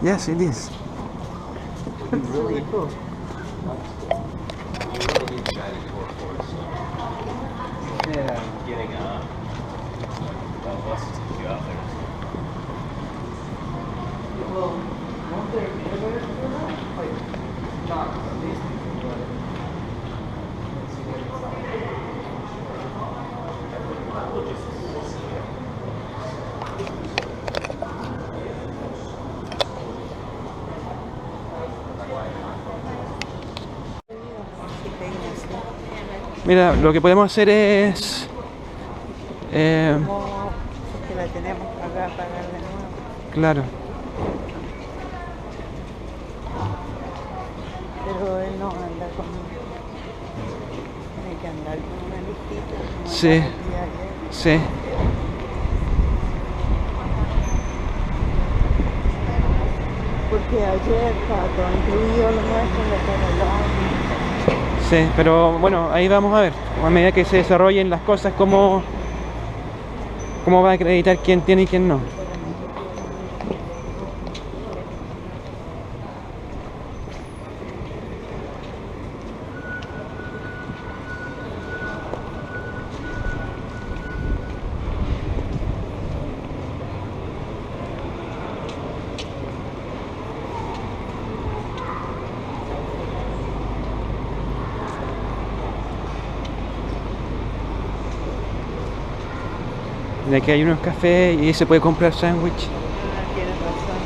B: Yes, it is.
H: It's really cool.
I: Getting a bus to take you out there.
H: Well, won't there be elevators for that? Like, not at least, but let's see what it's like.
B: Mira, lo que podemos hacer es...
E: Que la tenemos que pagar de nuevo.
B: Claro.
E: Pero él no anda con... Tiene que andar con una listita.
B: Sí. Sí.
E: Porque ayer estaba todo incluido lo nuestro,
B: Sí, pero bueno, ahí vamos a ver, a medida que se desarrollen las cosas, cómo va a acreditar quién tiene y quién no. De aquí hay unos cafés y se puede comprar sándwich.
E: Tienes razón.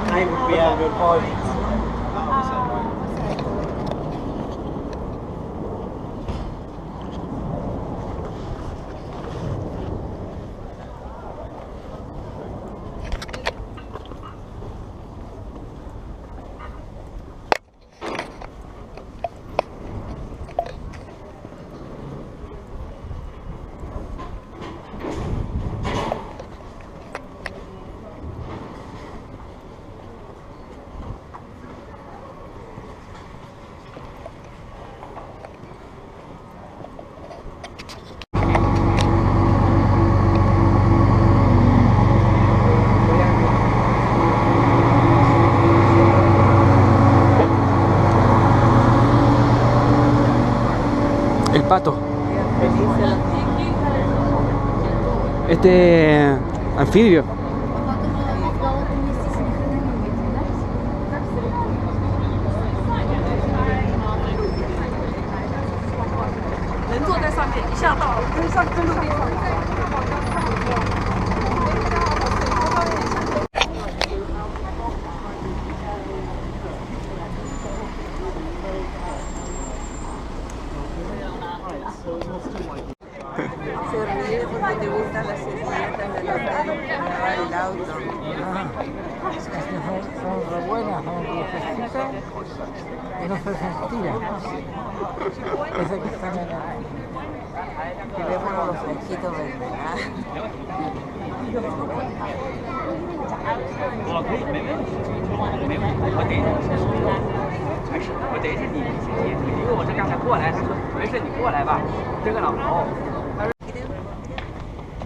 F: They would be able to advise you.
B: El pato. Este anfibio.
E: Se ríe porque te gustan las servilletas de el auto.
H: Es que son re buenas, son gruesecitas y no se estiran. Ese que están en la...
E: Tenemos los fresquitos verdes.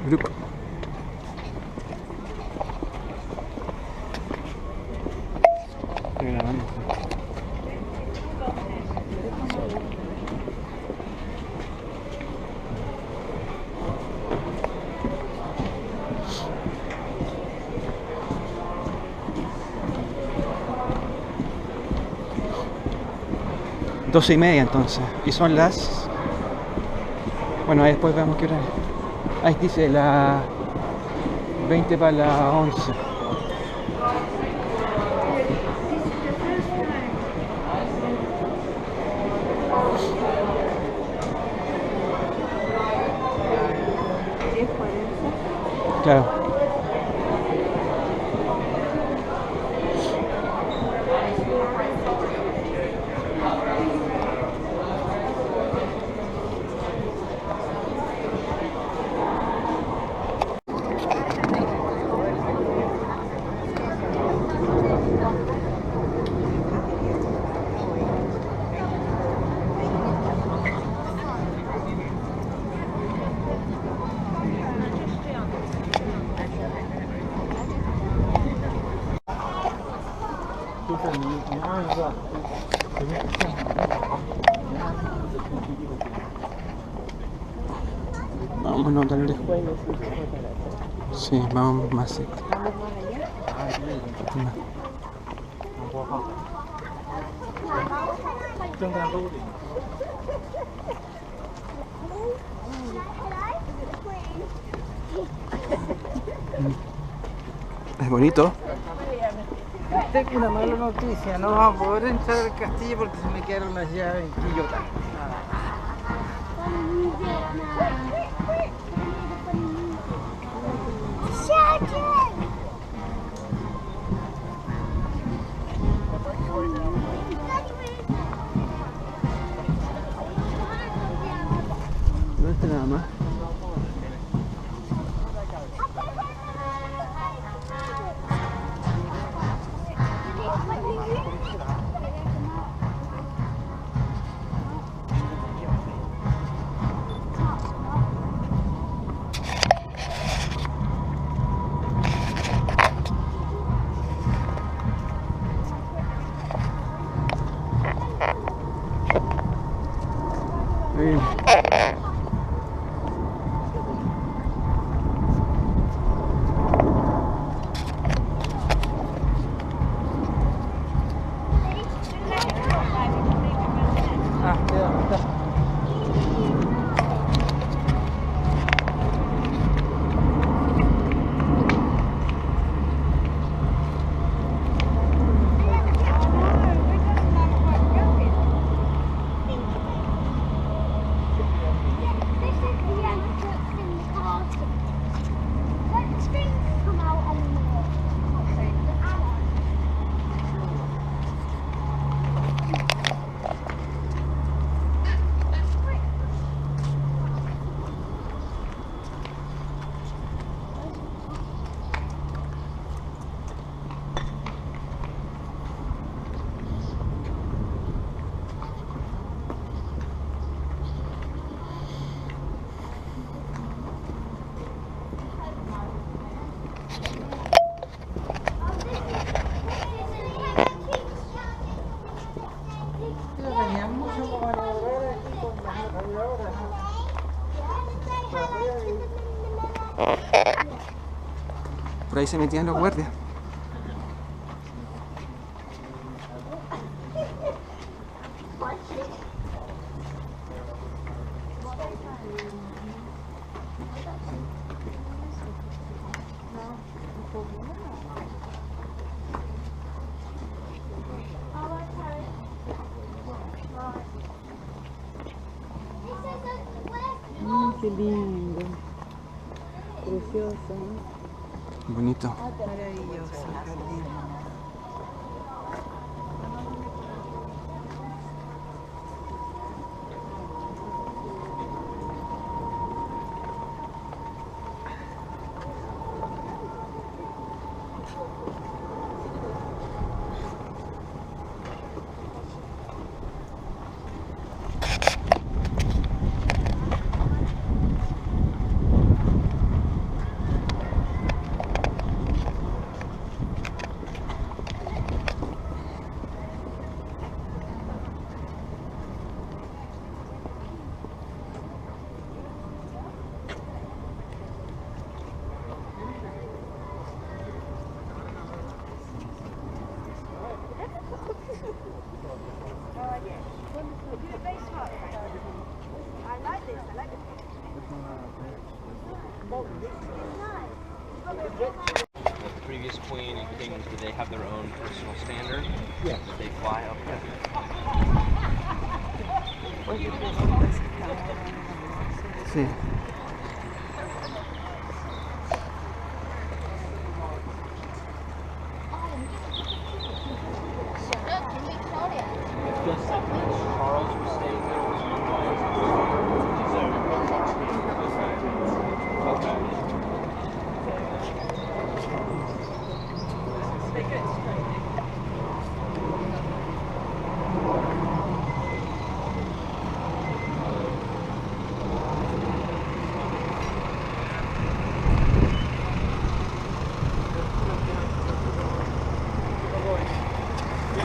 B: Grupo. Estoy grabando. Doce y media entonces. Y son las... Bueno, ahí después vemos qué hora es. Ahí dice la 20 para las 11. Claro. Vamos a no tan lejos. Sí, vamos más cerca. Es bonito.
H: Tengo una mala noticia, no vamos a poder entrar al castillo porque se me quedaron las llaves en Quillota.
B: No está nada más. Bien. Por ahí se metían los guardias.
E: Qué lindo. Precioso, ¿no?
B: Bonito.
E: Maravilloso jardín.
I: The previous queen and kings, did they have their own personal standard?
F: Yes.
I: Did they fly up there?
B: Sí.
I: Just like Prince Charles was staying there, was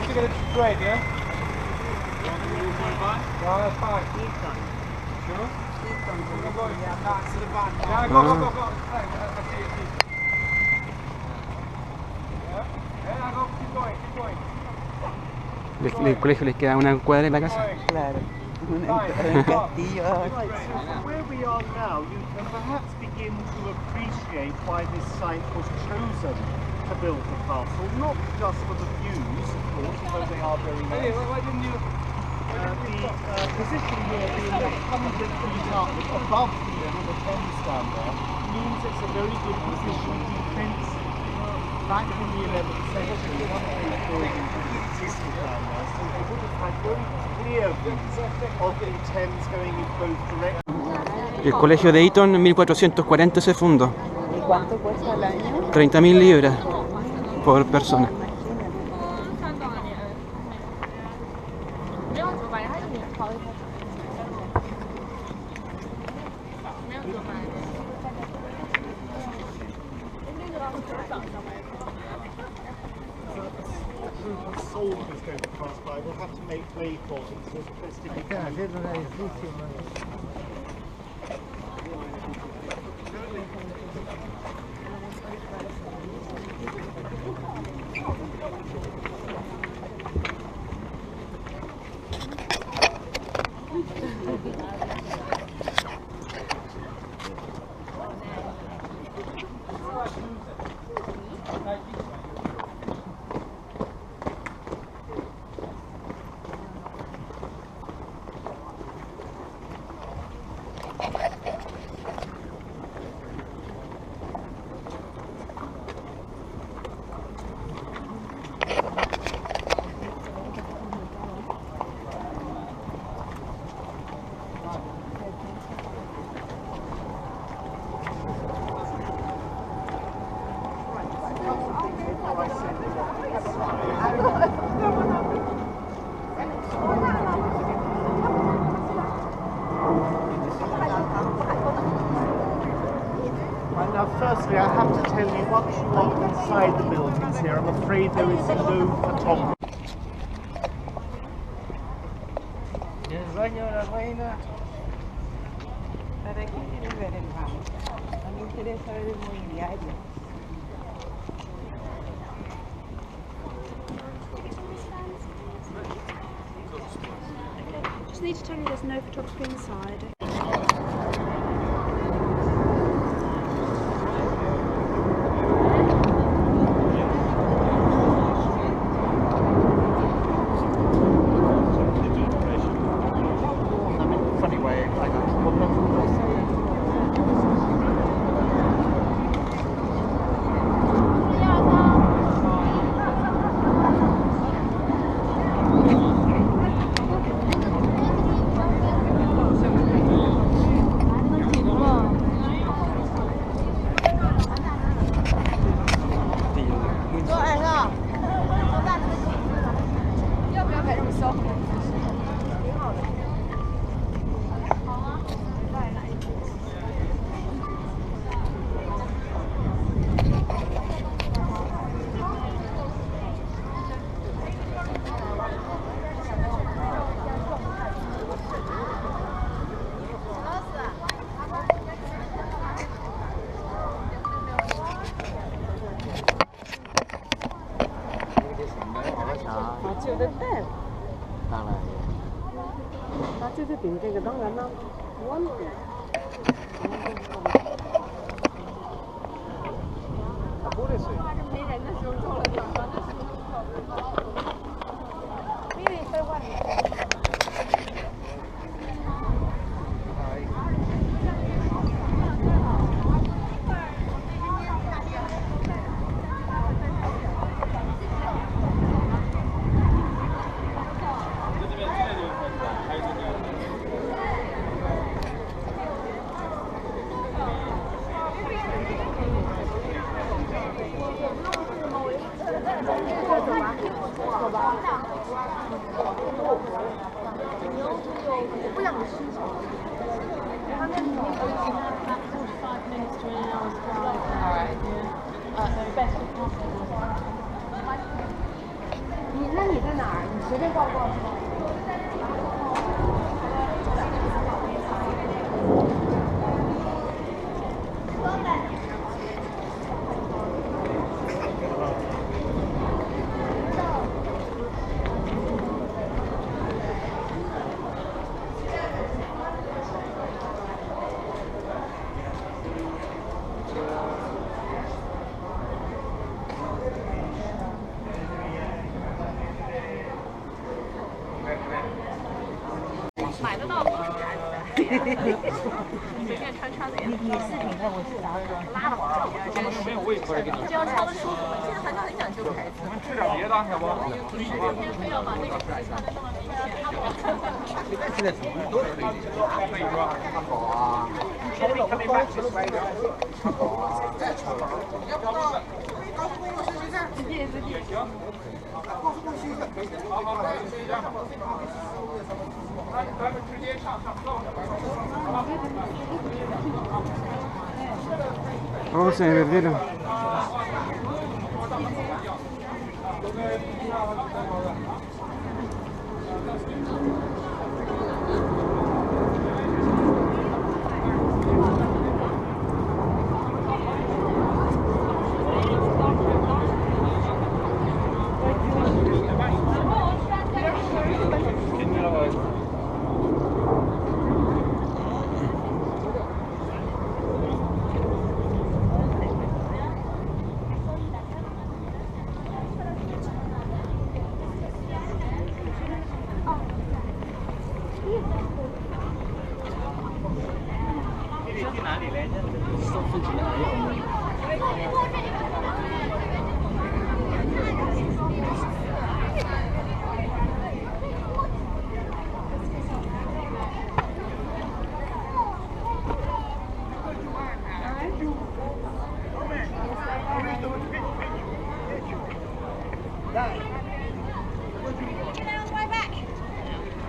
H: to get it straight, yeah? Yeah, that's fine. Sure? Yeah, go. I see it. Yeah, go, keep going.
B: El colegio les queda una cuadra de la casa.
E: Claro. Un castillo.
F: Right, so from where we are now, you can perhaps begin to appreciate why this site was chosen to build the castle, not just for the views, of course, although they are very nice.
H: Hey, why didn't you?
F: The position here being 100 feet up above the Thames down there means it's a very good position defence. Back in the 11th century, one of these buildings existed down there, so they would have had very clear views of the Thames going in both directions.
B: El colegio de Eton en 1440 se fundó.
E: ¿Y cuánto cuesta al año?
B: 30.000 libras por persona.
F: Soldiers going to pass by, we'll have to make way for them, so it's difficult. Now, firstly, I have to tell you, once you are inside the buildings here, I'm afraid there is no photography.
H: El sueño de la reina.
E: ¿Para qué quieres ver el banco? A mí me interesa ver el mobiliario.
J: Just need to tell you there's no photography inside.
G: 那你在哪儿？你随便逛逛。
E: 买得到吗？随便穿的呀。你视频看我是啥拉倒吧，真是。这样穿的舒服。现在反正很讲究牌子。我们吃点别的，要不？非要把那个牌子穿的那么明显。
H: 现在什么都可以。那你说汉堡啊？看那班吃白的。汉堡啊。要不到高速公路休息站。也行。高速公路休息站可以。好，咱们直接上课。
B: Oh, se me perdieron.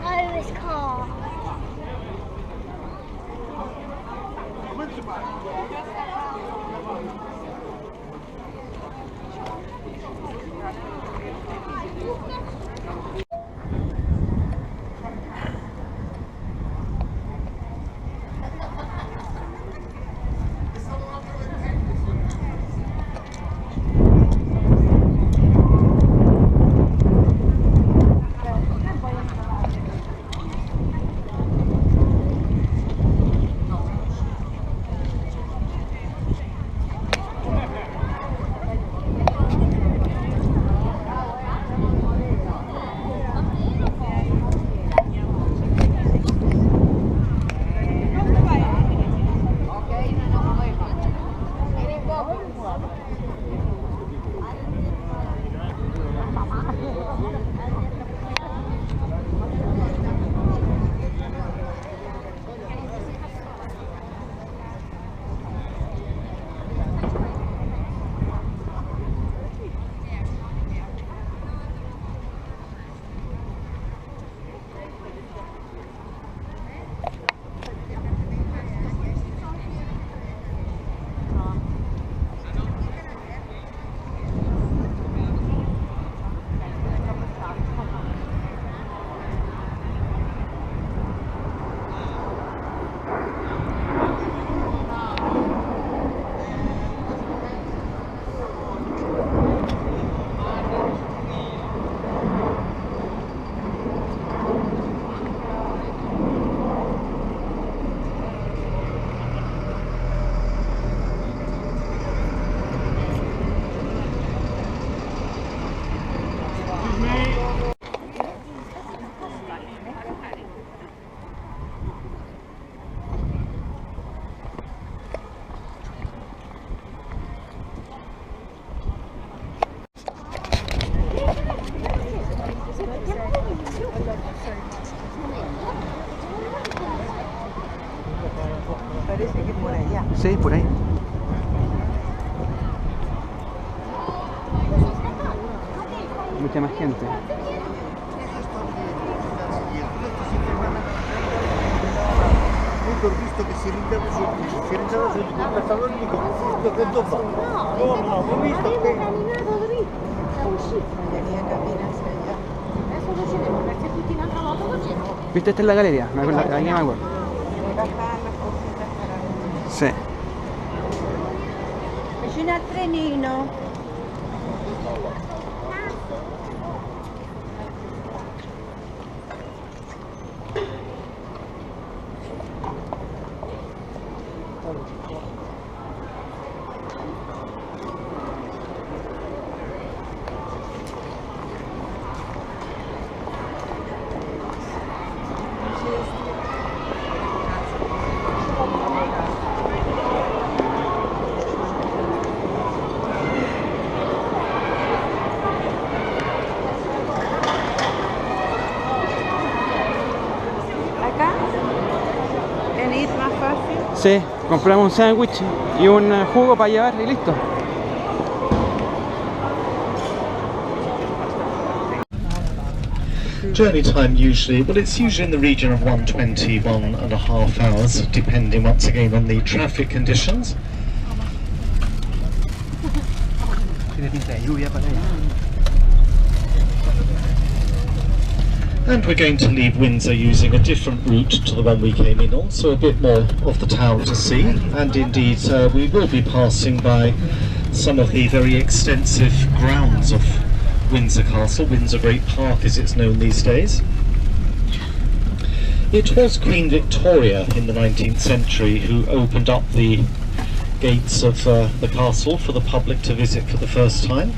K: Oh, this car.
B: Sí, por ahí. Mucha más gente.
F: Ho visto che si rinviava sul completador di quanto fa? No, ho visto che...
E: Tenía cabinas allá.
B: ¿Viste? Esta es la galería, aquí me acuerdo. Sí.
J: Vicino al trenino. Acá, venir más fácil.
B: Sí, compramos un sándwich y un jugo para llevar y listo.
A: Journey time usually, well, it's usually in the region of 1.5 hours, depending once again on the traffic conditions.
B: Tiene pinta de lluvia para allá.
A: And we're going to leave Windsor using a different route to the one we came in on, so a bit more of the town to see. And indeed, we will be passing by some of the very extensive grounds of Windsor Castle. Windsor Great Park as it's known these days. It was Queen Victoria in the 19th century who opened up the gates of the castle for the public to visit for the first time.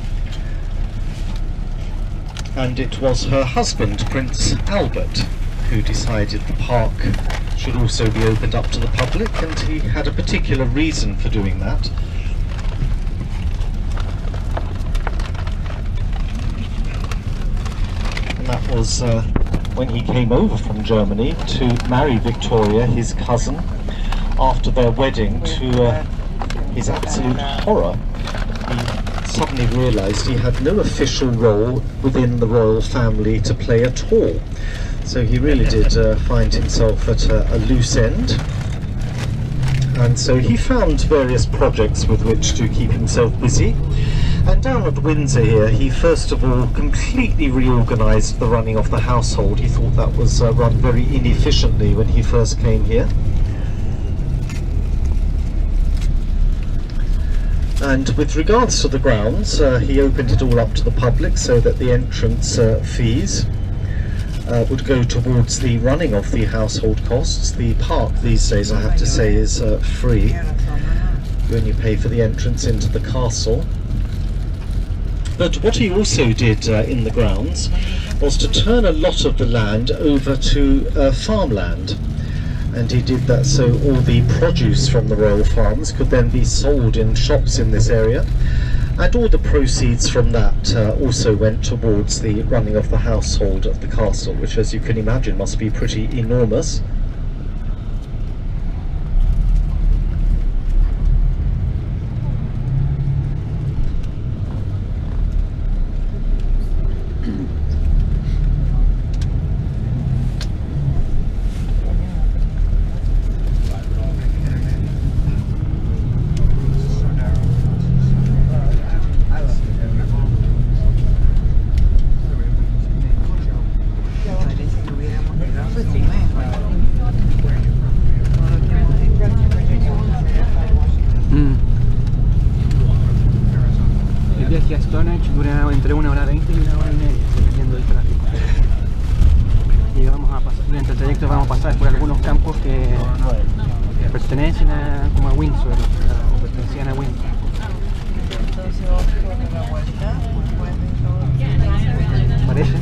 A: And it was her husband, Prince Albert, who decided the park should also be opened up to the public, and he had a particular reason for doing that. And that was when he came over from Germany to marry Victoria, his cousin. After their wedding, to his absolute horror, he suddenly realised he had no official role within the royal family to play at all. So he really did find himself at a loose end. And so he found various projects with which to keep himself busy. And down at Windsor here, he first of all completely reorganised the running of the household. He thought that was run very inefficiently when he first came here. And with regards to the grounds, he opened it all up to the public so that the entrance fees would go towards the running of the household costs. The park these days, I have to say, is free. You only pay for the entrance into the castle. But what he also did in the grounds was to turn a lot of the land over to farmland. And he did that so all the produce from the royal farms could then be sold in shops in this area, and all the proceeds from that also went towards the running of the household of the castle, which, as you can imagine, must be pretty enormous.
B: El viaje a Stonehedge dura entre 1 hora 20 y 1 hora y media, dependiendo del tráfico. Y vamos a pasar, durante el trayecto vamos a pasar por algunos campos que pertenecen como a Windsor, o pertenecían a Windsor.
E: Entonces vamos a dar la vuelta después de todo.
B: ¿Parece?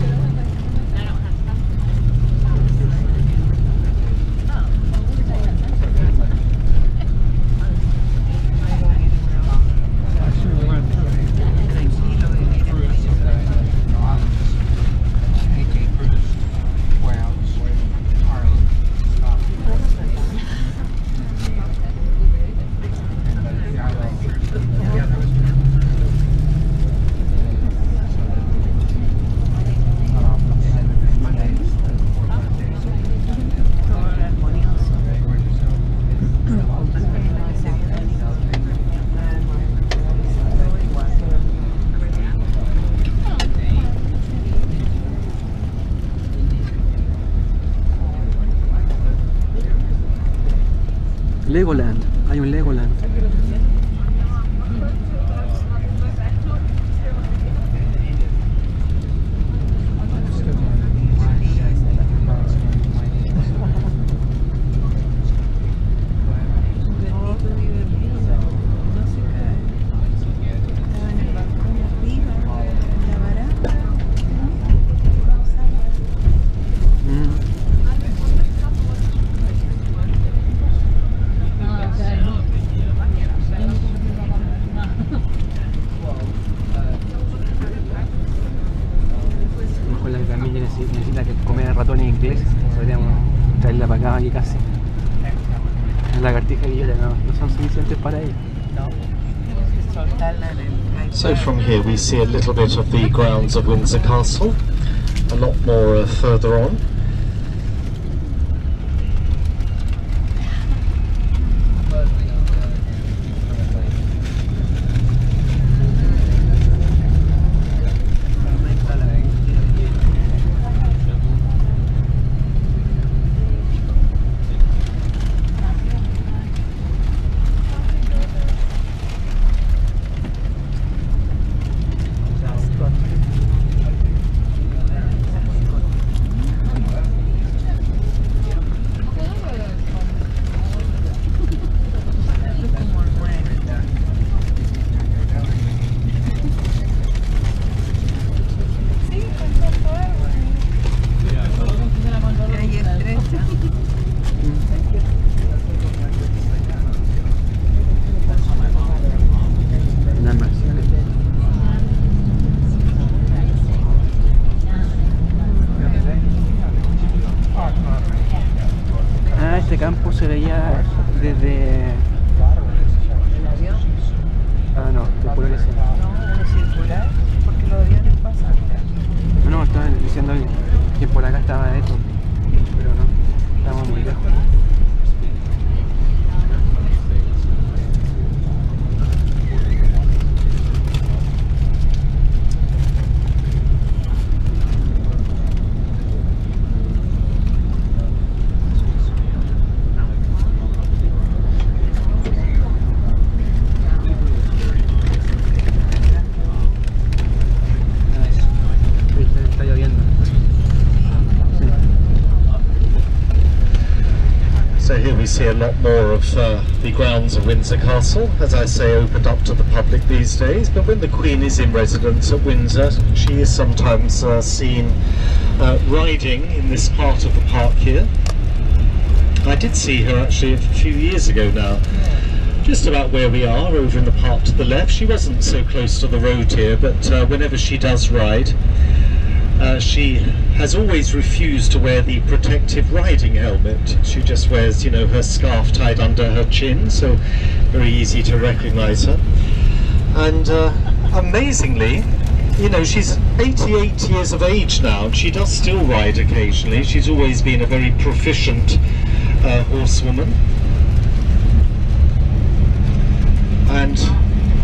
B: Legoland, hay un Legoland. Necesita que comer ratones ingleses, podríamos traerla para acá aquí casi. Las lagartijas que no son suficientes para ella.
A: So from here we see a little bit of the grounds of Windsor Castle, a lot more further on.
B: Este campo se veía desde... Ah, no, te juro que sí.
E: No, circular, porque los aviones pasan.
B: No, estaban diciendo que por acá estaba esto, pero no, estamos muy lejos.
A: So here we see a lot more of the grounds of Windsor Castle, as I say, opened up to the public these days. But when the Queen is in residence at Windsor, she is sometimes seen riding in this part of the park here. I did see her actually a few years ago now, just about where we are, over in the park to the left. She wasn't so close to the road here, but whenever she does ride, she has always refused to wear the protective riding helmet. She just wears, you know, her scarf tied under her chin, so very easy to recognise her. And amazingly, you know, she's 88 years of age now, and she does still ride occasionally. She's always been a very proficient horsewoman. And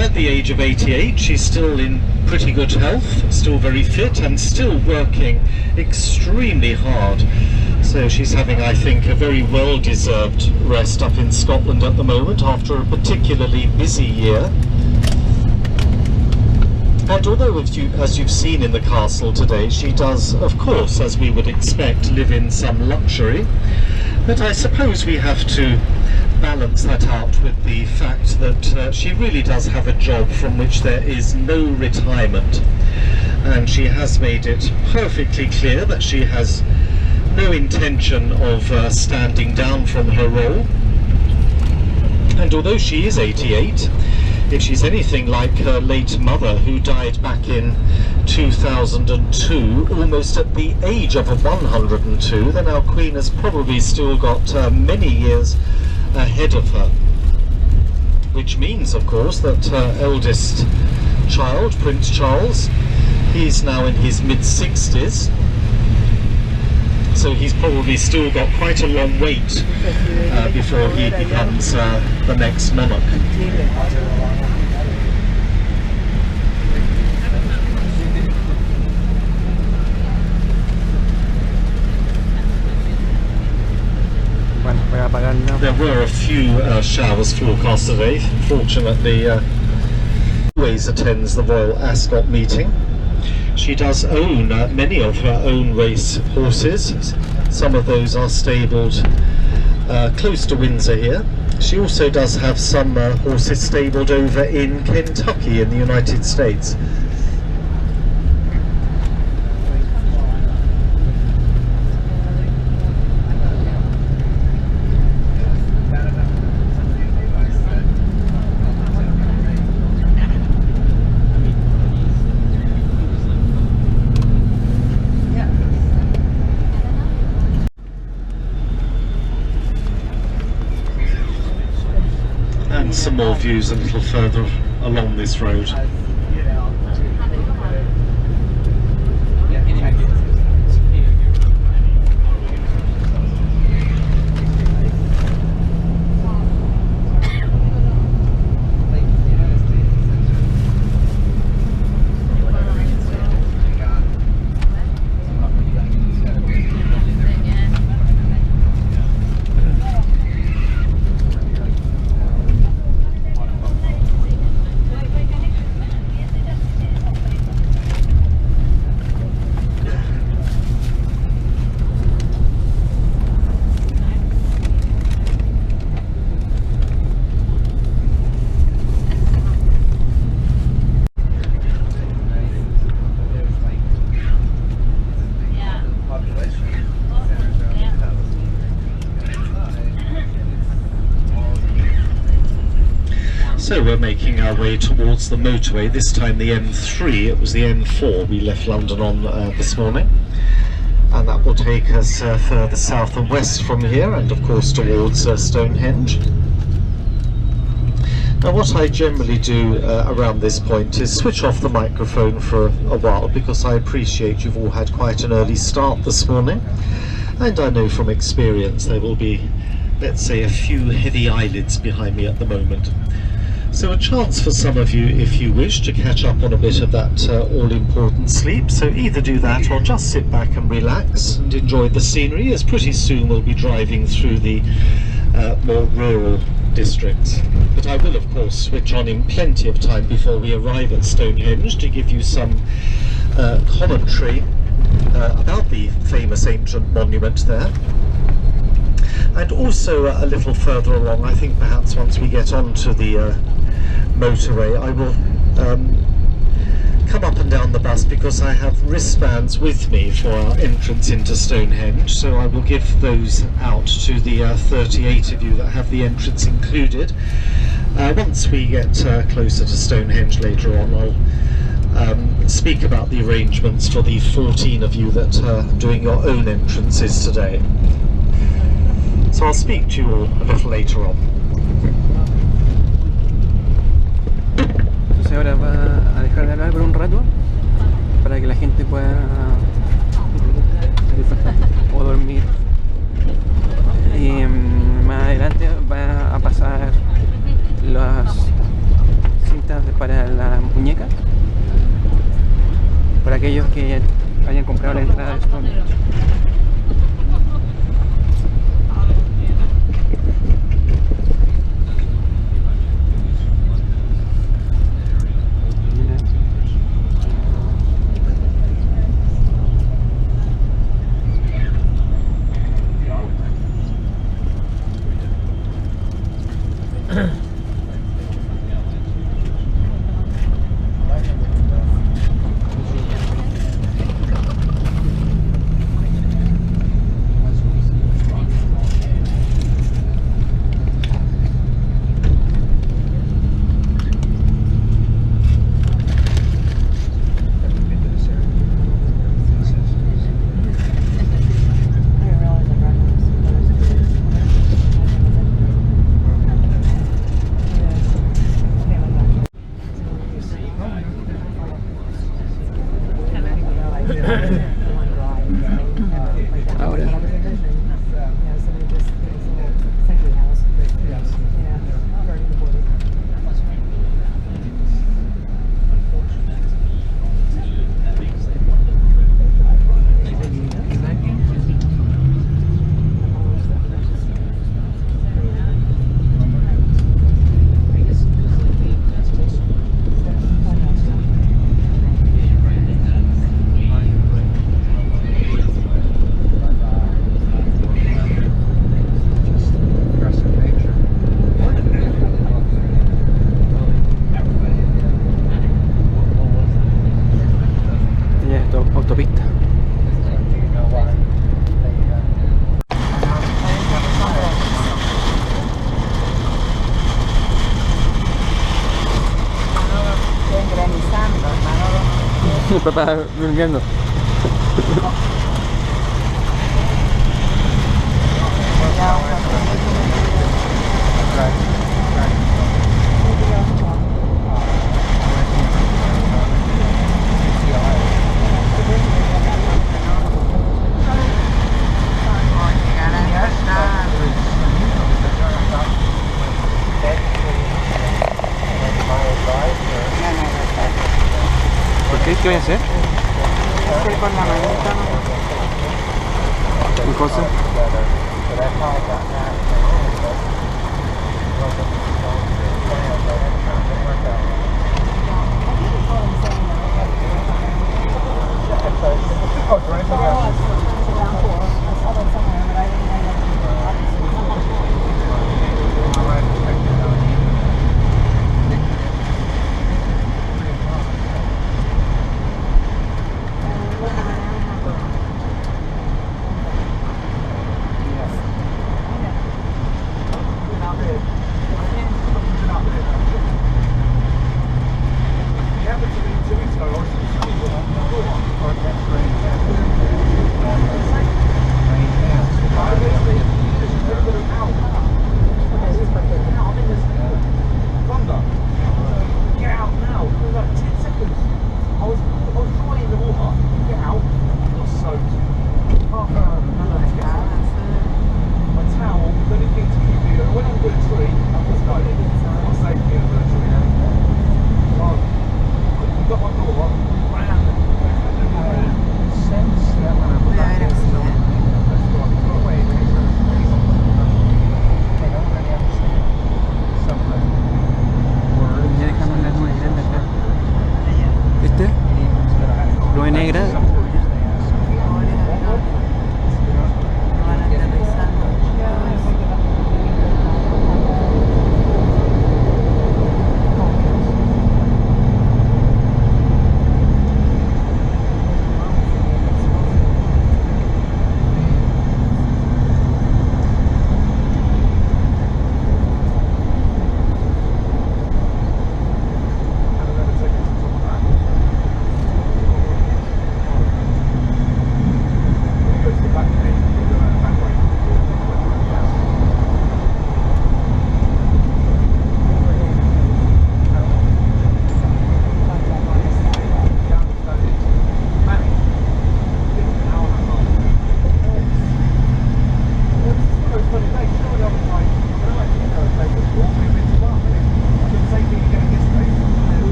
A: at the age of 88, she's still in pretty good health, still very fit, and still working extremely hard. So she's having, I think, a very well-deserved rest up in Scotland at the moment after a particularly busy year. And although, as you've seen in the castle today, she does, of course, as we would expect, live in some luxury, but I suppose we have to balance that out with the fact that she really does have a job from which there is no retirement, and she has made it perfectly clear that she has no intention of standing down from her role. And although she is 88, if she's anything like her late mother, who died back in 2002, almost at the age of 102, then our Queen has probably still got many years ahead of her. Which means, of course, that her eldest child, Prince Charles, he's now in his mid-60s, so he's probably still got quite a long wait before he becomes the next monarch.
B: Bueno, voy a apagarla
A: there were a few showers forecast today. Fortunately, always attends the Royal Ascot meeting. She does own many of her own race horses. Some of those are stabled close to Windsor here. She also does have some horses stabled over in Kentucky in the United States. And some more views a little further along this road. So we're making our way towards the motorway, this time the M3. It was the M4 we left London on this morning, and that will take us further south and west from here, and of course towards Stonehenge. Now what I generally do around this point is switch off the microphone for a while, because I appreciate you've all had quite an early start this morning, and I know from experience there will be, let's say, a few heavy eyelids behind me at the moment. So a chance for some of you, if you wish, to catch up on a bit of that all-important sleep. So either do that or just sit back and relax and enjoy the scenery, as pretty soon we'll be driving through the more rural districts. But I will of course switch on in plenty of time before we arrive at Stonehenge to give you some commentary about the famous ancient monument there. And also a little further along, I think perhaps once we get onto the motorway, I will come up and down the bus, because I have wristbands with me for our entrance into Stonehenge, so I will give those out to the 38 of you that have the entrance included. Once we get closer to Stonehenge later on, I'll speak about the arrangements for the 14 of you that are doing your own entrances today. So I'll speak to you all a little later on.
B: Entonces ahora va a dejar de hablar por un rato para que la gente pueda o dormir, y más adelante va a pasar las cintas para la muñeca para aquellos que hayan comprado la entrada de Stonehenge. papá durmiendo. ¿Por qué? ¿Qué voy a hacer?
J: Hacer con la manita, ¿no?
B: ¿Qué cosa?